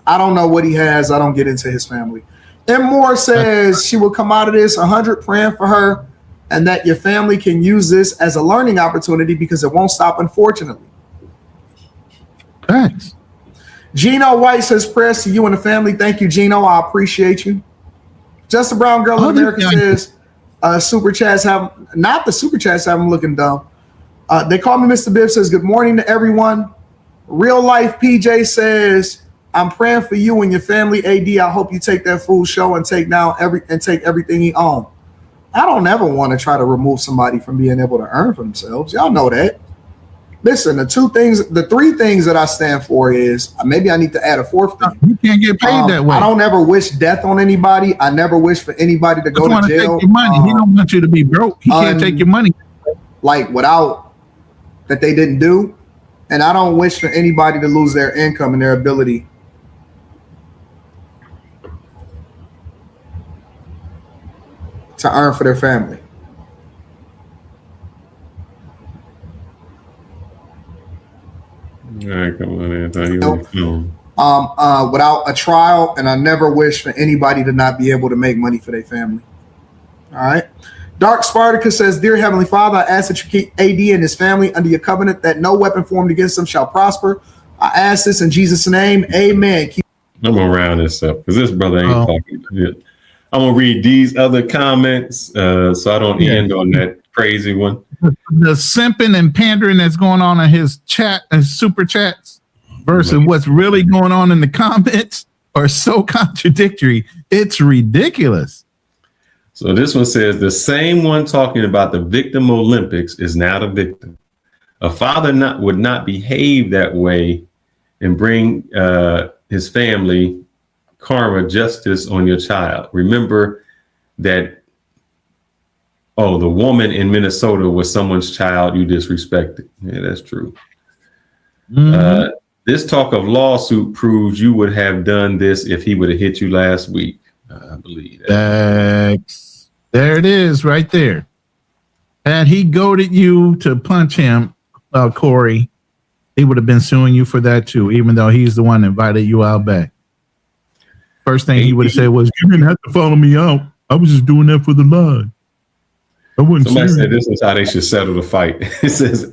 I don't know what he has. I don't get into his family. M. Moore says she will come out of this 100 praying for her and that your family can use this as a learning opportunity because it won't stop, unfortunately. Thanks. Gino White says prayers to you and the family. Thank you, Gino. I appreciate you. Just a brown girl in America says super chats have, not the super chats have them looking dumb. They call me Mr. Bibb says good morning to everyone. Real life PJ says, I'm praying for you and your family, AD. I hope you take that fool show and take everything he owns. I don't ever want to try to remove somebody from being able to earn for themselves. Y'all know that. Listen, the three things that I stand for is maybe I need to add a fourth thing. You can't get paid that way. I don't ever wish death on anybody. I never wish for anybody to go to jail. Take your money. He don't want you to be broke. He can't take your money. Like without that they didn't do. And I don't wish for anybody to lose their income and their ability to earn for their family. All right, come on, Anton. Without a trial, and I never wish for anybody to not be able to make money for their family. All right. Dark Spartacus says, Dear Heavenly Father, I ask that you keep AD and his family under your covenant, that no weapon formed against them shall prosper. I ask this in Jesus' name. Amen. I'm going to round this up because this brother ain't talking shit. I'm going to read these other comments so I don't end on that crazy one. The simping and pandering that's going on in his chat and super chats versus what's really going on in the comments are so contradictory. It's ridiculous. So this one says, the same one talking about the victim Olympics is now the victim. A father would not behave that way and bring his family karma justice on your child. Remember that, the woman in Minnesota was someone's child you disrespected. Yeah, that's true. Mm-hmm. This talk of lawsuit proves you would have done this if he would have hit you last week. I believe that. There it is right there. Had he goaded you to punch him, Corey, he would have been suing you for that too, even though he's the one that invited you out back. First thing he would have said was, you didn't have to follow me out. I was just doing that for the line. Somebody said this is how they should settle the fight. It says,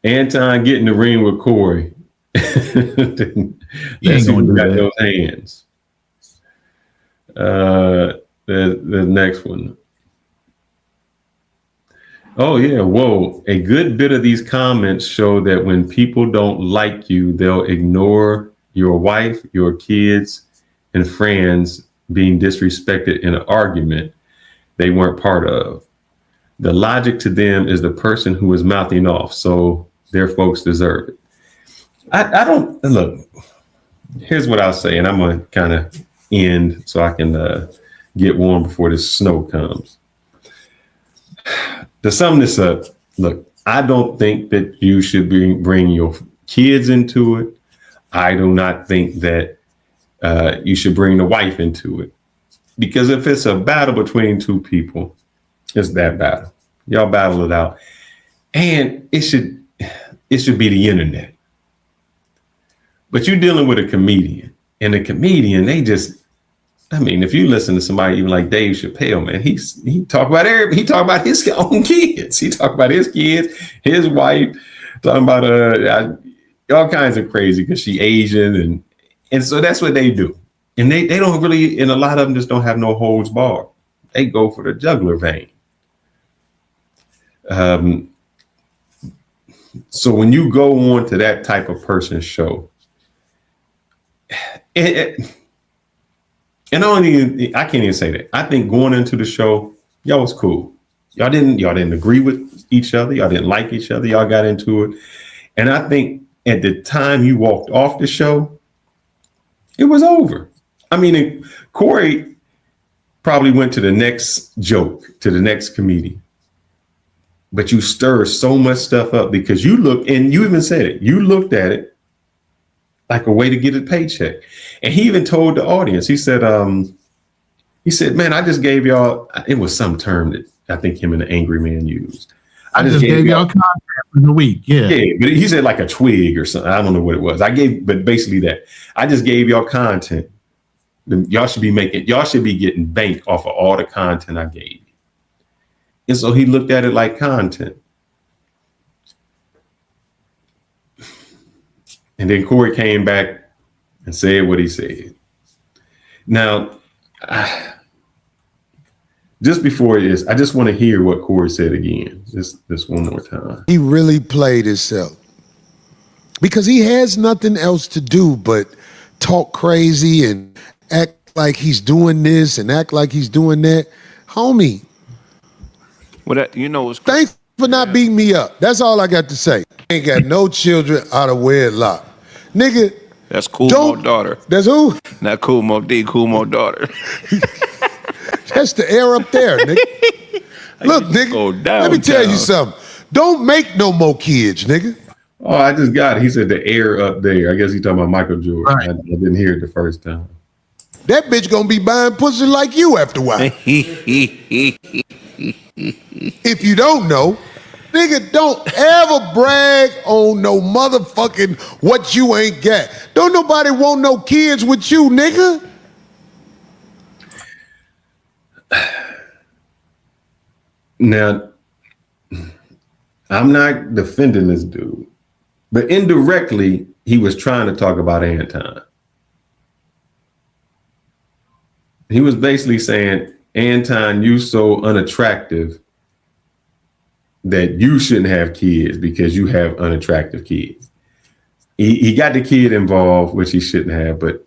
Anton, get in the ring with Corey. Let's see who got those hands. The next one. Oh, yeah. Whoa. A good bit of these comments show that when people don't like you, they'll ignore your wife, your kids, and friends being disrespected in an argument they weren't part of. The logic to them is the person who is mouthing off, so their folks deserve it. I don't look. Here's what I'll say, and I'm going to kind of end so I can get warm before the snow comes. To sum this up, look, I don't think that you should bring your kids into it. I do not think that you should bring the wife into it. Because if it's a battle between two people, it's that battle. Y'all battle it out. And it should be the internet. But you're dealing with a comedian. And a comedian, if you listen to somebody even like Dave Chappelle, man, he talk about everybody. He talk about his own kids. He talk about his kids, his wife, talking about all kinds of crazy because she Asian and so that's what they do. And they don't really, and a lot of them just don't have no holds barred. They go for the jugular vein. So when you go on to that type of person's show, and I can't even say that. I think going into the show, y'all was cool. Y'all didn't agree with each other. Y'all didn't like each other. Y'all got into it. And I think at the time you walked off the show, it was over. I mean, Corey probably went to the next joke, to the next comedian. But you stir so much stuff up because you look, and you even said it, you looked at it like a way to get a paycheck. And he even told the audience, he said, man, I just gave y'all, it was some term that I think him and the Angry Man used. I just gave y'all content for the week. Yeah. Yeah, but he said like a twig or something. I don't know what it was. But basically that. I just gave y'all content. Y'all should be getting bank off of all the content I gave you. And so he looked at it like content. And then Corey came back and said what he said. Now, just before this, I just want to hear what Corey said again, just one more time. He really played himself because he has nothing else to do but talk crazy and act like he's doing this and act like he's doing that. Homie. Well, thanks for not beating me up. That's all I got to say. Ain't got no children out of wedlock. Nigga. That's Cool Mo daughter. That's who? Not Cool Mo D, Cool Mo daughter. That's the air up there, nigga. Look, nigga, let me tell you something. Don't make no more kids, nigga. Oh, I just got it. He said the air up there. I guess he's talking about Michael Jordan. Right. I didn't hear it the first time. That bitch gonna be buying pussy like you after a while. If you don't know, nigga, don't ever brag on no motherfucking what you ain't got. Don't nobody want no kids with you, nigga. Now, I'm not defending this dude, but indirectly, he was trying to talk about Anton. He was basically saying, Anton, you so unattractive that you shouldn't have kids because you have unattractive kids. He got the kid involved, which he shouldn't have, but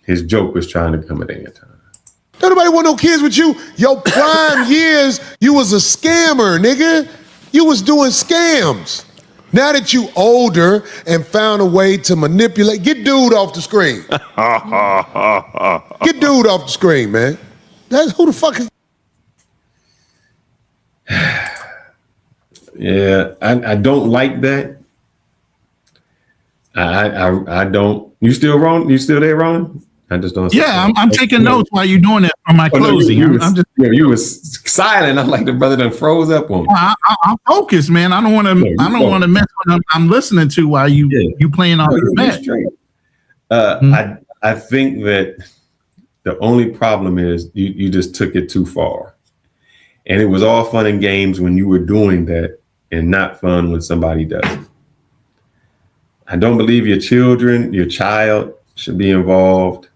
his joke was trying to come at Anton. Don't nobody want no kids with you. Your prime years, you was a scammer, nigga. You was doing scams. Now that you older and found a way to manipulate, get dude off the screen. Get dude off the screen, man. That's who the fuck is. Yeah, I don't like that. I don't. You still wrong? You still there, Ronin? I just don't. Yeah, I'm taking notes while you're doing that for my closing. You was silent. I'm like the brother that froze up on me. I'm focused, man. I don't want to. I don't want to mess with them. I'm listening to while you playing off the bat. I think that the only problem is you just took it too far, and it was all fun and games when you were doing that, and not fun when somebody does it. I don't believe your child should be involved.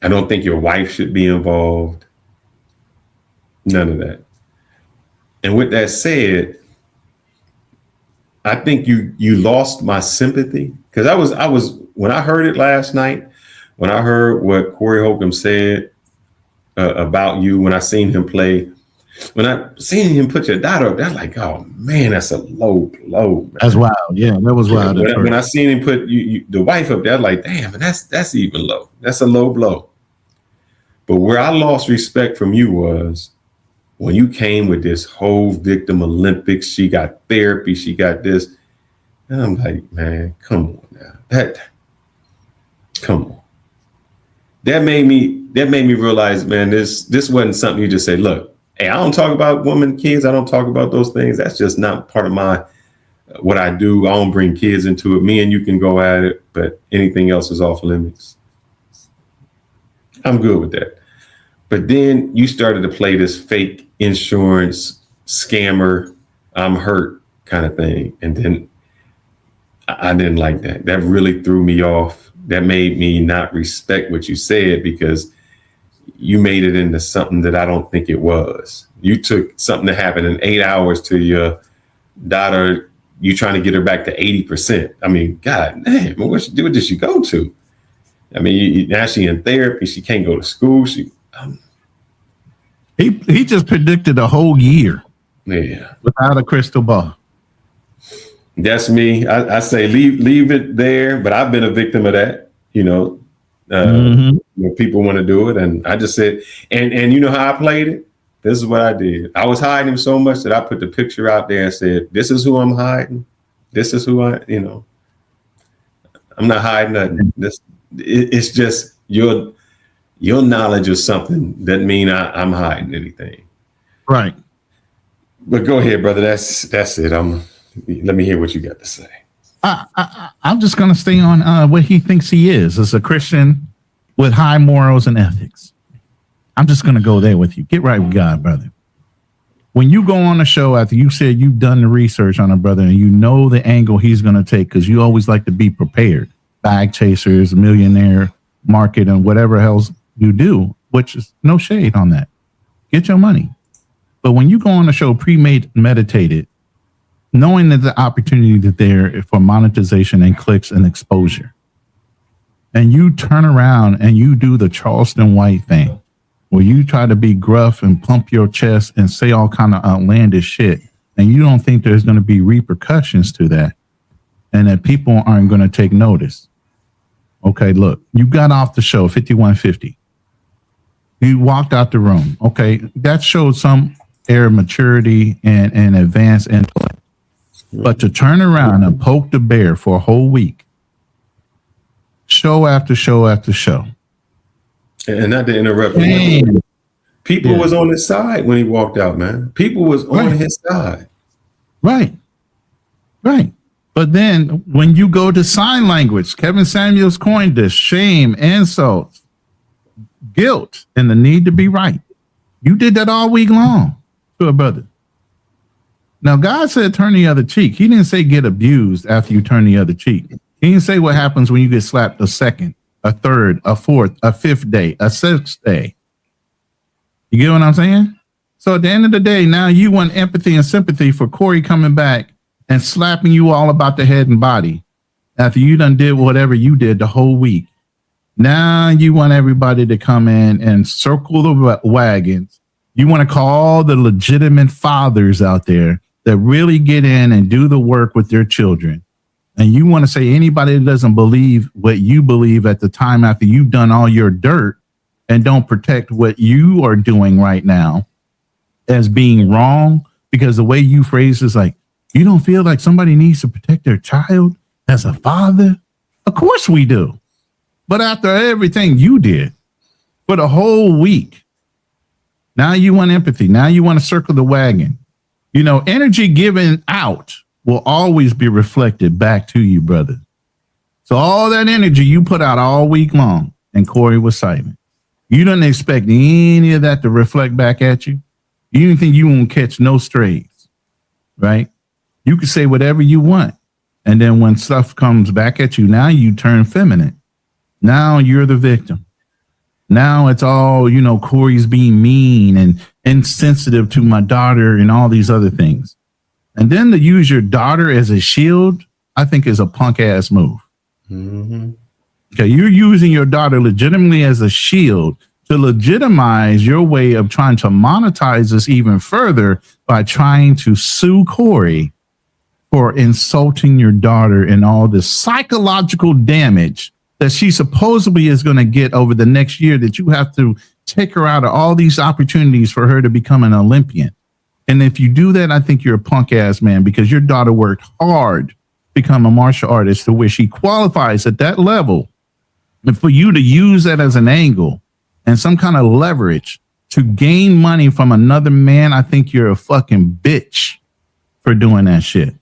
I don't think your wife should be involved. None of that. And with that said, I think you lost my sympathy because I was when I heard it last night, when I heard what Corey Holcomb said about you, when I seen him play, when I seen him put your daughter up, that's like, oh man, that's a low blow. Man. That's wild. Yeah, that was wild. When I seen him put the wife up there, I'm like, damn, and that's even low. That's a low blow. But where I lost respect from you was when you came with this whole victim Olympics. She got therapy. She got this. And I'm like, man, come on now. Come on. That made me realize, man, this wasn't something you just say, look, hey, I don't talk about women, kids. I don't talk about those things. That's just not part of what I do. I don't bring kids into it. Me and you can go at it, but anything else is off limits. I'm good with that. But then you started to play this fake insurance scammer, I'm hurt kind of thing. And then I didn't like that. That really threw me off. That made me not respect what you said because you made it into something that I don't think it was. You took something that happened in 8 hours to your daughter. You trying to get her back to 80%. I mean, God damn, what did she go to? I mean, now she in therapy. She can't go to school. He just predicted a whole year. Yeah, without a crystal ball. That's me. I say leave it there. But I've been a victim of that. When people want to do it, and I just said, and you know how I played it. This is what I did. I was hiding him so much that I put the picture out there and said, "This is who I'm hiding. This is who I'm not hiding nothing. It's just your knowledge of something doesn't mean I'm hiding anything." Right. But go ahead, brother. That's it. Let me hear what you got to say. I'm just going to stay on what he thinks he is as a Christian with high morals and ethics. I'm just going to go there with you. Get right with God, brother. When you go on a show after you said you've done the research on a brother and you know the angle he's going to take, because you always like to be prepared. Bag chasers, millionaire market, and whatever else you do, which is no shade on that. Get your money. But when you go on a show premeditated, knowing that the opportunity is there for monetization and clicks and exposure, and you turn around and you do the Charleston White thing, where you try to be gruff and pump your chest and say all kind of outlandish shit, and you don't think there's going to be repercussions to that, and that people aren't going to take notice. Okay, look, you got off the show 5150. You walked out the room. Okay, that showed some air of maturity and advance intellect. But to turn around and poke the bear for a whole week, show after show after show. And not to interrupt you, people was on his side when he walked out, man. People was on his side. Right. But then when you go to sign language, Kevin Samuels coined this: shame, insults, guilt, and the need to be right. You did that all week long to a brother. Now, God said turn the other cheek. He didn't say get abused after you turn the other cheek. He didn't say what happens when you get slapped a second, a third, a fourth, a fifth day, a sixth day. You get what I'm saying? So at the end of the day, now you want empathy and sympathy for Corey coming back and slapping you all about the head and body after you done did whatever you did the whole week. Now you want everybody to come in and circle the wagons. You want to call the legitimate fathers out there that really get in and do the work with their children. And you want to say anybody that doesn't believe what you believe at the time after you've done all your dirt and don't protect what you are doing right now as being wrong, because the way you phrase is like, you don't feel like somebody needs to protect their child as a father? Of course we do. But after everything you did for the whole week, now you want empathy. Now you want to circle the wagon. You know, energy given out will always be reflected back to you, brother. So all that energy you put out all week long, and Corey was silent. You don't expect any of that to reflect back at you. You didn't think you won't catch no strays, right? You can say whatever you want. And then when stuff comes back at you, now you turn feminine. Now you're the victim. Now it's all, you know, Corey's being mean and insensitive to my daughter and all these other things. And then to use your daughter as a shield, I think is a punk ass move. Mm-hmm. Okay, you're using your daughter legitimately as a shield to legitimize your way of trying to monetize this even further by trying to sue Corey for insulting your daughter and all this psychological damage that she supposedly is going to get over the next year, that you have to take her out of all these opportunities for her to become an Olympian. And if you do that, I think you're a punk ass man, because your daughter worked hard to become a martial artist to where she qualifies at that level. And for you to use that as an angle and some kind of leverage to gain money from another man, I think you're a fucking bitch for doing that shit.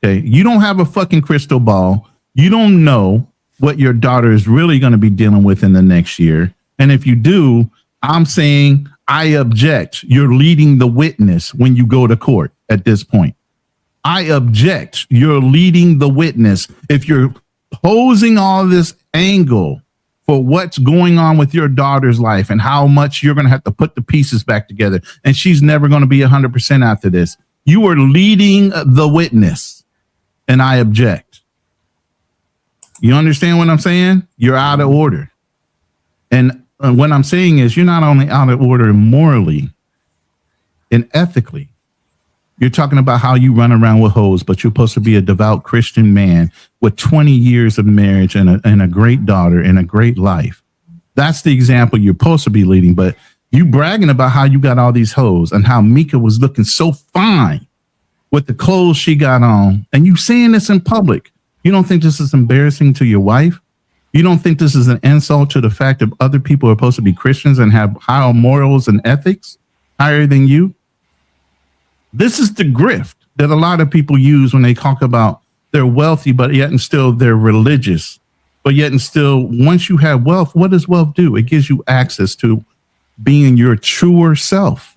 Okay. You don't have a fucking crystal ball. You don't know what your daughter is really going to be dealing with in the next year. And if you do, I'm saying I object. You're leading the witness when you go to court at this point. I object. You're leading the witness. If you're posing all this angle for what's going on with your daughter's life and how much you're going to have to put the pieces back together, and she's never going to be 100% after this, you are leading the witness, and I object. You understand what I'm saying? You're out of order. And what I'm saying is you're not only out of order morally and ethically. You're talking about how you run around with hoes, but you're supposed to be a devout Christian man with 20 years of marriage and a great daughter and a great life. That's the example you're supposed to be leading. But you bragging about how you got all these hoes and how Mika was looking so fine with the clothes she got on. And you saying this in public. You don't think this is embarrassing to your wife? You don't think this is an insult to the fact that other people are supposed to be Christians and have higher morals and ethics higher than you? This is the grift that a lot of people use when they talk about they're wealthy, but yet and still they're religious. But yet and still, once you have wealth, what does wealth do? It gives you access to being your truer self.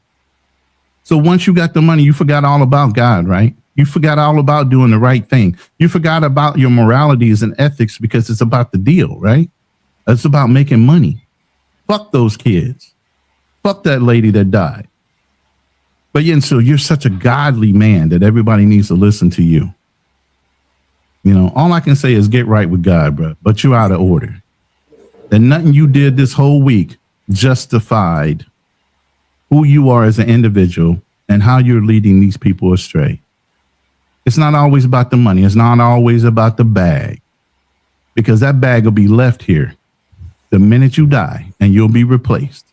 So once you got the money, you forgot all about God, right? You forgot all about doing the right thing. You forgot about your moralities and ethics because it's about the deal, right? It's about making money. Fuck those kids. Fuck that lady that died. But yet, so you're such a godly man that everybody needs to listen to you. You know, all I can say is get right with God, bro. But you're out of order. And nothing you did this whole week justified who you are as an individual and how you're leading these people astray. It's not always about the money. It's not always about the bag, because that bag will be left here the minute you die and you'll be replaced.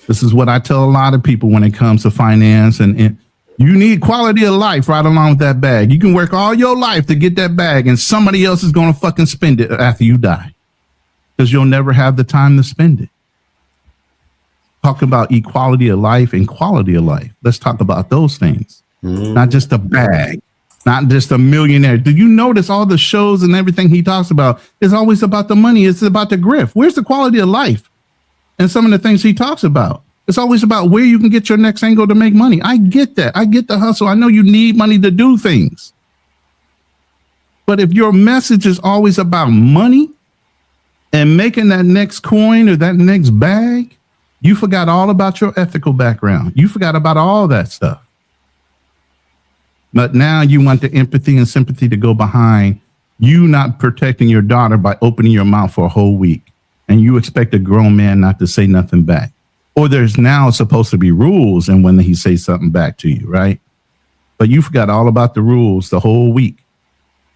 This is what I tell a lot of people when it comes to finance and You need quality of life right along with that bag. You can work all your life to get that bag, and somebody else is going to fucking spend it after you die because you'll never have the time to spend it. Talk about equality of life and quality of life. Let's talk about those things, not just a bag, not just a millionaire. Do you notice all the shows and everything he talks about is always about the money? It's about the grift. Where's the quality of life? And some of the things he talks about. It's always about where you can get your next angle to make money. I get that. I get the hustle. I know you need money to do things. But if your message is always about money and making that next coin or that next bag, you forgot all about your ethical background. You forgot about all that stuff. But now you want the empathy and sympathy to go behind you not protecting your daughter by opening your mouth for a whole week. And you expect a grown man not to say nothing back. Or there's now supposed to be rules and when he says something back to you, right? But you forgot all about the rules the whole week.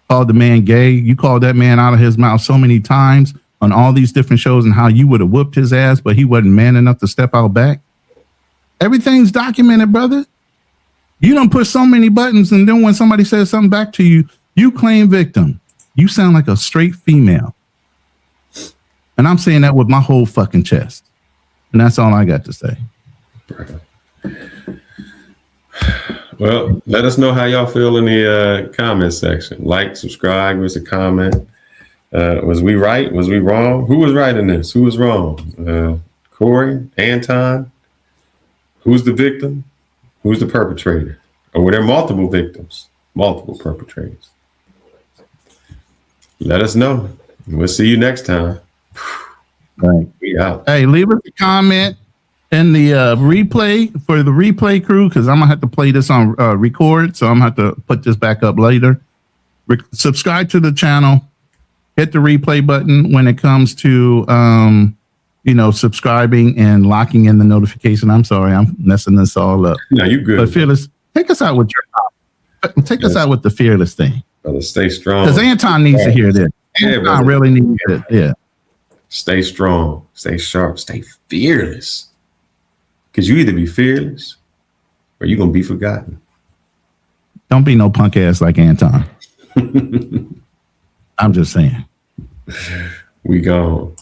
Called the man gay. You called that man out of his mouth so many times on all these different shows and how you would have whooped his ass, but he wasn't man enough to step out back. Everything's documented, brother. You don't push so many buttons, and then when somebody says something back to you, you claim victim. You sound like a straight female. And I'm saying that with my whole fucking chest. And that's all I got to say. Well, let us know how y'all feel in the comment section. Like, subscribe, give us a comment. Was we right? Was we wrong? Who was right in this? Who was wrong? Corey, Anton? Who's the victim? Who's the perpetrator? Or were there multiple victims? Multiple perpetrators? Let us know. We'll see you next time. Right. We out. Hey, leave us a comment in the replay for the replay crew, because I'm gonna have to play this on record, so I'm gonna have to put this back up later. Subscribe to the channel, hit the replay button when it comes to subscribing and locking in the notification. I'm sorry, I'm messing this all up. No, you good. But Fearless, take us out with us out with the Fearless thing. Brother, stay strong. Because Anton needs to hear this. Anton really needs it. Yeah. Stay strong, stay sharp, stay fearless. Because you either be fearless or you're going to be forgotten. Don't be no punk ass like Anton. I'm just saying. We gone.